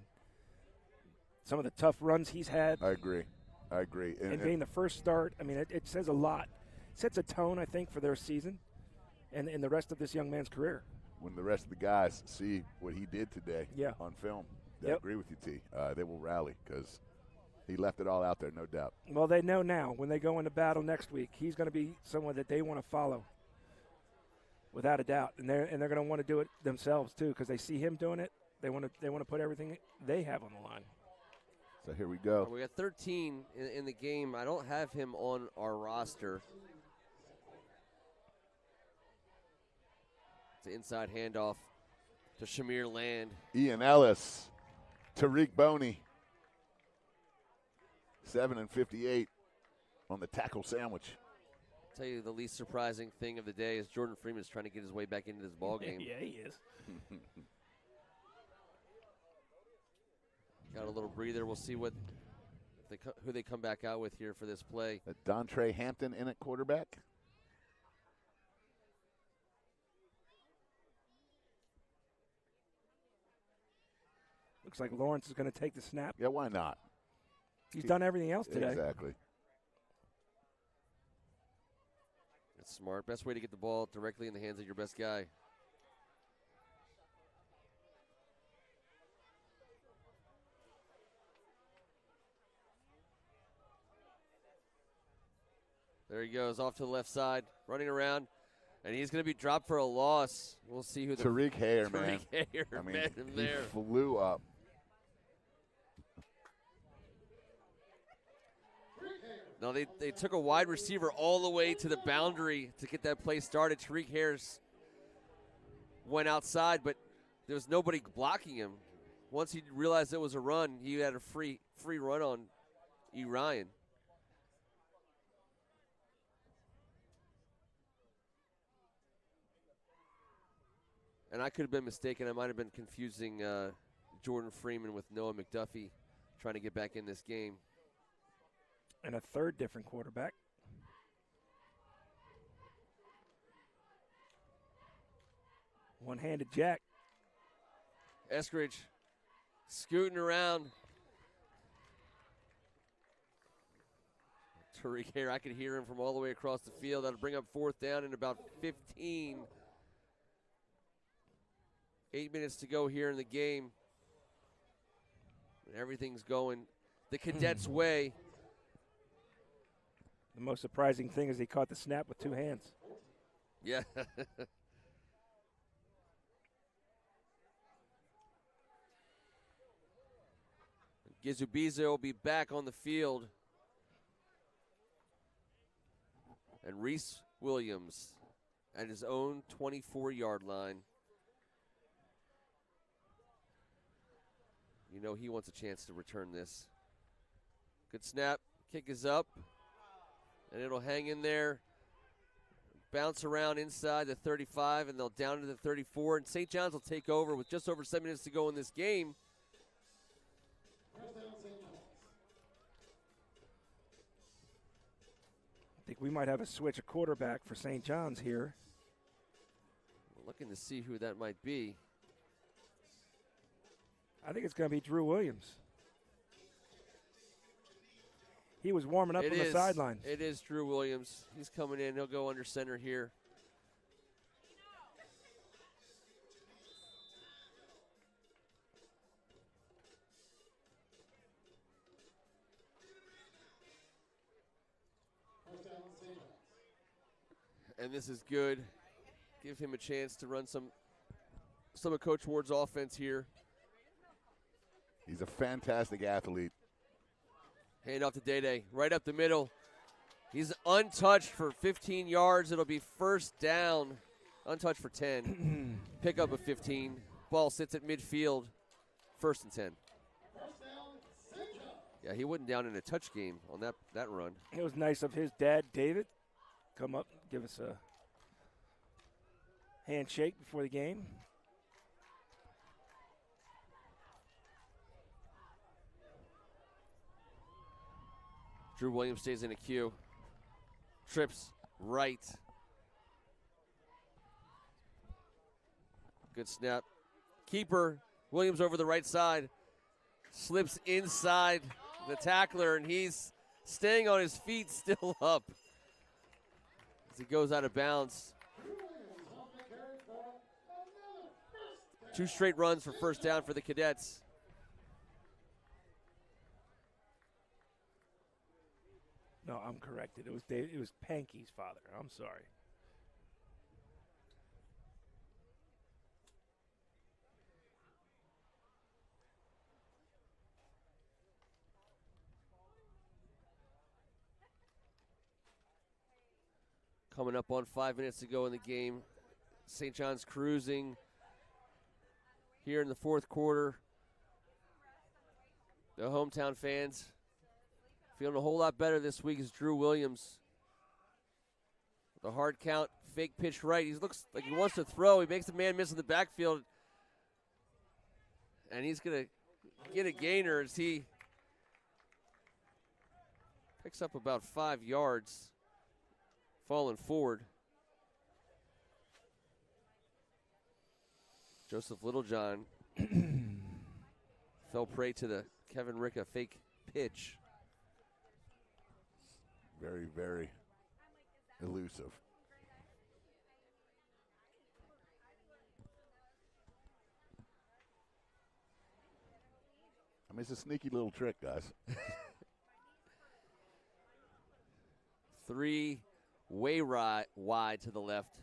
some of the tough runs he's had. I agree. And being the first start, I mean, it says a lot. It sets a tone, I think, for their season and the rest of this young man's career. When the rest of the guys see what he did today on film, I agree with you, T. They will rally because He left it all out there, no doubt. Well, they know now when they go into battle next week, he's going to be someone that they want to follow, without a doubt. And they're going to want to do it themselves too, because they see him doing it. They want to put everything they have on the line. So here we go. We got 13 in the game. I don't have him on our roster. It's an inside handoff to Shamir Land. Ian Ellis, Tariq Boney. 7-58 on the tackle sandwich. I'll tell you the least surprising thing of the day is Jordan Freeman's trying to get his way back into this ball game. Yeah, he is. Got a little breather. We'll see who they come back out with here for this play. Dontre Hampton in at quarterback. Looks like Lawrence is going to take the snap. Yeah, why not? He's done everything else today. Exactly. It's smart. Best way to get the ball directly in the hands of your best guy. There he goes, off to the left side, running around, and he's going to be dropped for a loss. We'll see who the Tariq Hayer, man. Tariq Hayer, I mean, met him he there. flew up. No, they took a wide receiver all the way to the boundary to get that play started. Tariq Harris went outside, but there was nobody blocking him. Once he realized it was a run, he had a free run on E. Ryan. And I could have been mistaken. I might have been confusing Jordan Freeman with Noah McDuffie trying to get back in this game. And a third different quarterback. One-handed jack. Eskridge scooting around. Tariq here, I could hear him from all the way across the field. That'll bring up fourth down in about 15. 8 minutes to go here in the game. Everything's going the Cadets' way. The most surprising thing is he caught the snap with two hands. Yeah. Gizubiza will be back on the field. And Reese Williams at his own 24-yard line. You know he wants a chance to return this. Good snap. Kick is up. And it'll hang in there. Bounce around inside the 35, and they'll down to the 34. And St. John's will take over with just over 7 minutes to go in this game. I think we might have a switch of quarterback for St. John's here. We're looking to see who that might be. I think it's going to be Drew Williams. He was warming up on the sidelines. It is Drew Williams. He's coming in. He'll go under center here. And this is good. Give him a chance to run some of Coach Ward's offense here. He's a fantastic athlete. Hand off to Day-Day, right up the middle. He's untouched for 15 yards. It'll be first down. Untouched for 10. Pickup of 15. Ball sits at midfield. First and 10. Yeah, he wasn't down in a touch game on that run. It was nice of his dad, David, come up, give us a handshake before the game. Drew Williams stays in a queue. Trips right. Good snap. Keeper, Williams over the right side. Slips inside the tackler, and he's staying on his feet, still up. As he goes out of bounds. 2 straight runs for first down for the Cadets. No, I'm corrected. It was Dave, it was Panky's father. I'm sorry. Coming up on 5 minutes to go in the game. St. John's cruising here in the fourth quarter. The hometown fans feeling a whole lot better this week as Drew Williams. The hard count, fake pitch right. He looks like he wants to throw. He makes the man miss in the backfield. And he's going to get a gainer as he picks up about 5 yards. Falling forward. Joseph Littlejohn fell prey to the Kevin Ricca fake pitch. Very, very elusive. I mean, it's a sneaky little trick, guys. 3 way wide to the left.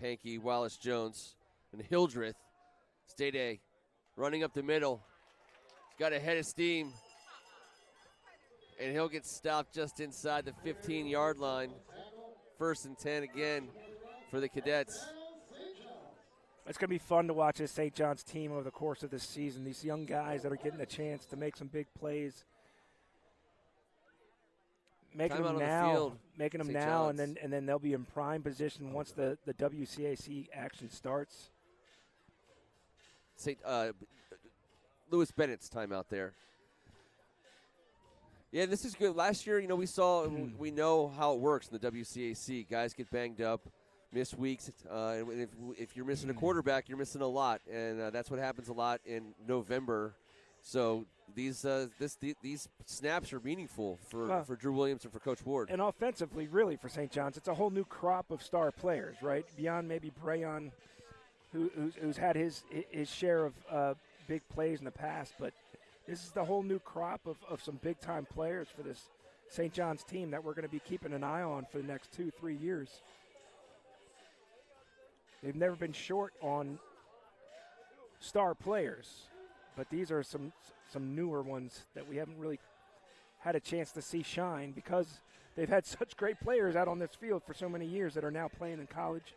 Panky, Wallace Jones, and Hildreth. State A running up the middle. He's got a head of steam. And he'll get stopped just inside the 15-yard line. 1st and 10 again for the Cadets. It's going to be fun to watch this St. John's team over the course of this season. These young guys that are getting a chance to make some big plays. Making them now, and then they'll be in prime position once the WCAC action starts. Lewis Bennett's time out there. Yeah, this is good. Last year, we saw, we know how it works in the WCAC. Guys get banged up, miss weeks. And if you're missing a quarterback, you're missing a lot, and that's what happens a lot in November. So these snaps are meaningful for Drew Williams and for Coach Ward. And offensively, really, for St. John's, it's a whole new crop of star players, right? Beyond maybe Brayon, who's had his share of big plays in the past. But this is the whole new crop of some big-time players for this St. John's team that we're going to be keeping an eye on for the next 2-3 years. They've never been short on star players. But these are some newer ones that we haven't really had a chance to see shine because they've had such great players out on this field for so many years that are now playing in college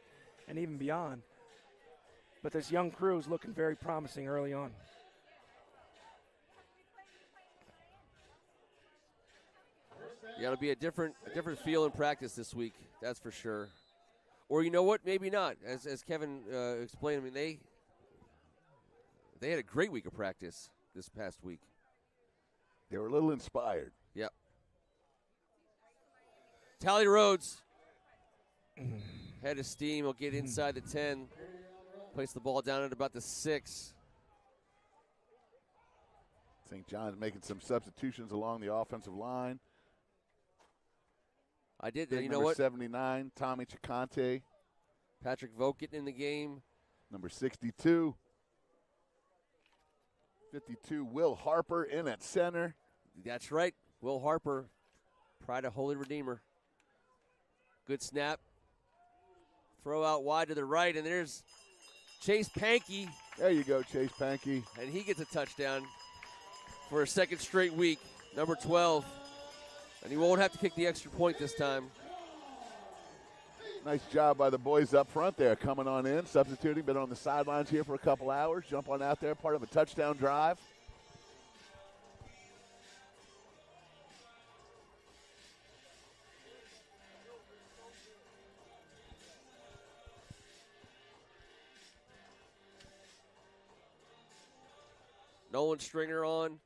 and even beyond. But this young crew is looking very promising early on. Yeah, it'll be a different feel in practice this week, that's for sure. Or you know what? Maybe not. As Kevin explained, I mean, they had a great week of practice this past week. They were a little inspired. Yep. Tally Rhodes. Head of steam. Will get inside the 10. Place the ball down at about the 6. St. John's making some substitutions along the offensive line. You know what? 79, Tommy Chicante. Patrick Vogt getting in the game. Number 62. 52, Will Harper in at center. That's right. Will Harper, pride of Holy Redeemer. Good snap. Throw out wide to the right, and there's Chase Panky. There you go, Chase Panky. And he gets a touchdown for a second straight week, number 12. And he won't have to kick the extra point this time. Nice job by the boys up front there, coming on in, substituting, been on the sidelines here for a couple hours. Jump on out there, part of a touchdown drive. Nolan Stringer on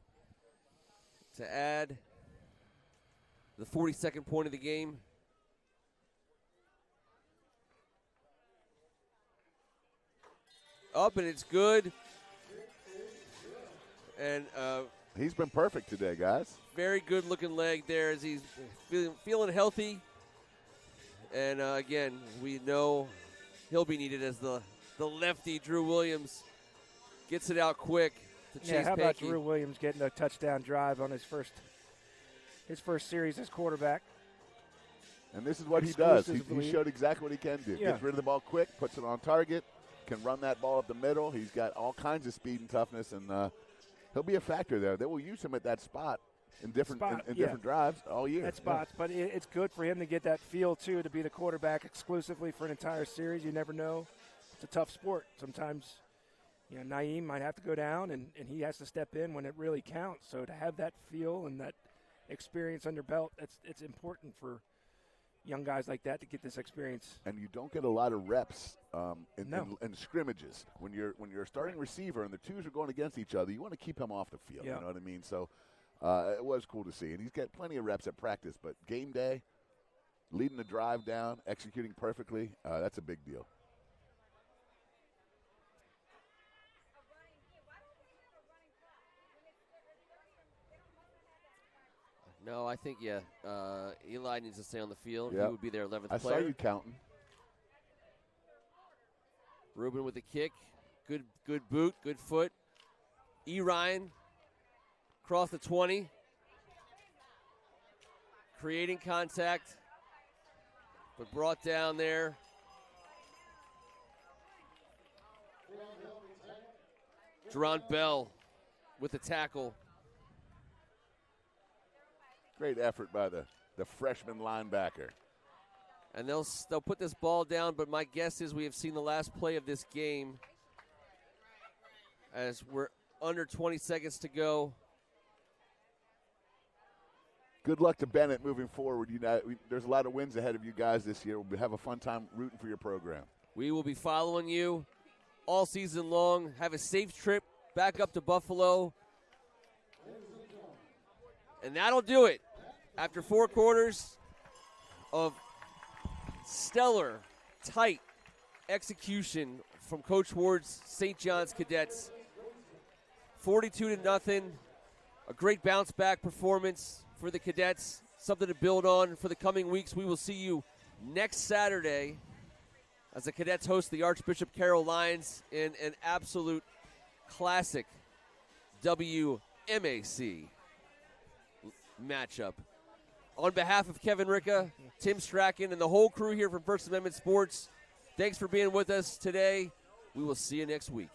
to add the 42nd point of the game. Up, and it's good. And he's been perfect today, guys. Very good looking leg there as he's feeling healthy. And again, we know he'll be needed as the lefty Drew Williams gets it out quick to Chase how Panky. about Drew Williams getting a touchdown drive on his first his first series as quarterback. And this is what he does. He Exclusively. showed exactly what he can do. Yeah. Gets rid of the ball quick, puts it on target, can run that ball up the middle. He's got all kinds of speed and toughness, and he'll be a factor there. They will use him at that spot in different different drives all year. At spots, but it's good for him to get that feel, too, to be the quarterback exclusively for an entire series. You never know. It's a tough sport. Sometimes, Naeem might have to go down, and he has to step in when it really counts. So to have that feel and that experience under belt, it's important for young guys like that to get this experience. And you don't get a lot of reps in scrimmages. When you're a starting receiver and the twos are going against each other, you want to keep him off the field. Yeah. You know what I mean? So it was cool to see. And he's got plenty of reps at practice, but game day, leading the drive down, executing perfectly, that's a big deal. No, I think, Eli needs to stay on the field. Yep. He would be their 11th I player. saw you counting. Ruben with the kick. Good boot, good foot. E. Ryan across the 20. Creating contact, but brought down there. Jerron Bell with the tackle. Great effort by the freshman linebacker. And they'll put this ball down, but my guess is we have seen the last play of this game as we're under 20 seconds to go. Good luck to Bennett moving forward. There's a lot of wins ahead of you guys this year. We'll have a fun time rooting for your program. We will be following you all season long. Have a safe trip back up to Buffalo. And that'll do it. After 4 quarters of stellar, tight execution from Coach Ward's St. John's Cadets, 42-0, a great bounce-back performance for the Cadets, something to build on for the coming weeks. We will see you next Saturday as the Cadets host the Archbishop Carroll Lions in an absolute classic WMAC matchup. On behalf of Kevin Ricca, Tim Strachan, and the whole crew here from First Amendment Sports, thanks for being with us today. We will see you next week.